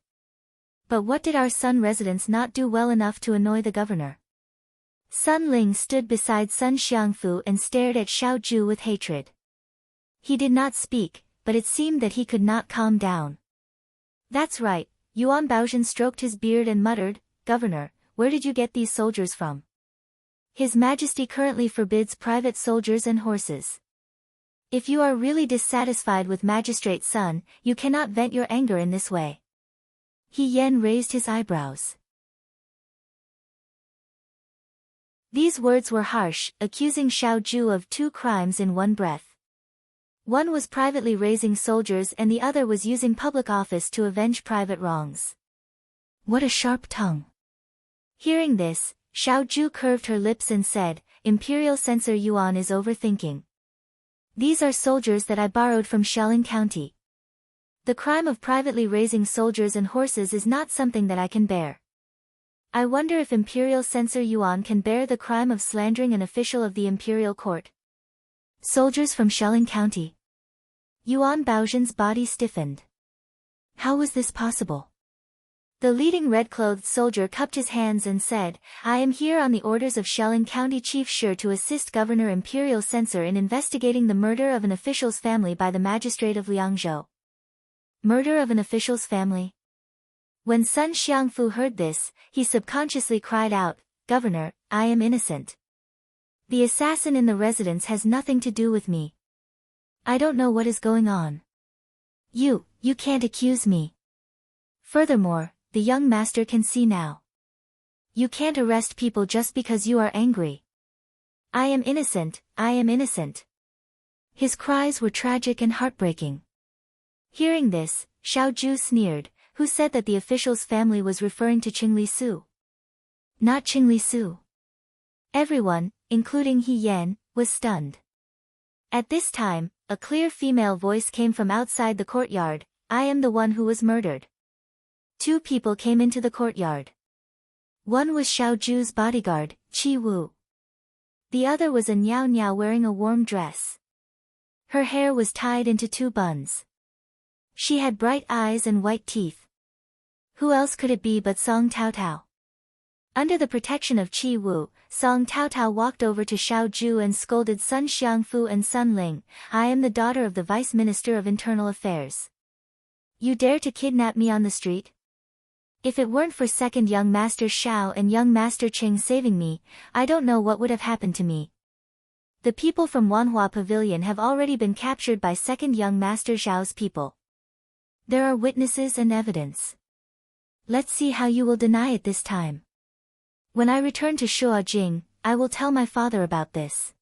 But what did our Sun residents not do well enough to annoy the governor? Sun Ling stood beside Sun Xiangfu and stared at Xiao Zhu with hatred. He did not speak, but it seemed that he could not calm down. That's right, Yuan Baozhen stroked his beard and muttered, Governor, where did you get these soldiers from? His Majesty currently forbids private soldiers and horses. If you are really dissatisfied with Magistrate Sun, you cannot vent your anger in this way. He Yan raised his eyebrows. These words were harsh, accusing Xiao Zhu of two crimes in one breath. One was privately raising soldiers and the other was using public office to avenge private wrongs. What a sharp tongue. Hearing this, Xiao Zhu curved her lips and said, Imperial Censor Yuan is overthinking. These are soldiers that I borrowed from Xialing County. The crime of privately raising soldiers and horses is not something that I can bear. I wonder if Imperial Censor Yuan can bear the crime of slandering an official of the Imperial Court. Soldiers from Xialing County. Yuan Baozhen's body stiffened. How was this possible? The leading red-clothed soldier cupped his hands and said, I am here on the orders of Xialing County Chief Shi to assist Governor Imperial Censor in investigating the murder of an official's family by the magistrate of Liangzhou. Murder of an official's family? When Sun Xiangfu heard this, he subconsciously cried out, Governor, I am innocent. The assassin in the residence has nothing to do with me. I don't know what is going on. You can't accuse me. Furthermore, the young master can see now. You can't arrest people just because you are angry. I am innocent, I am innocent. His cries were tragic and heartbreaking. Hearing this, Xiao Zhu sneered, who said that the official's family was referring to Qing Li Su. Not Qing Li Su. Everyone, including He Yan, was stunned. At this time, a clear female voice came from outside the courtyard, I am the one who was murdered. Two people came into the courtyard. One was Xiao Zhu's bodyguard, Qi Wu. The other was a Niao Niao wearing a warm dress. Her hair was tied into two buns. She had bright eyes and white teeth. Who else could it be but Song Tao Tao? Under the protection of Qi Wu, Song Tao Tao walked over to Xiao Zhu and scolded Sun Xiangfu and Sun Ling, I am the daughter of the Vice Minister of Internal Affairs. You dare to kidnap me on the street? If it weren't for second young Master Xiao and young Master Qing saving me, I don't know what would have happened to me. The people from Wanhua Pavilion have already been captured by second young Master Xiao's people. There are witnesses and evidence. Let's see how you will deny it this time. When I return to Shuajing, I will tell my father about this.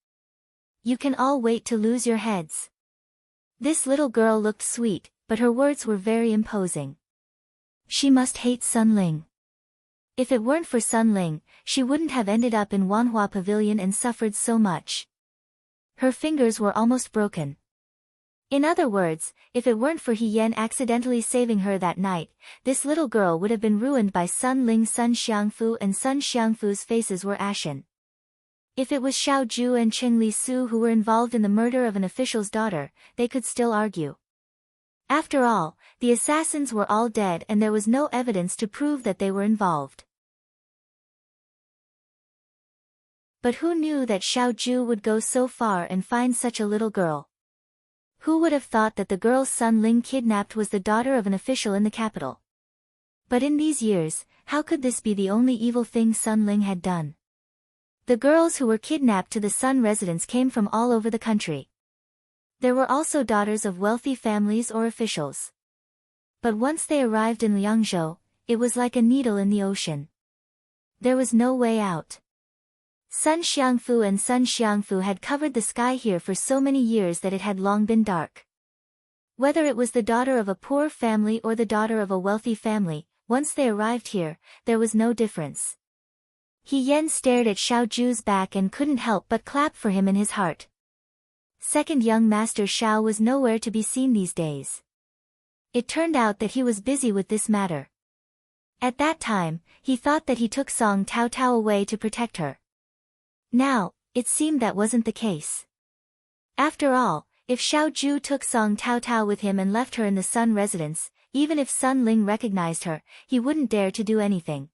You can all wait to lose your heads. This little girl looked sweet, but her words were very imposing. She must hate Sun Ling. If it weren't for Sun Ling, she wouldn't have ended up in Wanhua Pavilion and suffered so much. Her fingers were almost broken. In other words, if it weren't for He Yan accidentally saving her that night, this little girl would have been ruined by Sun Ling. Sun Xiangfu and Sun Xiangfu's faces were ashen. If it was Xiao Zhu and Qing Li Su who were involved in the murder of an official's daughter, they could still argue. After all, the assassins were all dead and there was no evidence to prove that they were involved. But who knew that Xiao Zhu would go so far and find such a little girl? Who would have thought that the girl Sun Ling kidnapped was the daughter of an official in the capital? But in these years, how could this be the only evil thing Sun Ling had done? The girls who were kidnapped to the Sun residence came from all over the country. There were also daughters of wealthy families or officials. But once they arrived in Liangzhou, it was like a needle in the ocean. There was no way out. Sun Xiangfu and Sun Xiangfu had covered the sky here for so many years that it had long been dark. Whether it was the daughter of a poor family or the daughter of a wealthy family, once they arrived here, there was no difference. He Yan stared at Xiao Zhu's back and couldn't help but clap for him in his heart. Second young Master Xiao was nowhere to be seen these days. It turned out that he was busy with this matter. At that time, he thought that he took Song Tao Tao away to protect her. Now, it seemed that wasn't the case. After all, if Xiao Zhu took Song Tao Tao with him and left her in the Sun residence, even if Sun Ling recognized her, he wouldn't dare to do anything.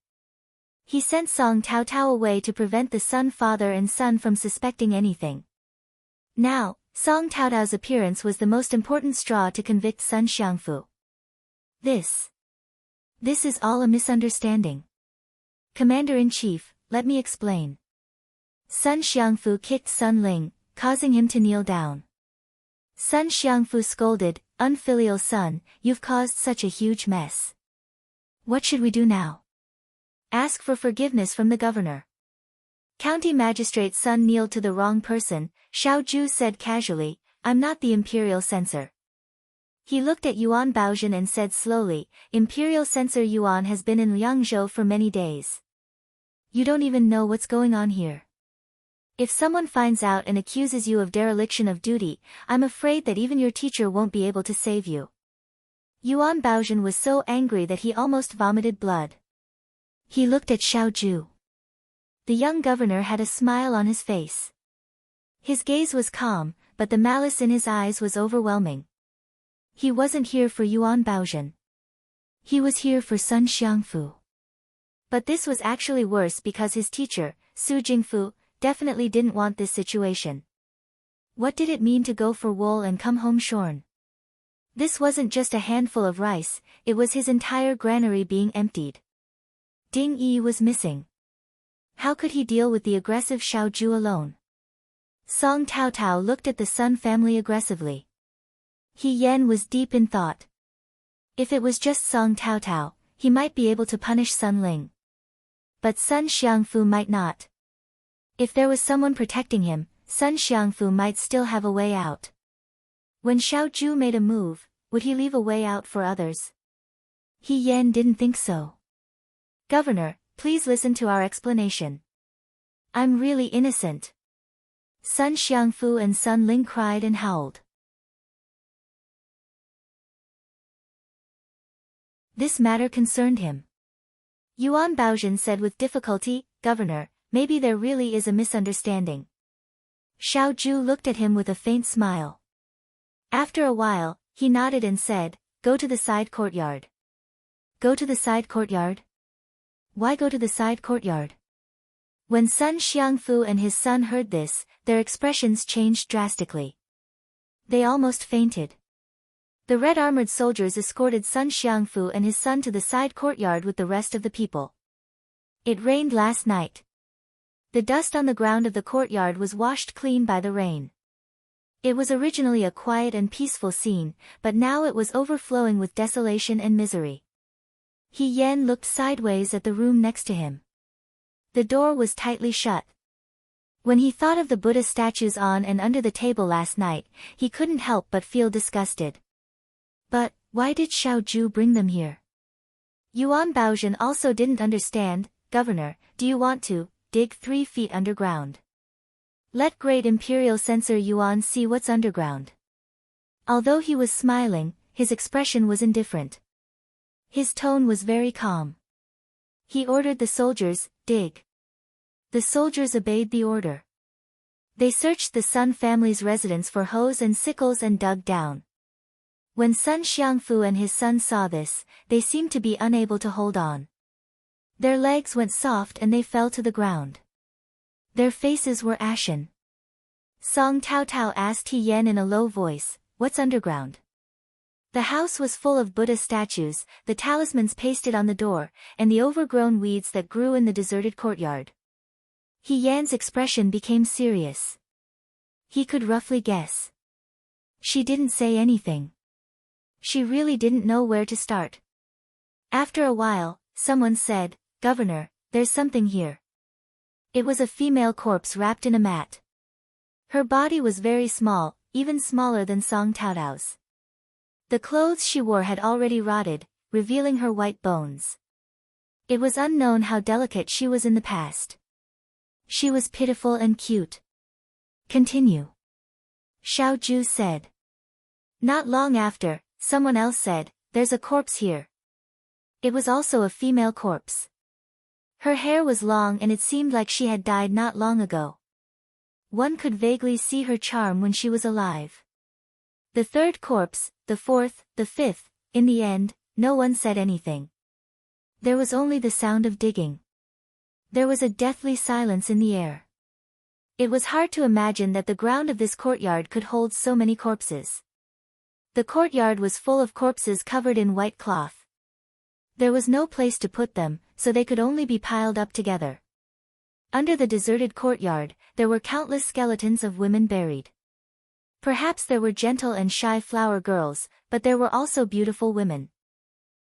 He sent Song Tao Tao away to prevent the Sun father and son from suspecting anything. Now, Song Tao Tao's appearance was the most important straw to convict Sun Xiangfu. This is all a misunderstanding. Commander-in-Chief, let me explain. Sun Xiangfu kicked Sun Ling, causing him to kneel down. Sun Xiangfu scolded, "Unfilial son, you've caused such a huge mess. What should we do now?" "Ask for forgiveness from the governor." County Magistrate Sun kneeled to the wrong person. Xiao Ju said casually, "I'm not the imperial censor." He looked at Yuan Baozhen and said slowly, "Imperial censor Yuan has been in Liangzhou for many days. You don't even know what's going on here. If someone finds out and accuses you of dereliction of duty, I'm afraid that even your teacher won't be able to save you." Yuan Baozhen was so angry that he almost vomited blood. He looked at Xiao Ju. The young governor had a smile on his face. His gaze was calm, but the malice in his eyes was overwhelming. He wasn't here for Yuan Baozhen. He was here for Sun Xiangfu. But this was actually worse because his teacher, Su Jingfu, definitely didn't want this situation. What did it mean to go for wool and come home shorn? This wasn't just a handful of rice, it was his entire granary being emptied. Ding Yi was missing. How could he deal with the aggressive Xiao Ju alone? Song Tao Tao looked at the Sun family aggressively. He Yan was deep in thought. If it was just Song Tao Tao, he might be able to punish Sun Ling. But Sun Xiangfu might not. If there was someone protecting him, Sun Xiangfu might still have a way out. When Xiao Ju made a move, would he leave a way out for others? He Yan didn't think so. "Governor, please listen to our explanation. I'm really innocent." Sun Xiangfu and Sun Ling cried and howled. This matter concerned him. Yuan Baozhen said with difficulty, "Governor, maybe there really is a misunderstanding." Xiao Ju looked at him with a faint smile. After a while, he nodded and said, "Go to the side courtyard." "Go to the side courtyard?" "Why go to the side courtyard?" When Sun Xiangfu and his son heard this, their expressions changed drastically. They almost fainted. The red-armored soldiers escorted Sun Xiangfu and his son to the side courtyard with the rest of the people. It rained last night. The dust on the ground of the courtyard was washed clean by the rain. It was originally a quiet and peaceful scene, but now it was overflowing with desolation and misery. He Yan looked sideways at the room next to him. The door was tightly shut. When he thought of the Buddha statues on and under the table last night, he couldn't help but feel disgusted. But, why did Xiao Ju bring them here? Yuan Baozhen also didn't understand. "Governor, do you want to dig 3 feet underground? Let great imperial censor Yuan see what's underground." Although he was smiling, his expression was indifferent. His tone was very calm. He ordered the soldiers, "Dig." The soldiers obeyed the order. They searched the Sun family's residence for hoes and sickles and dug down. When Sun Xiangfu and his son saw this, they seemed to be unable to hold on. Their legs went soft and they fell to the ground. Their faces were ashen. Song Tao Tao asked He Yan in a low voice, "What's underground?" The house was full of Buddha statues, the talismans pasted on the door, and the overgrown weeds that grew in the deserted courtyard. He Yan's expression became serious. He could roughly guess. She didn't say anything. She really didn't know where to start. After a while, someone said, "Governor, there's something here." It was a female corpse wrapped in a mat. Her body was very small, even smaller than Song Tao Tao's. The clothes she wore had already rotted, revealing her white bones. It was unknown how delicate she was in the past. She was pitiful and cute. "Continue," Xiao Ju said. Not long after, someone else said, "There's a corpse here." It was also a female corpse. Her hair was long and it seemed like she had died not long ago. One could vaguely see her charm when she was alive. The third corpse, the fourth, the fifth, in the end, no one said anything. There was only the sound of digging. There was a deathly silence in the air. It was hard to imagine that the ground of this courtyard could hold so many corpses. The courtyard was full of corpses covered in white cloth. There was no place to put them, so they could only be piled up together. Under the deserted courtyard, there were countless skeletons of women buried. Perhaps there were gentle and shy flower girls, but there were also beautiful women.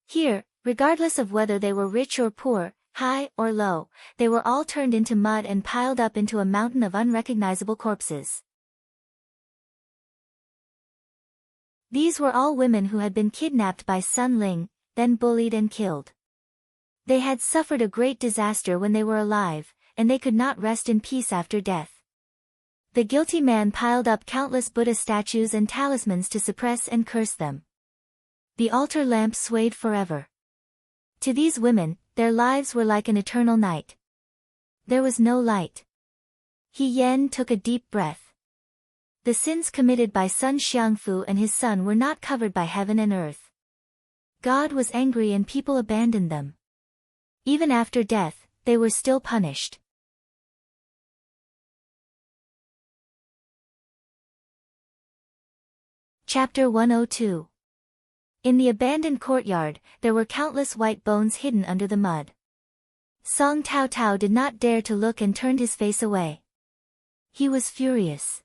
Here, regardless of whether they were rich or poor, high or low, they were all turned into mud and piled up into a mountain of unrecognizable corpses. These were all women who had been kidnapped by Sun Ling, then bullied and killed. They had suffered a great disaster when they were alive, and they could not rest in peace after death. The guilty man piled up countless Buddha statues and talismans to suppress and curse them. The altar lamp swayed forever. To these women, their lives were like an eternal night. There was no light. He Yan took a deep breath. The sins committed by Sun Xiangfu and his son were not covered by heaven and earth. God was angry and people abandoned them. Even after death, they were still punished. Chapter 102. In the abandoned courtyard, there were countless white bones hidden under the mud. Song Tao Tao did not dare to look and turned his face away. He was furious.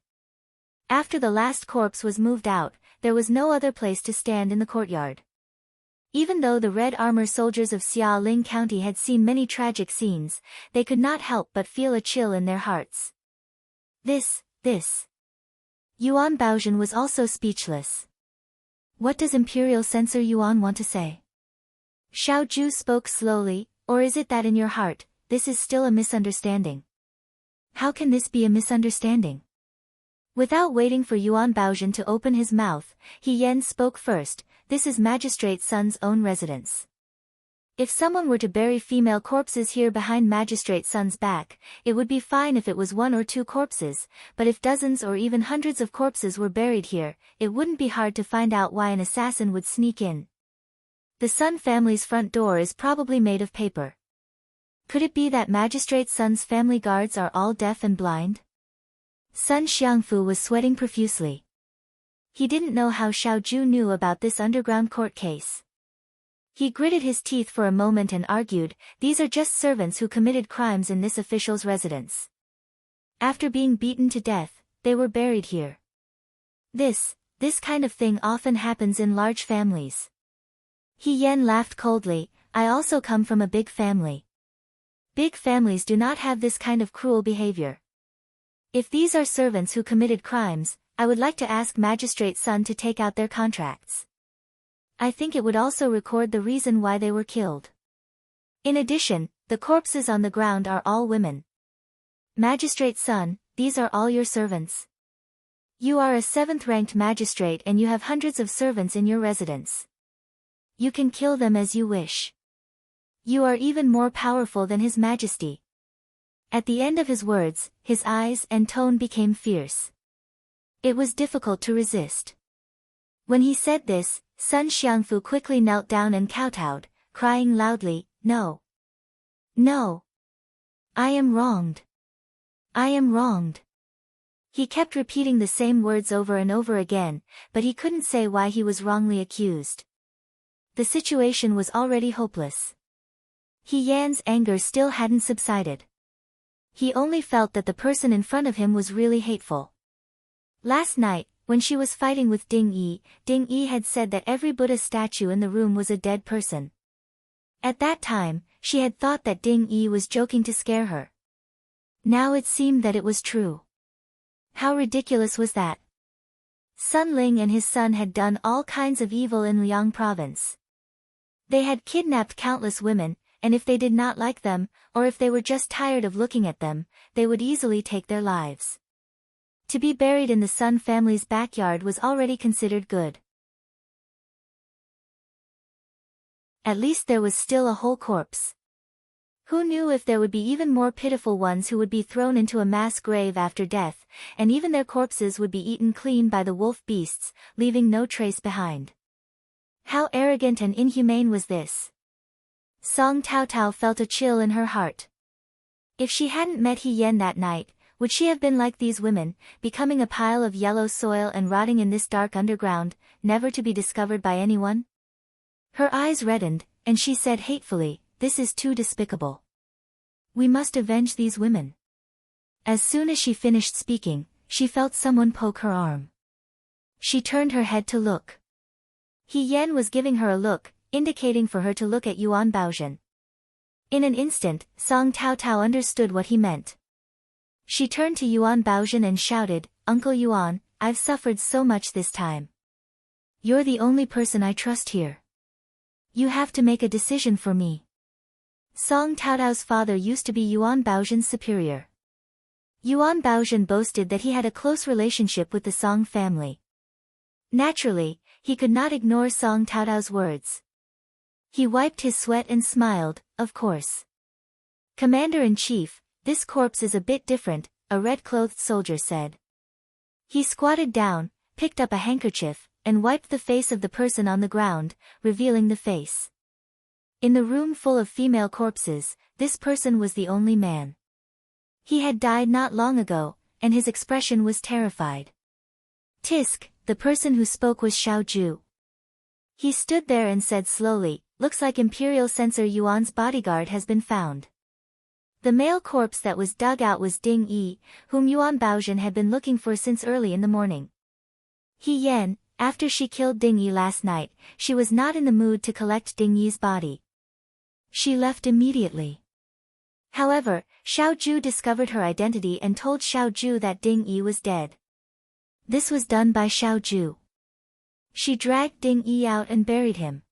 After the last corpse was moved out, there was no other place to stand in the courtyard. Even though the red armor soldiers of Xiaoling County had seen many tragic scenes, they could not help but feel a chill in their hearts. This. Yuan Baozhen was also speechless. What does Imperial Censor Yuan want to say? Xiao Ju spoke slowly, or is it that in your heart, this is still a misunderstanding? How can this be a misunderstanding? Without waiting for Yuan Baozhen to open his mouth, He Yan spoke first. This is Magistrate Sun's own residence. If someone were to bury female corpses here behind Magistrate Sun's back, it would be fine if it was 1 or 2 corpses, but if dozens or even hundreds of corpses were buried here, it wouldn't be hard to find out why an assassin would sneak in. The Sun family's front door is probably made of paper. Could it be that Magistrate Sun's family guards are all deaf and blind? Sun Xiangfu was sweating profusely. He didn't know how Xiao Ju knew about this underground court case. He gritted his teeth for a moment and argued, these are just servants who committed crimes in this official's residence. After being beaten to death, they were buried here. This kind of thing often happens in large families. He Yan laughed coldly, I also come from a big family. Big families do not have this kind of cruel behavior. If these are servants who committed crimes, I would like to ask Magistrate Sun to take out their contracts. I think it would also record the reason why they were killed. In addition, the corpses on the ground are all women. Magistrate Sun, these are all your servants. You are a 7th-ranked magistrate and you have hundreds of servants in your residence. You can kill them as you wish. You are even more powerful than His Majesty. At the end of his words, his eyes and tone became fierce. It was difficult to resist. When he said this, Sun Xiangfu quickly knelt down and kowtowed, crying loudly, No! No! I am wronged! I am wronged! He kept repeating the same words over and over again, but he couldn't say why he was wrongly accused. The situation was already hopeless. He Yan's anger still hadn't subsided. He only felt that the person in front of him was really hateful. Last night, when she was fighting with Ding Yi had said that every Buddha statue in the room was a dead person. At that time, she had thought that Ding Yi was joking to scare her. Now it seemed that it was true. How ridiculous was that? Sun Ling and his son had done all kinds of evil in Liang province. They had kidnapped countless women, and if they did not like them, or if they were just tired of looking at them, they would easily take their lives. To be buried in the Sun family's backyard was already considered good. At least there was still a whole corpse. Who knew if there would be even more pitiful ones who would be thrown into a mass grave after death, and even their corpses would be eaten clean by the wolf beasts, leaving no trace behind. How arrogant and inhumane was this? Song Taotao felt a chill in her heart. If she hadn't met He Yen that night, would she have been like these women, becoming a pile of yellow soil and rotting in this dark underground, never to be discovered by anyone? Her eyes reddened, and she said hatefully, "This is too despicable. We must avenge these women." As soon as she finished speaking, she felt someone poke her arm. She turned her head to look. He Yen was giving her a look, indicating for her to look at Yuan Baozhen. In an instant, Song Taotao understood what he meant. She turned to Yuan Baozhen and shouted, "Uncle Yuan, I've suffered so much this time. You're the only person I trust here. You have to make a decision for me." Song Taotao's father used to be Yuan Baozhen's superior. Yuan Baozhen boasted that he had a close relationship with the Song family. Naturally, he could not ignore Song Taotao's words. He wiped his sweat and smiled, "Of course. Commander-in-Chief, this corpse is a bit different," a red-clothed soldier said. He squatted down, picked up a handkerchief, and wiped the face of the person on the ground, revealing the face. In the room full of female corpses, this person was the only man. He had died not long ago, and his expression was terrified. Tisk, the person who spoke was Xiaoju. He stood there and said slowly, "Looks like Imperial Censor Yuan's bodyguard has been found." The male corpse that was dug out was Ding Yi, whom Yuan Baozhen had been looking for since early in the morning. He Yen, after she killed Ding Yi last night, she was not in the mood to collect Ding Yi's body. She left immediately. However, Xiaoju discovered her identity and told Xiaoju that Ding Yi was dead. This was done by Xiaoju. She dragged Ding Yi out and buried him.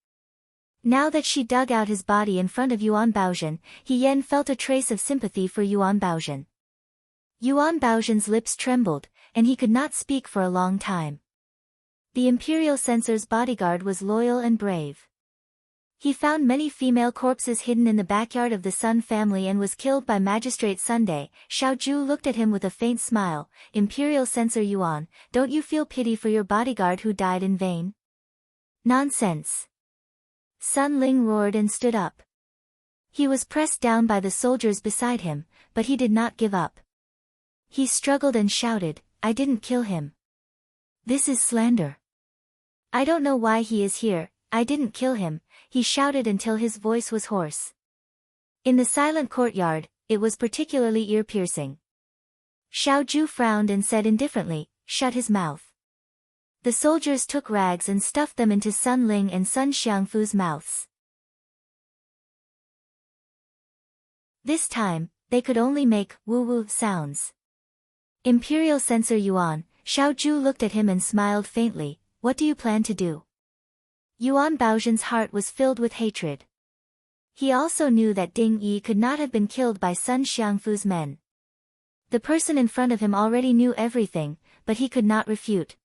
Now that she dug out his body in front of Yuan Baozhen, He Yen felt a trace of sympathy for Yuan Baozhen. Yuan Baozhen's lips trembled, and he could not speak for a long time. The Imperial Censor's bodyguard was loyal and brave. He found many female corpses hidden in the backyard of the Sun family and was killed by Magistrate Sunday. Xiaoju looked at him with a faint smile. "Imperial Censor Yuan, don't you feel pity for your bodyguard who died in vain?" "Nonsense." Sun Ling roared and stood up. He was pressed down by the soldiers beside him, but he did not give up. He struggled and shouted, "I didn't kill him. This is slander. I don't know why he is here, I didn't kill him," he shouted until his voice was hoarse. In the silent courtyard, it was particularly ear-piercing. Xiaoju frowned and said indifferently, "Shut his mouth." The soldiers took rags and stuffed them into Sun Ling and Sun Xiangfu's mouths. This time, they could only make woo-woo sounds. "Imperial Censor Yuan," Xiaoju looked at him and smiled faintly, "What do you plan to do?" Yuan Baozhen's heart was filled with hatred. He also knew that Ding Yi could not have been killed by Sun Xiangfu's men. The person in front of him already knew everything, but he could not refute.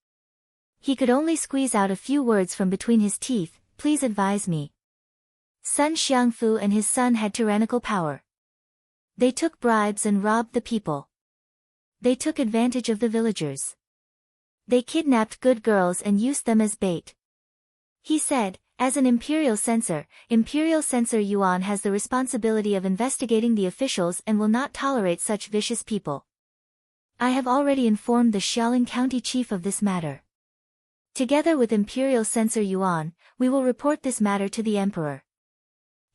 He could only squeeze out a few words from between his teeth, "Please advise me." Sun Xiangfu and his son had tyrannical power. They took bribes and robbed the people. They took advantage of the villagers. They kidnapped good girls and used them as bait. He said, "As an Imperial Censor Yuan has the responsibility of investigating the officials and will not tolerate such vicious people. I have already informed the Xiaoling County Chief of this matter. Together with Imperial Censor Yuan, we will report this matter to the Emperor."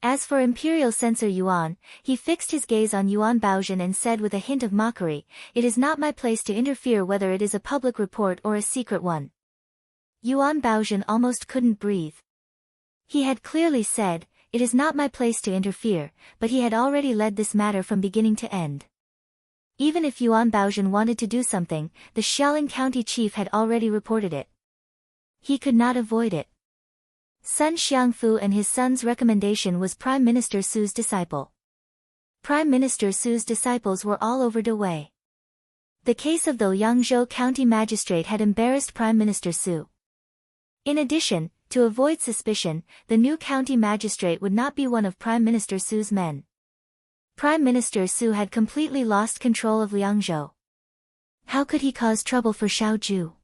As for Imperial Censor Yuan, he fixed his gaze on Yuan Baozhen and said with a hint of mockery, "It is not my place to interfere whether it is a public report or a secret one." Yuan Baozhen almost couldn't breathe. He had clearly said, "It is not my place to interfere," but he had already led this matter from beginning to end. Even if Yuan Baozhen wanted to do something, the Xiaoling County Chief had already reported it. He could not avoid it. Sun Xiangfu and his son's recommendation was Prime Minister Su's disciple. Prime Minister Su's disciples were all over Dawei. The case of the Yangzhou County Magistrate had embarrassed Prime Minister Su. In addition, to avoid suspicion, the new county magistrate would not be one of Prime Minister Su's men. Prime Minister Su had completely lost control of Liangzhou. How could he cause trouble for Xiaoju?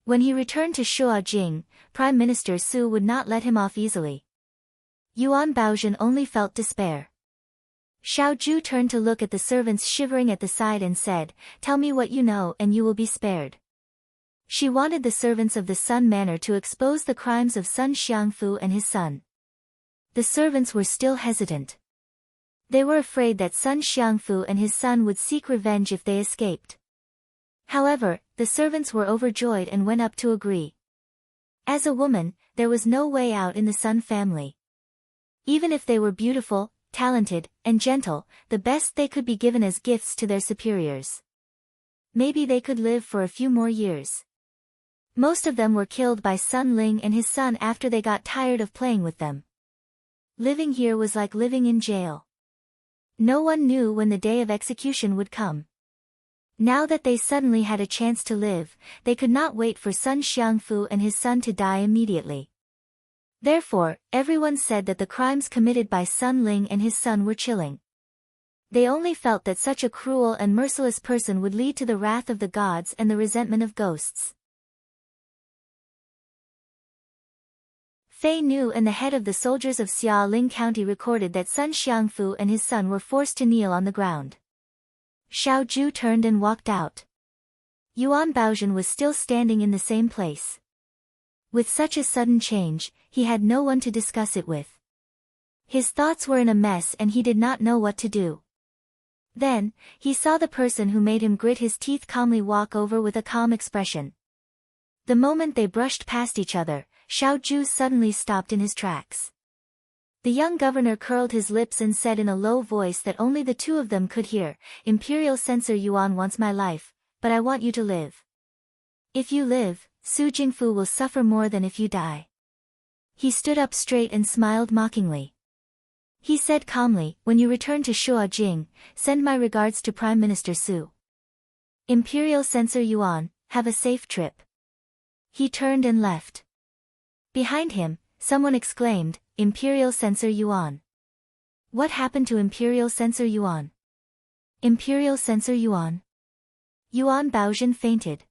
When he returned to Shuajing, Prime Minister Su would not let him off easily. Yuan Baozhen only felt despair. Xiao Ju turned to look at the servants shivering at the side and said, "Tell me what you know and you will be spared." She wanted the servants of the Sun Manor to expose the crimes of Sun Xiangfu and his son. The servants were still hesitant. They were afraid that Sun Xiangfu and his son would seek revenge if they escaped. However, the servants were overjoyed and went up to agree. As a woman, there was no way out in the Sun family. Even if they were beautiful, talented, and gentle, the best they could be given as gifts to their superiors. Maybe they could live for a few more years. Most of them were killed by Sun Ling and his son after they got tired of playing with them. Living here was like living in jail. No one knew when the day of execution would come. Now that they suddenly had a chance to live, they could not wait for Sun Xiangfu and his son to die immediately. Therefore, everyone said that the crimes committed by Sun Ling and his son were chilling. They only felt that such a cruel and merciless person would lead to the wrath of the gods and the resentment of ghosts. Fei Nu and the head of the soldiers of Xiaoling County recorded that Sun Xiangfu and his son were forced to kneel on the ground. Xiao Ju turned and walked out. Yuan Baozhen was still standing in the same place. With such a sudden change, he had no one to discuss it with. His thoughts were in a mess and he did not know what to do. Then, he saw the person who made him grit his teeth calmly walk over with a calm expression. The moment they brushed past each other, Xiao Ju suddenly stopped in his tracks. The young governor curled his lips and said in a low voice that only the two of them could hear, "Imperial Censor Yuan wants my life, but I want you to live. If you live, Su Jingfu will suffer more than if you die." He stood up straight and smiled mockingly. He said calmly, "When you return to Shuajing, send my regards to Prime Minister Su. Imperial Censor Yuan, have a safe trip." He turned and left. Behind him, someone exclaimed, "Imperial Censor Yuan. What happened to Imperial Censor Yuan? Imperial Censor Yuan?" Yuan Baozhen fainted.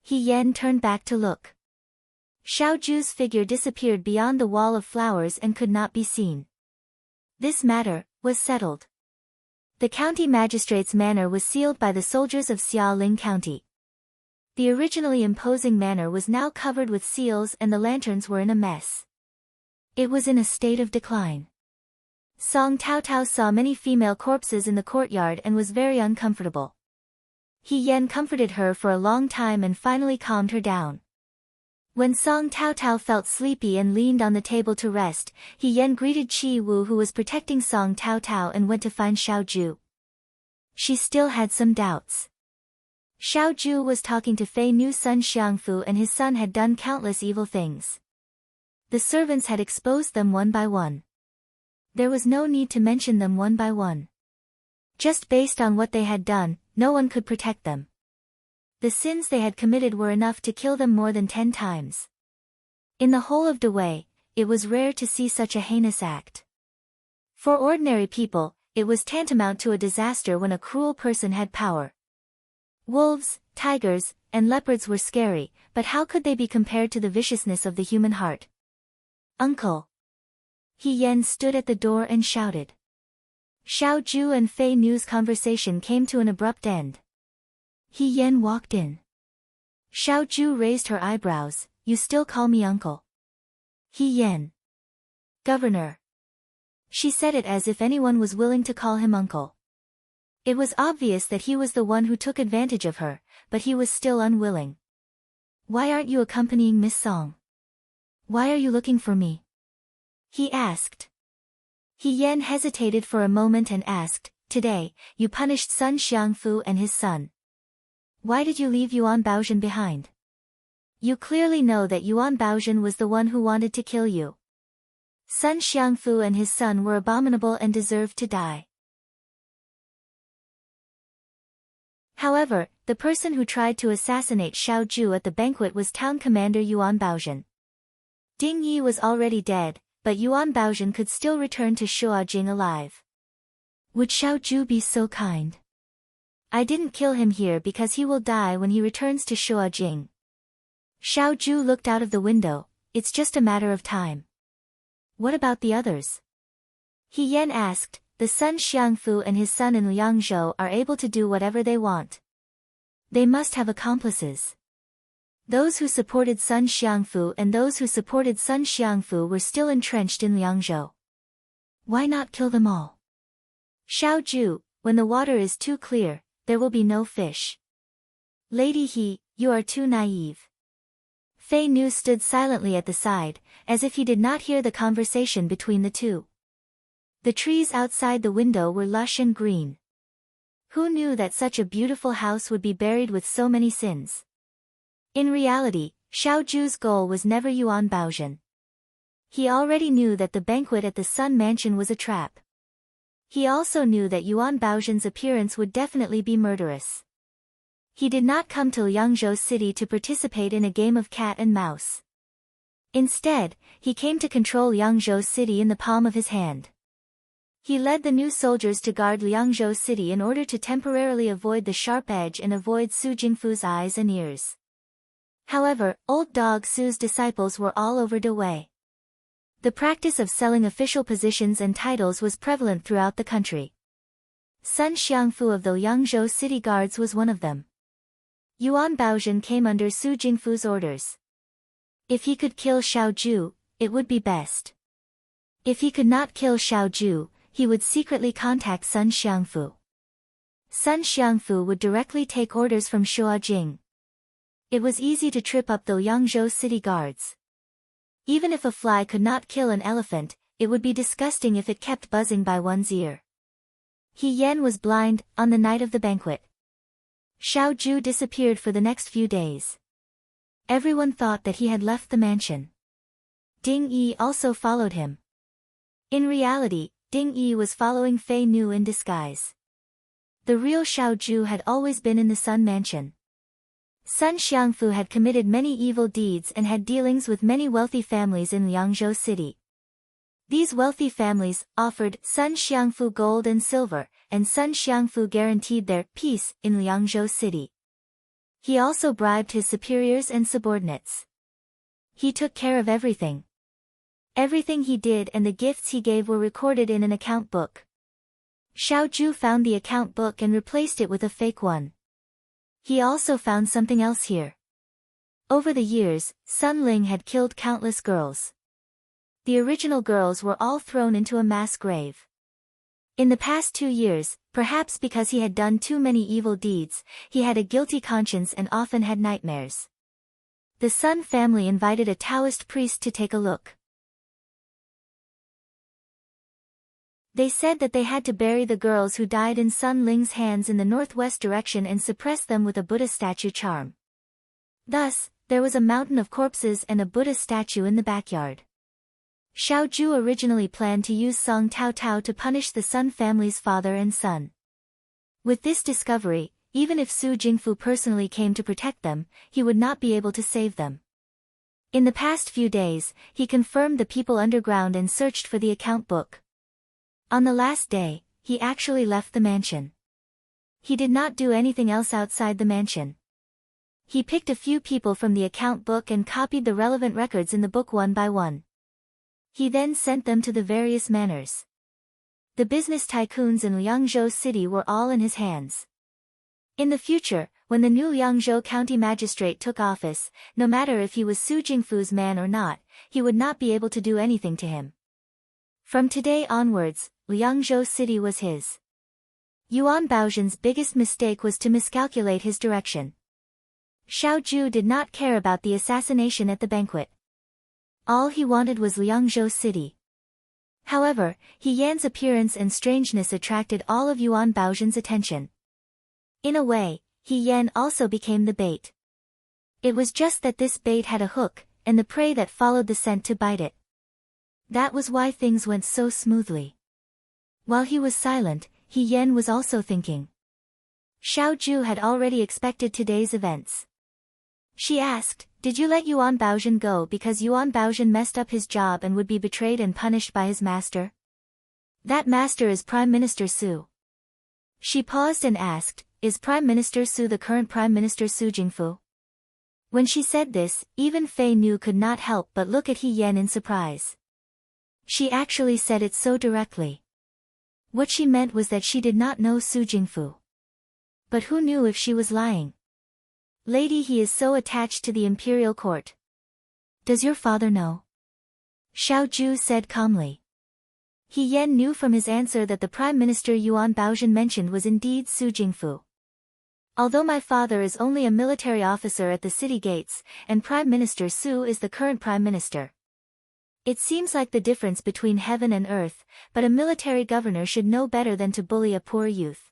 He Yan turned back to look. Xiao Ju's figure disappeared beyond the wall of flowers and could not be seen. This matter was settled. The county magistrate's manor was sealed by the soldiers of Xiaoling County. The originally imposing manor was now covered with seals and the lanterns were in a mess. It was in a state of decline. Song Taotao saw many female corpses in the courtyard and was very uncomfortable. He Yan comforted her for a long time and finally calmed her down. When Song Taotao felt sleepy and leaned on the table to rest, He Yan greeted Qi Wu who was protecting Song Taotao and went to find Xiao Ju. She still had some doubts. Xiao Ju was talking to Fei Nu. Sun Xiangfu and his son had done countless evil things. The servants had exposed them one by one. There was no need to mention them one by one. Just based on what they had done, no one could protect them. The sins they had committed were enough to kill them more than 10 times. In the whole of Dawei, it was rare to see such a heinous act. For ordinary people, it was tantamount to a disaster when a cruel person had power. Wolves, tigers, and leopards were scary, but how could they be compared to the viciousness of the human heart? "Uncle!" He Yan stood at the door and shouted. Xiao Ju and Fei Nu's conversation came to an abrupt end. He Yan walked in. Xiao Ju raised her eyebrows, "You still call me uncle?" He Yan. "Governor." She said it as if anyone was willing to call him uncle. It was obvious that he was the one who took advantage of her, but he was still unwilling. "Why aren't you accompanying Miss Song? Why are you looking for me?" he asked. He Yan hesitated for a moment and asked, "Today, you punished Sun Xiangfu and his son. Why did you leave Yuan Baozhen behind? You clearly know that Yuan Baozhen was the one who wanted to kill you. Sun Xiangfu and his son were abominable and deserved to die." However, the person who tried to assassinate Xiao Ju at the banquet was Town Commander Yuan Baozhen. Ding Yi was already dead, but Yuan Baozhen could still return to Shuajing alive. Would Xiao Ju be so kind? "I didn't kill him here because he will die when he returns to Shuajing." Xiao Zhu looked out of the window. It's just a matter of time. What about the others? He Yan asked. The son Xiangfu and his son in Liangzhou are able to do whatever they want. They must have accomplices. Those who supported Sun Xiangfu and those who supported Sun Xiangfu were still entrenched in Liangzhou. Why not kill them all? Xiao Zhu, when the water is too clear, there will be no fish. Lady He, you are too naive. Fei Nu stood silently at the side, as if he did not hear the conversation between the two. The trees outside the window were lush and green. Who knew that such a beautiful house would be buried with so many sins? In reality, Xiao Zhu's goal was never Yuan Baozhen. He already knew that the banquet at the Sun Mansion was a trap. He also knew that Yuan Baozhen's appearance would definitely be murderous. He did not come to Liangzhou City to participate in a game of cat and mouse. Instead, he came to control Liangzhou City in the palm of his hand. He led the new soldiers to guard Liangzhou City in order to temporarily avoid the sharp edge and avoid Su Jingfu's eyes and ears. However, Old Dog Su's disciples were all over Dawei. The practice of selling official positions and titles was prevalent throughout the country. Sun Xiangfu of the Liangzhou City Guards was one of them. Yuan Baozhen came under Su Jingfu's orders. If he could kill Xiao Zhu, it would be best. If he could not kill Xiao Zhu, he would secretly contact Sun Xiangfu. Sun Xiangfu would directly take orders from Shua Jing. It was easy to trip up the Liangzhou City Guards. Even if a fly could not kill an elephant, it would be disgusting if it kept buzzing by one's ear. He Yan was blind, on the night of the banquet. Xiao Zhu disappeared for the next few days. Everyone thought that he had left the mansion. Ding Yi also followed him. In reality, Ding Yi was following Fei Nu in disguise. The real Xiao Zhu had always been in the Sun Mansion. Sun Xiangfu had committed many evil deeds and had dealings with many wealthy families in Liangzhou City. These wealthy families offered Sun Xiangfu gold and silver, and Sun Xiangfu guaranteed their peace in Liangzhou City. He also bribed his superiors and subordinates. He took care of everything. Everything he did and the gifts he gave were recorded in an account book. Xiao Zhu found the account book and replaced it with a fake one. He also found something else here. Over the years, Sun Ling had killed countless girls. The original girls were all thrown into a mass grave. In the past 2 years, perhaps because he had done too many evil deeds, he had a guilty conscience and often had nightmares. The Sun family invited a Taoist priest to take a look. They said that they had to bury the girls who died in Sun Ling's hands in the northwest direction and suppress them with a Buddha statue charm. Thus, there was a mountain of corpses and a Buddha statue in the backyard. Xiao Zhu originally planned to use Song Tao Tao to punish the Sun family's father and son. With this discovery, even if Su Jingfu personally came to protect them, he would not be able to save them. In the past few days, he confirmed the people underground and searched for the account book. On the last day, he actually left the mansion. He did not do anything else outside the mansion. He picked a few people from the account book and copied the relevant records in the book one by one. He then sent them to the various manors. The business tycoons in Liangzhou City were all in his hands. In the future, when the new Liangzhou County Magistrate took office, no matter if he was Su Jingfu's man or not, he would not be able to do anything to him. From today onwards, Liangzhou City was his. Yuan Baozhen's biggest mistake was to miscalculate his direction. Xiao Zhu did not care about the assassination at the banquet. All he wanted was Liangzhou City. However, He Yan's appearance and strangeness attracted all of Yuan Baozhen's attention. In a way, He Yan also became the bait. It was just that this bait had a hook, and the prey that followed the scent to bite it. That was why things went so smoothly. While he was silent, He Yan was also thinking. Xiao Zhu had already expected today's events. She asked, "Did you let Yuan Baozhen go because Yuan Baozhen messed up his job and would be betrayed and punished by his master?" "That master is Prime Minister Su." She paused and asked, "Is Prime Minister Su the current Prime Minister Su Jingfu?" When she said this, even Fei Nu could not help but look at He Yan in surprise. She actually said it so directly. What she meant was that she did not know Su Jingfu. But who knew if she was lying? Lady, he is so attached to the imperial court. Does your father know? Xiao Ju said calmly. He Yan knew from his answer that the Prime Minister Yuan Baozhen mentioned was indeed Su Jingfu. Although my father is only a military officer at the city gates, and Prime Minister Su is the current Prime Minister. It seems like the difference between heaven and earth, but a military governor should know better than to bully a poor youth.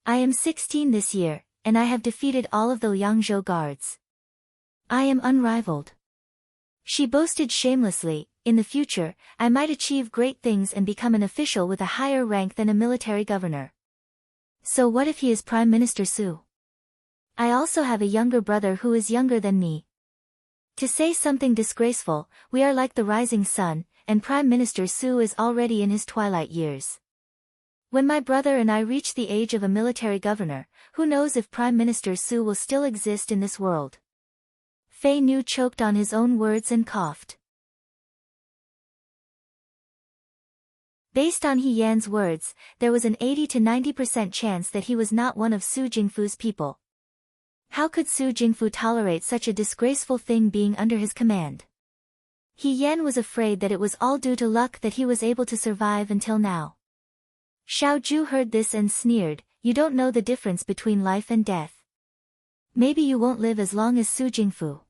I am 16 this year, and I have defeated all of the Liangzhou guards. I am unrivaled. She boasted shamelessly, in the future, I might achieve great things and become an official with a higher rank than a military governor. So what if he is Prime Minister Su? I also have a younger brother who is younger than me. To say something disgraceful, we are like the rising sun, and Prime Minister Su is already in his twilight years. When my brother and I reach the age of a military governor, who knows if Prime Minister Su will still exist in this world? Fei Nu choked on his own words and coughed. Based on He Yan's words, there was an 80 to 90% chance that he was not one of Su Jingfu's people. How could Su Jingfu tolerate such a disgraceful thing being under his command? He Yan was afraid that it was all due to luck that he was able to survive until now. Xiao Ju heard this and sneered, you don't know the difference between life and death. Maybe you won't live as long as Su Jingfu.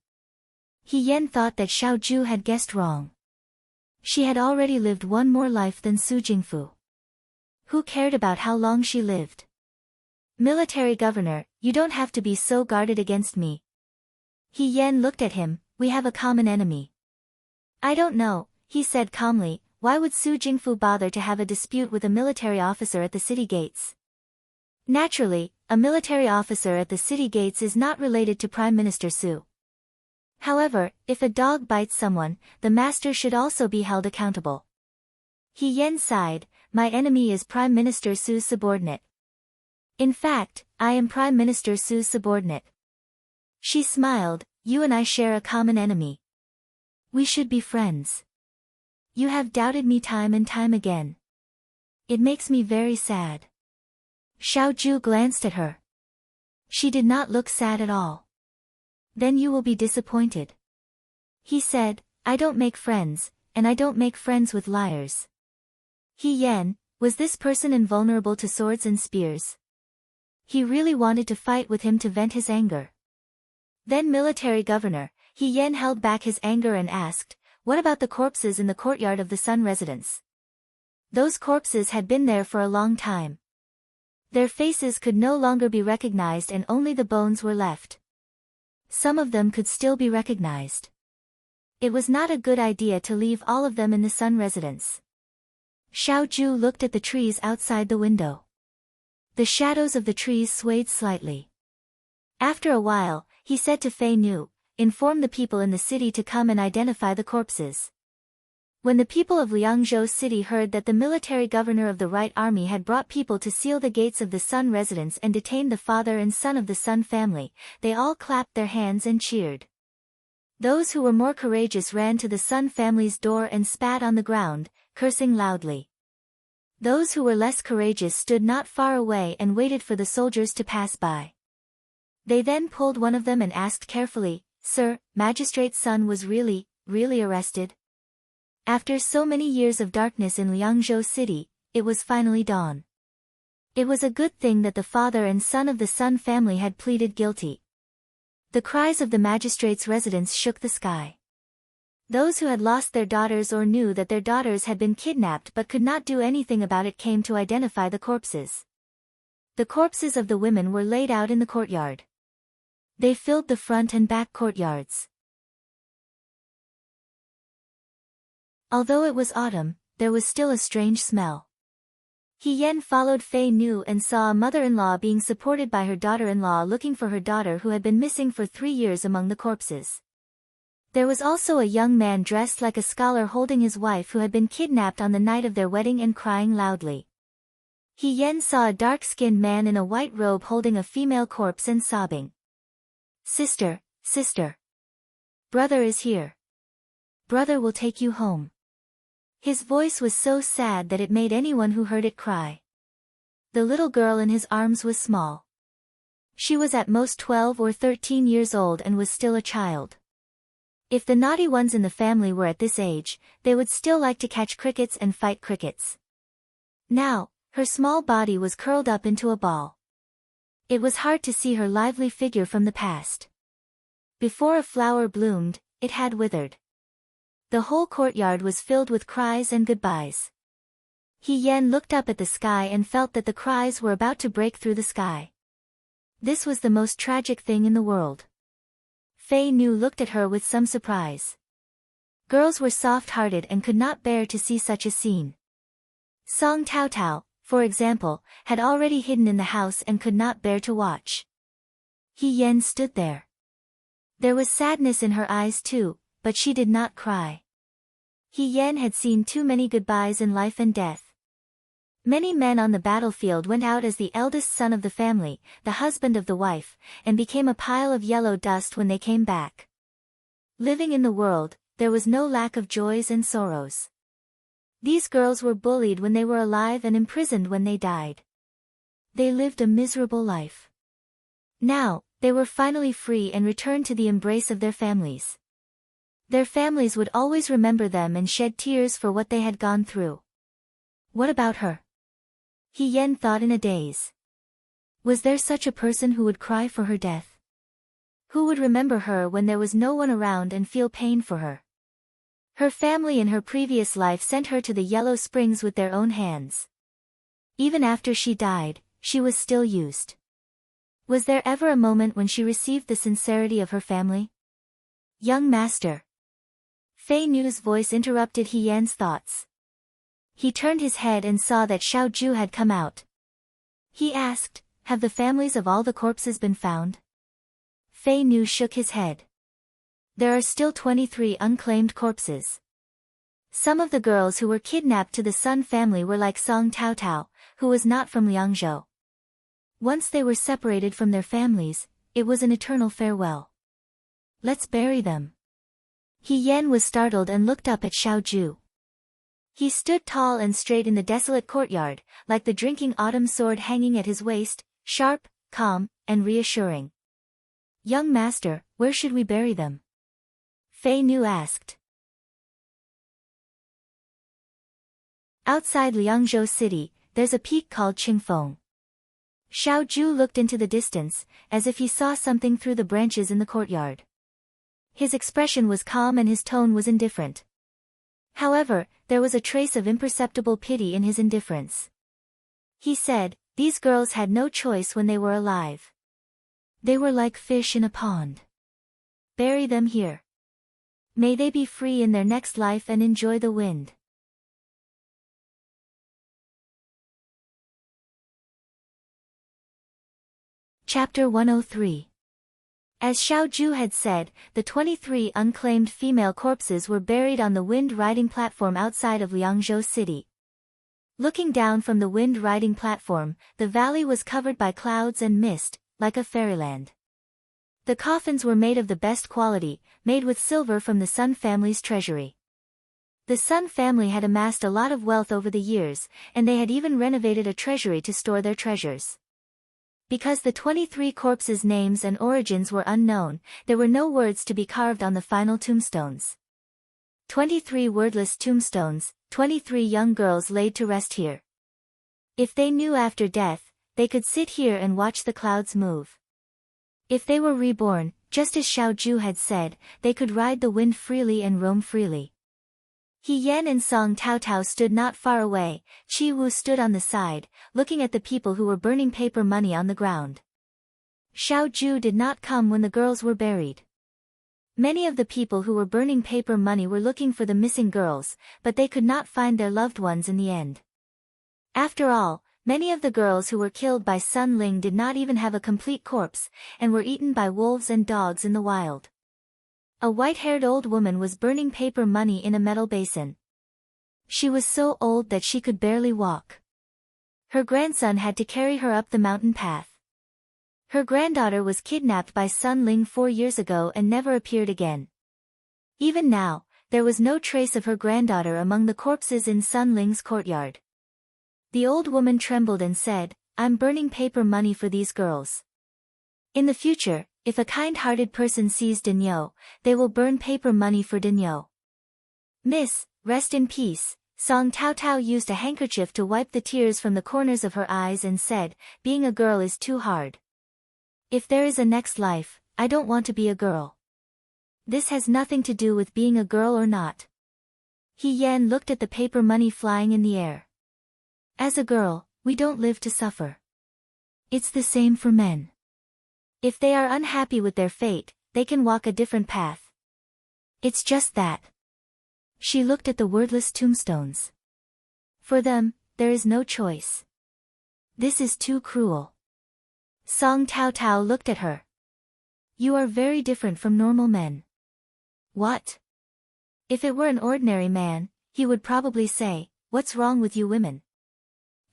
He Yan thought that Xiao Ju had guessed wrong. She had already lived one more life than Su Jingfu. Who cared about how long she lived? Military governor, you don't have to be so guarded against me. He Yan looked at him, we have a common enemy. I don't know, he said calmly, why would Su Jingfu bother to have a dispute with a military officer at the city gates? Naturally, a military officer at the city gates is not related to Prime Minister Su. However, if a dog bites someone, the master should also be held accountable. He Yan sighed, my enemy is Prime Minister Su's subordinate. In fact, I am Prime Minister Su's subordinate. She smiled, you and I share a common enemy. We should be friends. You have doubted me time and time again. It makes me very sad. Xiao Ju glanced at her. She did not look sad at all. Then you will be disappointed. He said, I don't make friends, and I don't make friends with liars. He Yan, was this person invulnerable to swords and spears? He really wanted to fight with him to vent his anger. Then military governor, He Yan held back his anger and asked, what about the corpses in the courtyard of the Sun residence? Those corpses had been there for a long time. Their faces could no longer be recognized and only the bones were left. Some of them could still be recognized. It was not a good idea to leave all of them in the Sun residence. Xiao Ju looked at the trees outside the window. The shadows of the trees swayed slightly. After a while, he said to Fei Nu, inform the people in the city to come and identify the corpses. When the people of Liangzhou city heard that the military governor of the Right Army had brought people to seal the gates of the Sun residence and detain the father and son of the Sun family, they all clapped their hands and cheered. Those who were more courageous ran to the Sun family's door and spat on the ground, cursing loudly. Those who were less courageous stood not far away and waited for the soldiers to pass by. They then pulled one of them and asked carefully, Sir, Magistrate Sun was really arrested? After so many years of darkness in Liangzhou city, it was finally dawn. It was a good thing that the father and son of the Sun family had pleaded guilty. The cries of the magistrate's residence shook the sky. Those who had lost their daughters or knew that their daughters had been kidnapped but could not do anything about it came to identify the corpses. The corpses of the women were laid out in the courtyard. They filled the front and back courtyards. Although it was autumn, there was still a strange smell. He Yan followed Fei Nu and saw a mother-in-law being supported by her daughter-in-law looking for her daughter who had been missing for 3 years among the corpses. There was also a young man dressed like a scholar holding his wife who had been kidnapped on the night of their wedding and crying loudly. He Yan saw a dark-skinned man in a white robe holding a female corpse and sobbing. Sister, Sister. Brother is here. Brother will take you home. His voice was so sad that it made anyone who heard it cry. The little girl in his arms was small. She was at most 12 or 13 years old and was still a child. If the naughty ones in the family were at this age, they would still like to catch crickets and fight crickets. Now, her small body was curled up into a ball. It was hard to see her lively figure from the past. Before a flower bloomed, it had withered. The whole courtyard was filled with cries and goodbyes. He Yen looked up at the sky and felt that the cries were about to break through the sky. This was the most tragic thing in the world. Fei Nu looked at her with some surprise. Girls were soft-hearted and could not bear to see such a scene. Song Tao Tao, for example, had already hidden in the house and could not bear to watch. He Yen stood there. There was sadness in her eyes too, but she did not cry. He Yen had seen too many goodbyes in life and death. Many men on the battlefield went out as the eldest son of the family, the husband of the wife, and became a pile of yellow dust when they came back. Living in the world, there was no lack of joys and sorrows. These girls were bullied when they were alive and imprisoned when they died. They lived a miserable life. Now, they were finally free and returned to the embrace of their families. Their families would always remember them and shed tears for what they had gone through. What about her? He Yen thought in a daze. Was there such a person who would cry for her death? Who would remember her when there was no one around and feel pain for her? Her family in her previous life sent her to the Yellow Springs with their own hands. Even after she died, she was still used. Was there ever a moment when she received the sincerity of her family? Young master. Fei Nu's voice interrupted He Yan's thoughts. He turned his head and saw that Xiao Ju had come out. He asked, "Have the families of all the corpses been found?" Fei Nu shook his head. There are still 23 unclaimed corpses. Some of the girls who were kidnapped to the Sun family were like Song Tao Tao, who was not from Liangzhou. Once they were separated from their families, it was an eternal farewell. Let's bury them. He Yan was startled and looked up at Xiao Ju. He stood tall and straight in the desolate courtyard, like the drinking autumn sword hanging at his waist, sharp, calm, and reassuring. Young master, where should we bury them? Fei Nu asked. Outside Liangzhou city, there's a peak called Qingfeng. Xiao Ju looked into the distance, as if he saw something through the branches in the courtyard. His expression was calm and his tone was indifferent. However, there was a trace of imperceptible pity in his indifference. He said, "These girls had no choice when they were alive. They were like fish in a pond. Bury them here. May they be free in their next life and enjoy the wind." Chapter 103. As Xiao Ju had said, the 23 unclaimed female corpses were buried on the wind-riding platform outside of Liangzhou city. Looking down from the wind-riding platform, the valley was covered by clouds and mist, like a fairyland. The coffins were made of the best quality, made with silver from the Sun family's treasury. The Sun family had amassed a lot of wealth over the years, and they had even renovated a treasury to store their treasures. Because the 23 corpses' names and origins were unknown, there were no words to be carved on the final tombstones. 23 wordless tombstones, 23 young girls laid to rest here. If they knew after death, they could sit here and watch the clouds move. If they were reborn, just as Xiao Ju had said, they could ride the wind freely and roam freely. He Yan and Song Tao Tao stood not far away. Qi Wu stood on the side, looking at the people who were burning paper money on the ground. Xiao Ju did not come when the girls were buried. Many of the people who were burning paper money were looking for the missing girls, but they could not find their loved ones in the end. After all, many of the girls who were killed by Sun Ling did not even have a complete corpse, and were eaten by wolves and dogs in the wild. A white-haired old woman was burning paper money in a metal basin. She was so old that she could barely walk. Her grandson had to carry her up the mountain path. Her granddaughter was kidnapped by Sun Ling 4 years ago and never appeared again. Even now, there was no trace of her granddaughter among the corpses in Sun Ling's courtyard. The old woman trembled and said, "I'm burning paper money for these girls. In the future, if a kind-hearted person sees Daniel, they will burn paper money for Daniel." Miss, rest in peace. Song Tao Tao used a handkerchief to wipe the tears from the corners of her eyes and said, "Being a girl is too hard. If there is a next life, I don't want to be a girl. This has nothing to do with being a girl or not." He Yan looked at the paper money flying in the air. "As a girl, we don't live to suffer. It's the same for men. If they are unhappy with their fate, they can walk a different path. It's just that." She looked at the wordless tombstones. "For them, there is no choice. This is too cruel." Song Tao Tao looked at her. "You are very different from normal men." "What?" If it were an ordinary man, he would probably say, "What's wrong with you women?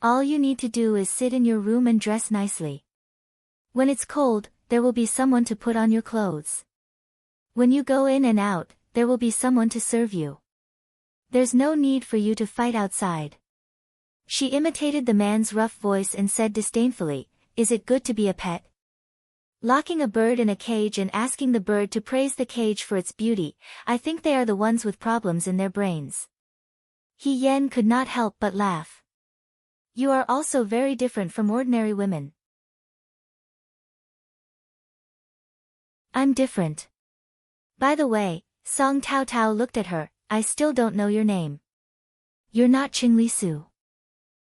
All you need to do is sit in your room and dress nicely. When it's cold, there will be someone to put on your clothes. When you go in and out, there will be someone to serve you. There's no need for you to fight outside." She imitated the man's rough voice and said disdainfully, "Is it good to be a pet? Locking a bird in a cage and asking the bird to praise the cage for its beauty, I think they are the ones with problems in their brains." He Yan could not help but laugh. "You are also very different from ordinary women." "I'm different. By the way," Song Tao Tao looked at her, "I still don't know your name. You're not Qing Li Su.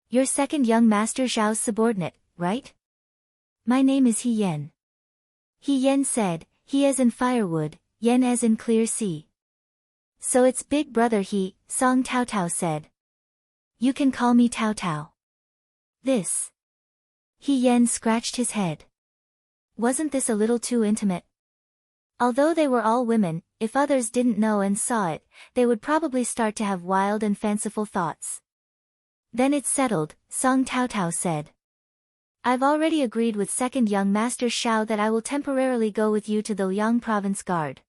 You're second young master Zhao's subordinate, right?" "My name is He Yan." He Yan said, "He as in firewood, Yan as in clear sea." "So it's big brother He," Song Tao Tao said. "You can call me Tao Tao." "This." He Yan scratched his head. Wasn't this a little too intimate? Although they were all women, if others didn't know and saw it, they would probably start to have wild and fanciful thoughts. "Then it's settled," Song Tao Tao said. "I've already agreed with second young master Xiao that I will temporarily go with you to the Liang province guard.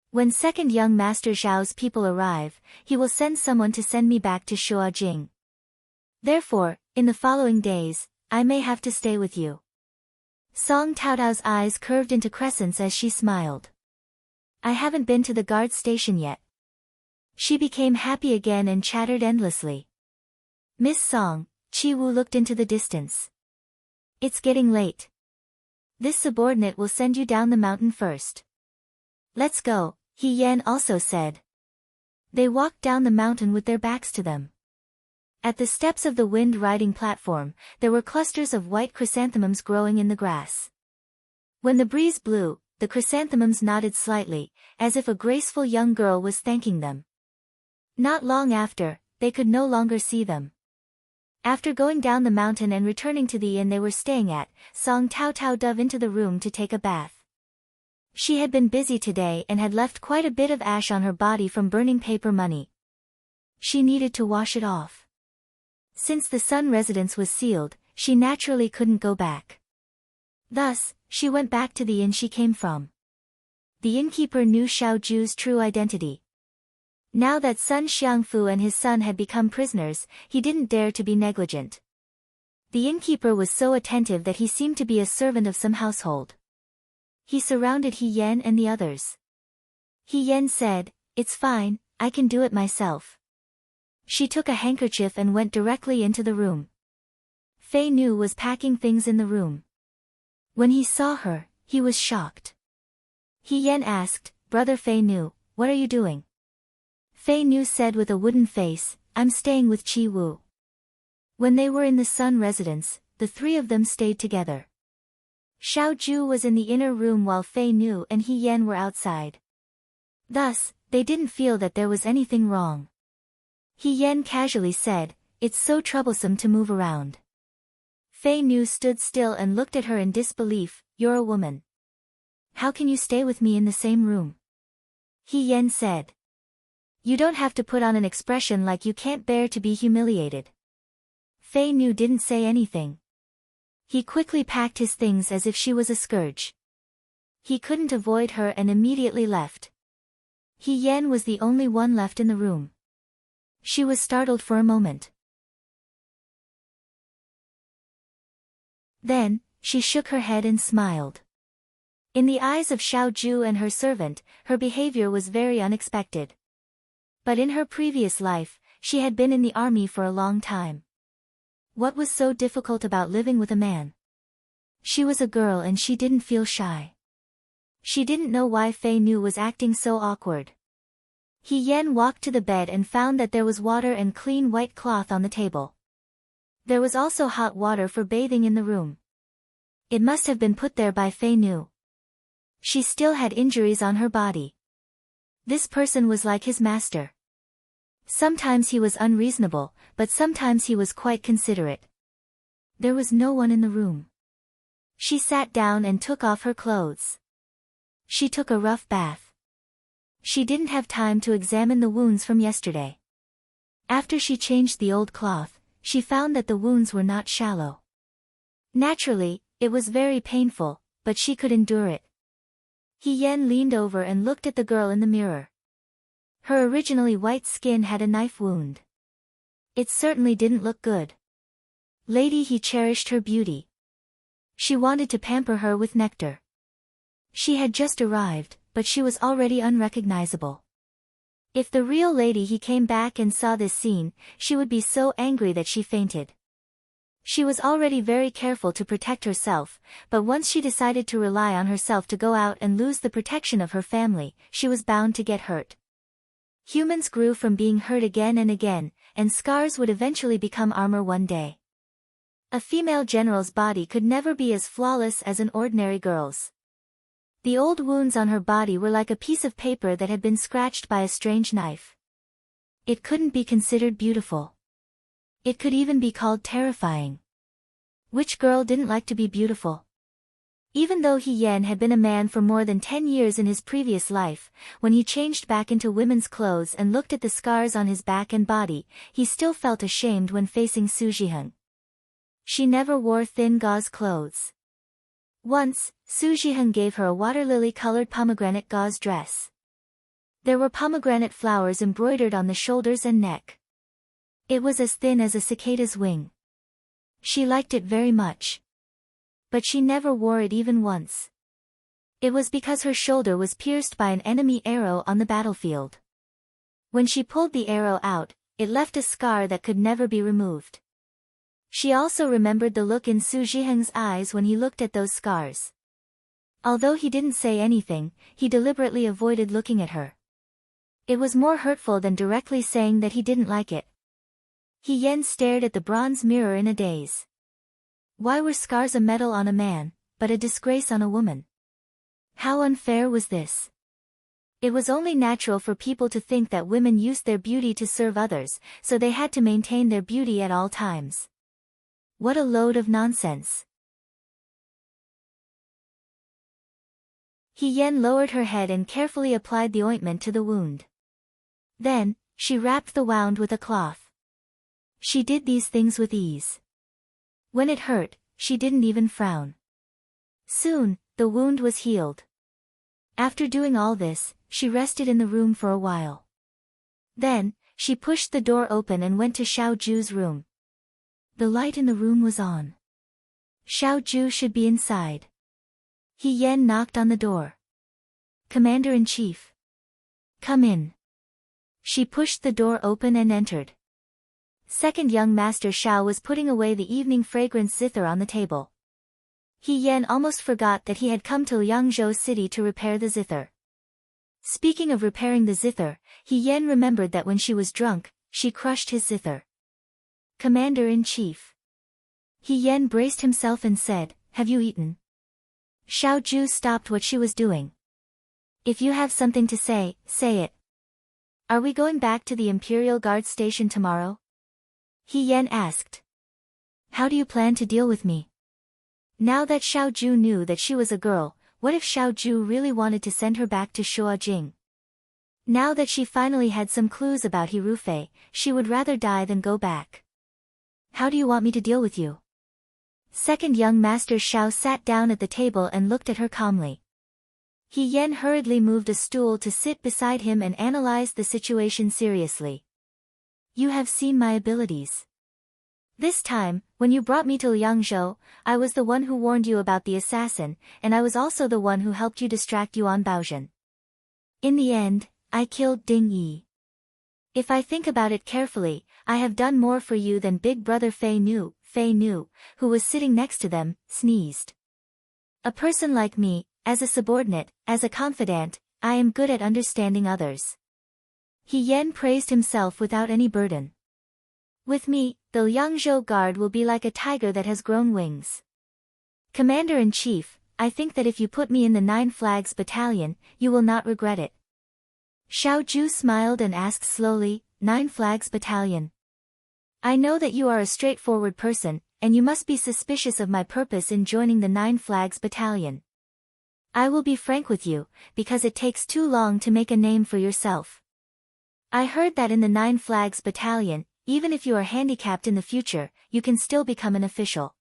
When second young master Zhao's people arrive, he will send someone to send me back to Shuajing. Therefore, in the following days, I may have to stay with you." Song Tao Tao's eyes curved into crescents as she smiled. "I haven't been to the guard station yet." She became happy again and chattered endlessly. "Miss Song," Chi Wu looked into the distance. "It's getting late. This subordinate will send you down the mountain first." "Let's go," He Yan also said. They walked down the mountain with their backs to them. At the steps of the wind-riding platform, there were clusters of white chrysanthemums growing in the grass. When the breeze blew, the chrysanthemums nodded slightly, as if a graceful young girl was thanking them. Not long after, they could no longer see them. After going down the mountain and returning to the inn they were staying at, Song Tao Tao dove into the room to take a bath. She had been busy today and had left quite a bit of ash on her body from burning paper money. She needed to wash it off. Since the Sun residence was sealed, she naturally couldn't go back. Thus, she went back to the inn she came from. The innkeeper knew Xiao Ju's true identity. Now that Sun Xiangfu and his son had become prisoners, he didn't dare to be negligent. The innkeeper was so attentive that he seemed to be a servant of some household. He surrounded He Yan and the others. He Yan said, "It's fine, I can do it myself." She took a handkerchief and went directly into the room. Fei Nu was packing things in the room. When he saw her, he was shocked. He Yan asked, "Brother Fei Nu, what are you doing?" Fei Nu said with a wooden face, "I'm staying with Chi Wu." When they were in the Sun residence, the three of them stayed together. Xiao Ju was in the inner room while Fei Nu and He Yan were outside. Thus, they didn't feel that there was anything wrong. He Yan casually said, "It's so troublesome to move around." Fei Nu stood still and looked at her in disbelief. "You're a woman. How can you stay with me in the same room?" He Yan said. "You don't have to put on an expression like you can't bear to be humiliated." Fei Nu didn't say anything. He quickly packed his things as if she was a scourge. He couldn't avoid her and immediately left. He Yan was the only one left in the room. She was startled for a moment. Then, she shook her head and smiled. In the eyes of Xiao Ju and her servant, her behavior was very unexpected. But in her previous life, she had been in the army for a long time. What was so difficult about living with a man? She was a girl and she didn't feel shy. She didn't know why Fei Nu was acting so awkward. He Yan walked to the bed and found that there was water and clean white cloth on the table. There was also hot water for bathing in the room. It must have been put there by Fei Nu. She still had injuries on her body. This person was like his master. Sometimes he was unreasonable, but sometimes he was quite considerate. There was no one in the room. She sat down and took off her clothes. She took a rough bath. She didn't have time to examine the wounds from yesterday. After she changed the old cloth, she found that the wounds were not shallow. Naturally, it was very painful, but she could endure it. He Yan leaned over and looked at the girl in the mirror. Her originally white skin had a knife wound. It certainly didn't look good. Lady, he cherished her beauty. She wanted to pamper her with nectar. She had just arrived, but she was already unrecognizable. If the real lady he came back and saw this scene, she would be so angry that she fainted. She was already very careful to protect herself, but once she decided to rely on herself to go out and lose the protection of her family, she was bound to get hurt. Humans grew from being hurt again and again, and scars would eventually become armor one day. A female general's body could never be as flawless as an ordinary girl's. The old wounds on her body were like a piece of paper that had been scratched by a strange knife. It couldn't be considered beautiful. It could even be called terrifying. Which girl didn't like to be beautiful? Even though He Yan had been a man for more than 10 years in his previous life, when he changed back into women's clothes and looked at the scars on his back and body, he still felt ashamed when facing Su Zhiheng. She never wore thin gauze clothes. Once, Su Zhiheng gave her a water-lily-colored pomegranate gauze dress. There were pomegranate flowers embroidered on the shoulders and neck. It was as thin as a cicada's wing. She liked it very much. But she never wore it even once. It was because her shoulder was pierced by an enemy arrow on the battlefield. When she pulled the arrow out, it left a scar that could never be removed. She also remembered the look in Su Zhiheng's eyes when he looked at those scars. Although he didn't say anything, he deliberately avoided looking at her. It was more hurtful than directly saying that he didn't like it. He Yan stared at the bronze mirror in a daze. Why were scars a medal on a man, but a disgrace on a woman? How unfair was this? It was only natural for people to think that women used their beauty to serve others, so they had to maintain their beauty at all times. What a load of nonsense. He Yan lowered her head and carefully applied the ointment to the wound. Then, she wrapped the wound with a cloth. She did these things with ease. When it hurt, she didn't even frown. Soon, the wound was healed. After doing all this, she rested in the room for a while. Then, she pushed the door open and went to Xiao Ju's room. The light in the room was on. Xiao Ju should be inside. He Yan knocked on the door. Commander-in-Chief. Come in. She pushed the door open and entered. Second young Master Xiao was putting away the evening fragrance zither on the table. He Yan almost forgot that he had come to Liangzhou city to repair the zither. Speaking of repairing the zither, He Yan remembered that when she was drunk, she crushed his zither. Commander-in-Chief. He Yan braced himself and said, "Have you eaten?" Xiao Ju stopped what she was doing. "If you have something to say, say it. Are we going back to the Imperial Guard station tomorrow?" He Yan asked. "How do you plan to deal with me?" Now that Xiao Ju knew that she was a girl, what if Xiao Ju really wanted to send her back to Shuojing? Now that she finally had some clues about He Rufei, she would rather die than go back. "How do you want me to deal with you?" Second young master Xiao sat down at the table and looked at her calmly. He Yen hurriedly moved a stool to sit beside him and analyzed the situation seriously. You have seen my abilities. This time, when you brought me to Liangzhou, I was the one who warned you about the assassin, and I was also the one who helped you distract Yuan Baozhen. In the end, I killed Ding Yi. If I think about it carefully, I have done more for you than big brother Fei Nu, who was sitting next to them, sneezed. A person like me, as a subordinate, as a confidant, I am good at understanding others. He Yen praised himself without any burden. With me, the Liangzhou Guard will be like a tiger that has grown wings. Commander-in-Chief, I think that if you put me in the 9 Flags Battalion, you will not regret it. Xiao Ju smiled and asked slowly, 9 Flags Battalion. I know that you are a straightforward person, and you must be suspicious of my purpose in joining the 9 Flags Battalion. I will be frank with you, because it takes too long to make a name for yourself. I heard that in the 9 Flags Battalion, even if you are handicapped in the future, you can still become an official.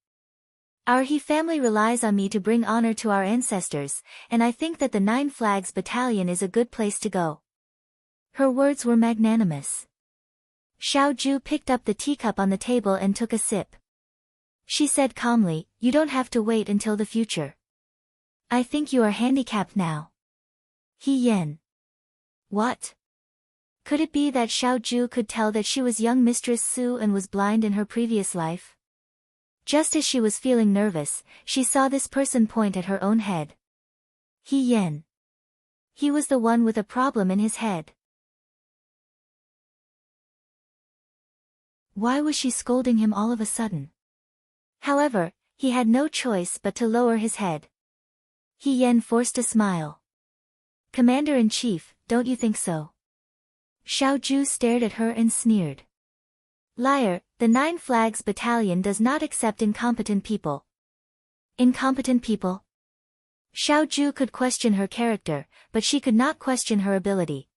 Our He family relies on me to bring honor to our ancestors, and I think that the 9 Flags Battalion is a good place to go. Her words were magnanimous. Xiao Ju picked up the teacup on the table and took a sip. She said calmly, you don't have to wait until the future. I think you are handicapped now. He Yen. What? Could it be that Xiao Ju could tell that she was young Mistress Su and was blind in her previous life? Just as she was feeling nervous, she saw this person point at her own head. He Yen. He was the one with a problem in his head. Why was she scolding him all of a sudden? However, he had no choice but to lower his head. He Yen forced a smile. Commander-in-Chief, don't you think so? Xiao Ju stared at her and sneered. Liar, the 9 Flags Battalion does not accept incompetent people. Incompetent people? Xiao Ju could question her character, but she could not question her ability.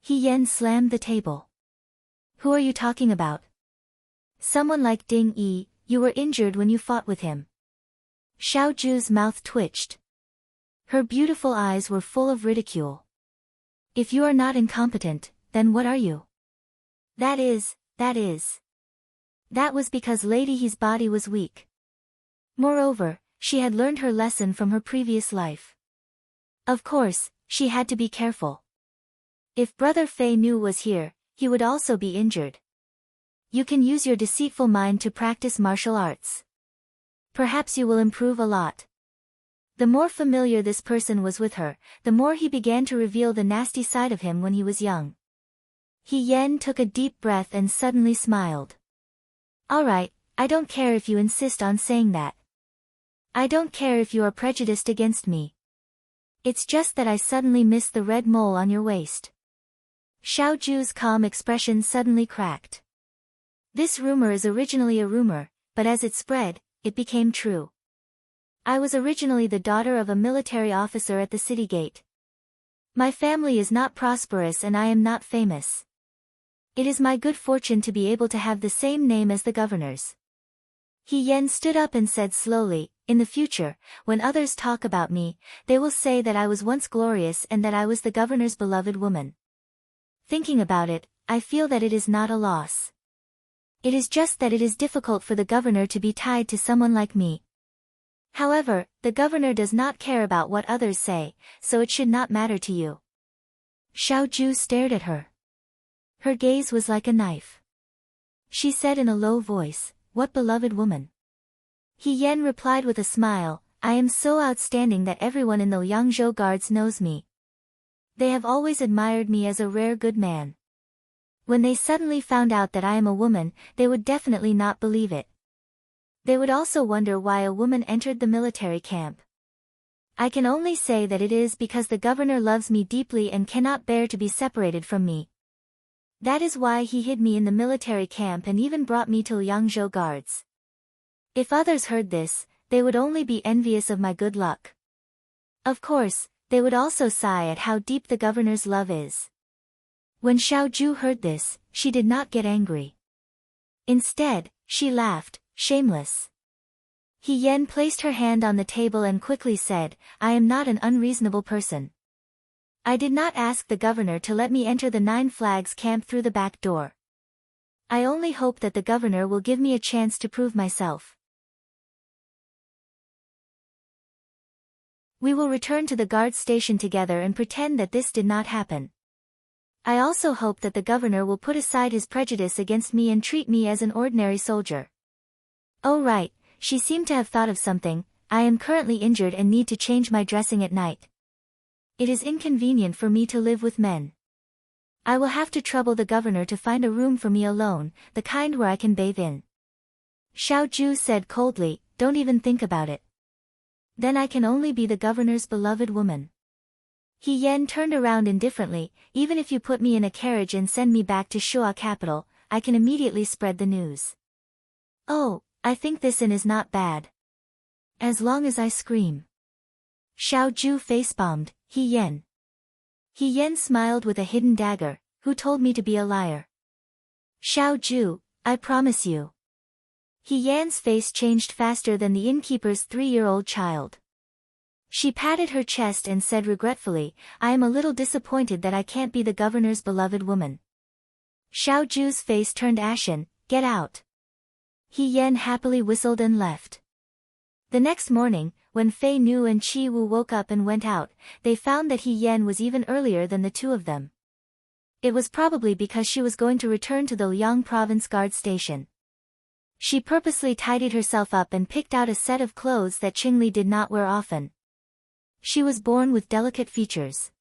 He Yen slammed the table. Who are you talking about? Someone like Ding Yi, you were injured when you fought with him. Xiao Ju's mouth twitched. Her beautiful eyes were full of ridicule. If you are not incompetent, then what are you? That was because Lady He's body was weak. Moreover, she had learned her lesson from her previous life. Of course, she had to be careful. If Brother Fei Nu was here, he would also be injured. You can use your deceitful mind to practice martial arts. Perhaps you will improve a lot. The more familiar this person was with her, the more he began to reveal the nasty side of him when he was young. He Yen took a deep breath and suddenly smiled. Alright, I don't care if you insist on saying that. I don't care if you are prejudiced against me. It's just that I suddenly missed the red mole on your waist. Xiao Ju's calm expression suddenly cracked. This rumor is originally a rumor, but as it spread, it became true. I was originally the daughter of a military officer at the city gate. My family is not prosperous and I am not famous. It is my good fortune to be able to have the same name as the governors. He Yen stood up and said slowly, in the future, when others talk about me, they will say that I was once glorious and that I was the governor's beloved woman. Thinking about it, I feel that it is not a loss. It is just that it is difficult for the governor to be tied to someone like me. However, the governor does not care about what others say, so it should not matter to you. Xiao Ju stared at her. Her gaze was like a knife. She said in a low voice, what beloved woman? He Yen replied with a smile, I am so outstanding that everyone in the Liangzhou Guards knows me. They have always admired me as a rare good man. When they suddenly found out that I am a woman, they would definitely not believe it. They would also wonder why a woman entered the military camp. I can only say that it is because the governor loves me deeply and cannot bear to be separated from me. That is why he hid me in the military camp and even brought me to Liangzhou Guards. If others heard this, they would only be envious of my good luck. Of course, they would also sigh at how deep the governor's love is. When Xiao Ju heard this, she did not get angry. Instead, she laughed, shameless. He Yan placed her hand on the table and quickly said, I am not an unreasonable person. I did not ask the governor to let me enter the 9 Flags camp through the back door. I only hope that the governor will give me a chance to prove myself. We will return to the guard station together and pretend that this did not happen. I also hope that the governor will put aside his prejudice against me and treat me as an ordinary soldier. Oh right, she seemed to have thought of something. I am currently injured and need to change my dressing at night. It is inconvenient for me to live with men. I will have to trouble the governor to find a room for me alone, the kind where I can bathe in. Xiao Ju said coldly, don't even think about it. Then I can only be the governor's beloved woman. He Yan turned around indifferently, even if you put me in a carriage and send me back to Shuo capital, I can immediately spread the news. Oh, I think this inn is not bad. As long as I scream. Xiao Ju face-bombed, He Yan. He Yan smiled with a hidden dagger, who told me to be a liar? Xiao Ju, I promise you. He Yan's face changed faster than the innkeeper's 3-year-old child. She patted her chest and said regretfully, I am a little disappointed that I can't be the governor's beloved woman. Xiao Ju's face turned ashen, get out. He Yan happily whistled and left. The next morning, when Fei Nu and Qi Wu woke up and went out, they found that He Yan was even earlier than the two of them. It was probably because she was going to return to the Liang province guard station. She purposely tidied herself up and picked out a set of clothes that Qingli did not wear often. She was born with delicate features.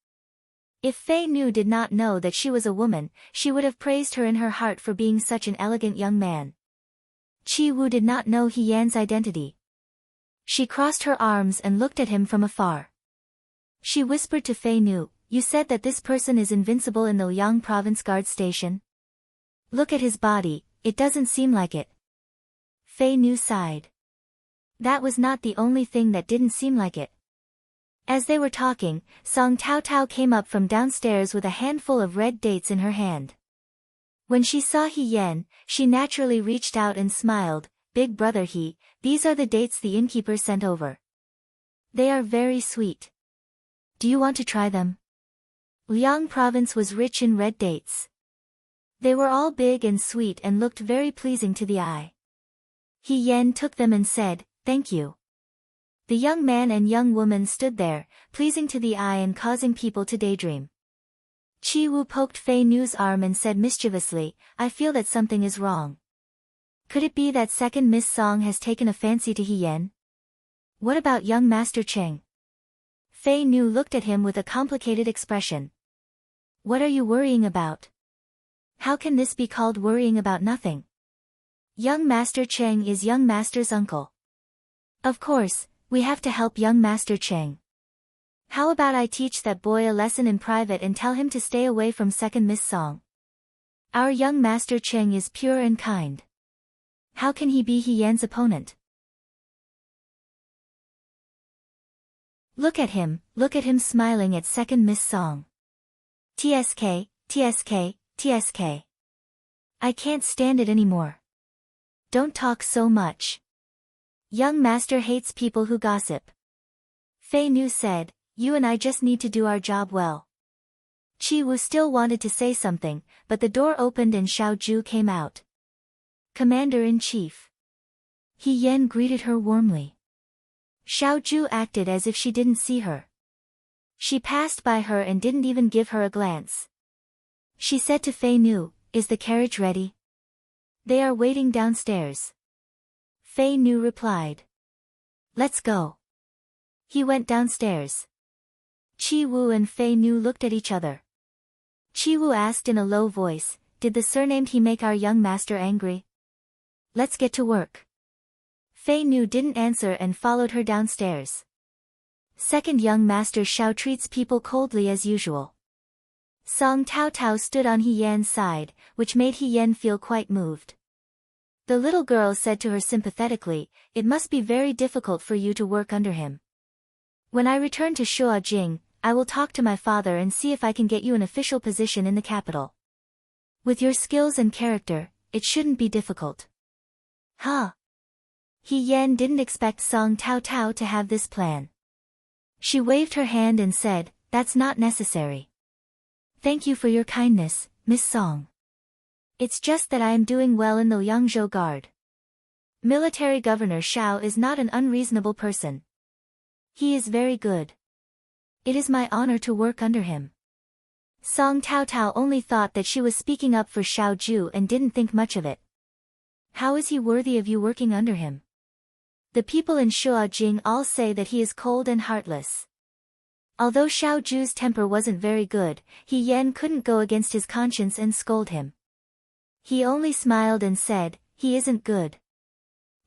If Fei Nu did not know that she was a woman, she would have praised her in her heart for being such an elegant young man. Qi Wu did not know He Yan's identity. She crossed her arms and looked at him from afar. She whispered to Fei Nu, you said that this person is invincible in the Liang province guard station? Look at his body, it doesn't seem like it. Fei Nu sighed. That was not the only thing that didn't seem like it. As they were talking, Song Tao Tao came up from downstairs with a handful of red dates in her hand. When she saw He Yan, she naturally reached out and smiled, Big brother He, these are the dates the innkeeper sent over. They are very sweet. Do you want to try them? Liang province was rich in red dates. They were all big and sweet and looked very pleasing to the eye. He Yan took them and said, thank you. The young man and young woman stood there, pleasing to the eye and causing people to daydream. Qi Wu poked Fei Nu's arm and said mischievously, I feel that something is wrong. Could it be that second Miss Song has taken a fancy to He Yan? What about young Master Cheng? Fei Nu looked at him with a complicated expression. What are you worrying about? How can this be called worrying about nothing? Young Master Cheng is young Master's uncle. Of course, we have to help young Master Cheng. How about I teach that boy a lesson in private and tell him to stay away from second Miss Song? Our young Master Cheng is pure and kind. How can he be He Yan's opponent? Look at him smiling at second Miss Song. TSK, TSK, TSK. I can't stand it anymore. Don't talk so much. Young Master hates people who gossip. Fei Nu said, you and I just need to do our job well. Qi Wu still wanted to say something, but the door opened and Xiao Ju came out. Commander-in-Chief. He Yan greeted her warmly. Xiao Ju acted as if she didn't see her. She passed by her and didn't even give her a glance. She said to Fei Nu, is the carriage ready? They are waiting downstairs. Fei Nu replied. Let's go. He went downstairs. Qi Wu and Fei Nu looked at each other. Qi Wu asked in a low voice, did the surnamed He make our young master angry? Let's get to work. Fei Nu didn't answer and followed her downstairs. Second young master Xiao treats people coldly as usual. Song Tao Tao stood on He Yan's side, which made He Yan feel quite moved. The little girl said to her sympathetically, it must be very difficult for you to work under him. When I return to Shuojing, I will talk to my father and see if I can get you an official position in the capital. With your skills and character, it shouldn't be difficult. Huh? He Yan didn't expect Song Tao Tao to have this plan. She waved her hand and said, "That's not necessary. Thank you for your kindness, Miss Song. It's just that I am doing well in the Yangzhou Guard. Military Governor Xiao is not an unreasonable person. He is very good. It is my honor to work under him." Song Tao Tao only thought that she was speaking up for Xiao Ju and didn't think much of it. How is he worthy of you working under him? The people in Shuajing all say that he is cold and heartless. Although Xiao Ju's temper wasn't very good, He Yan couldn't go against his conscience and scold him. He only smiled and said, "He isn't good.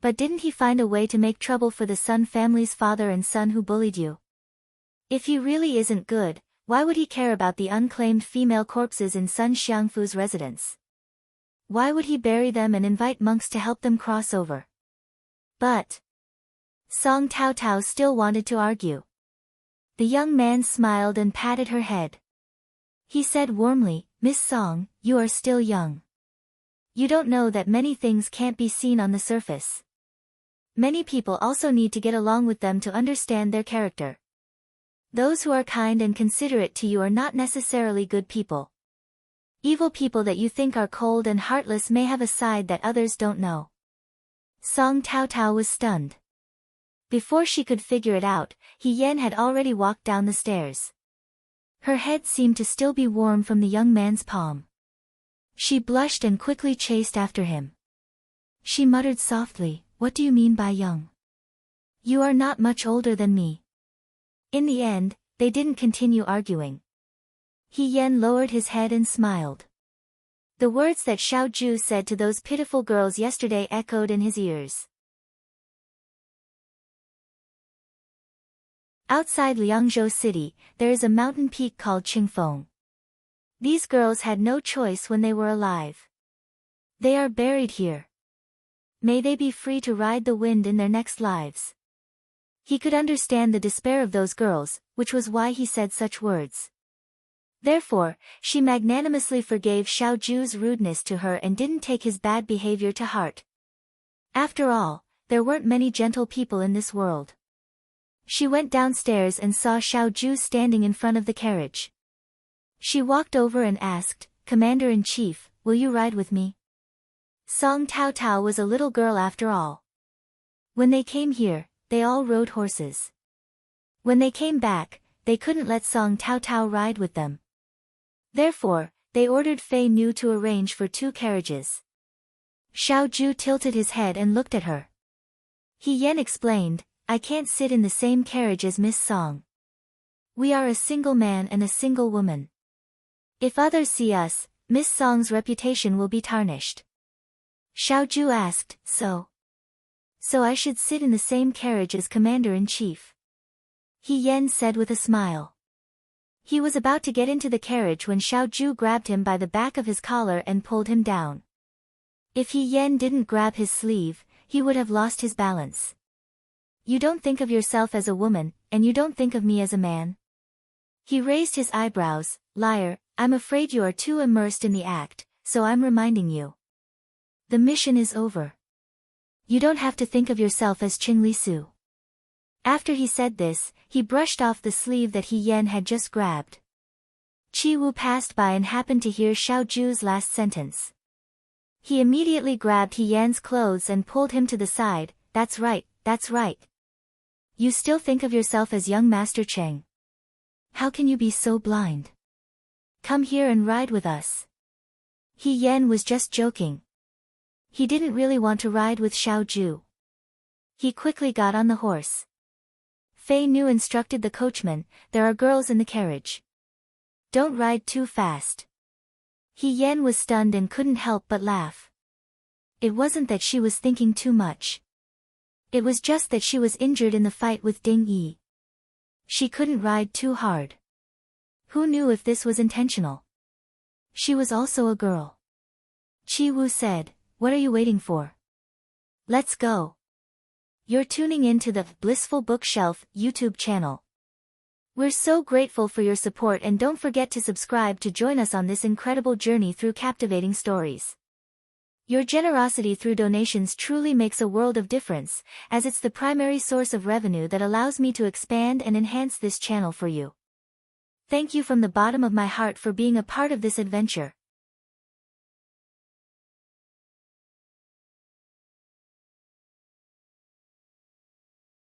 But didn't he find a way to make trouble for the Sun family's father and son who bullied you? If he really isn't good, why would he care about the unclaimed female corpses in Sun Xiangfu's residence? Why would he bury them and invite monks to help them cross over?" But Song Tao Tao still wanted to argue. The young man smiled and patted her head. He said warmly, "Miss Song, you are still young. You don't know that many things can't be seen on the surface. Many people also need to get along with them to understand their character. Those who are kind and considerate to you are not necessarily good people. Evil people that you think are cold and heartless may have a side that others don't know." Song Tao Tao was stunned. Before she could figure it out, He Yan had already walked down the stairs. Her head seemed to still be warm from the young man's palm. She blushed and quickly chased after him. She muttered softly, "What do you mean by young? You are not much older than me." In the end, they didn't continue arguing. He Yan lowered his head and smiled. The words that Xiao Ju said to those pitiful girls yesterday echoed in his ears. Outside Liangzhou City, there is a mountain peak called Qingfeng. These girls had no choice when they were alive. They are buried here. May they be free to ride the wind in their next lives. He could understand the despair of those girls, which was why he said such words. Therefore, she magnanimously forgave Xiao Ju's rudeness to her and didn't take his bad behavior to heart. After all, there weren't many gentle people in this world. She went downstairs and saw Xiao Ju standing in front of the carriage. She walked over and asked, "Commander-in-Chief, will you ride with me?" Song Tao Tao was a little girl after all. When they came here, they all rode horses. When they came back, they couldn't let Song Tao Tao ride with them. Therefore, they ordered Fei Nu to arrange for 2 carriages. Xiao Ju tilted his head and looked at her. He Yan explained, "I can't sit in the same carriage as Miss Song. We are a single man and a single woman. If others see us, Miss Song's reputation will be tarnished." Xiao Ju asked, So I should sit in the same carriage as Commander-in-Chief?" He Yan said with a smile. He was about to get into the carriage when Xiao Ju grabbed him by the back of his collar and pulled him down. If He Yan didn't grab his sleeve, he would have lost his balance. "You don't think of yourself as a woman, and you don't think of me as a man?" He raised his eyebrows. "Liar, I'm afraid you are too immersed in the act, so I'm reminding you. The mission is over. You don't have to think of yourself as Qing Li Su." After he said this, he brushed off the sleeve that He Yan had just grabbed. Qi Wu passed by and happened to hear Xiao Ju's last sentence. He immediately grabbed He Yan's clothes and pulled him to the side. That's right. You still think of yourself as young Master Cheng. How can you be so blind? Come here and ride with us." He Yan was just joking. He didn't really want to ride with Xiao Ju. He quickly got on the horse. Fei Nu instructed the coachman, "There are girls in the carriage. Don't ride too fast." He Yan was stunned and couldn't help but laugh. It wasn't that she was thinking too much. It was just that she was injured in the fight with Ding Yi. She couldn't ride too hard. Who knew if this was intentional? She was also a girl. Qi Wu said, "What are you waiting for? Let's go." You're tuning in to the Blissful Bookshelf YouTube channel. We're so grateful for your support, and don't forget to subscribe to join us on this incredible journey through captivating stories. Your generosity through donations truly makes a world of difference, as it's the primary source of revenue that allows me to expand and enhance this channel for you. Thank you from the bottom of my heart for being a part of this adventure.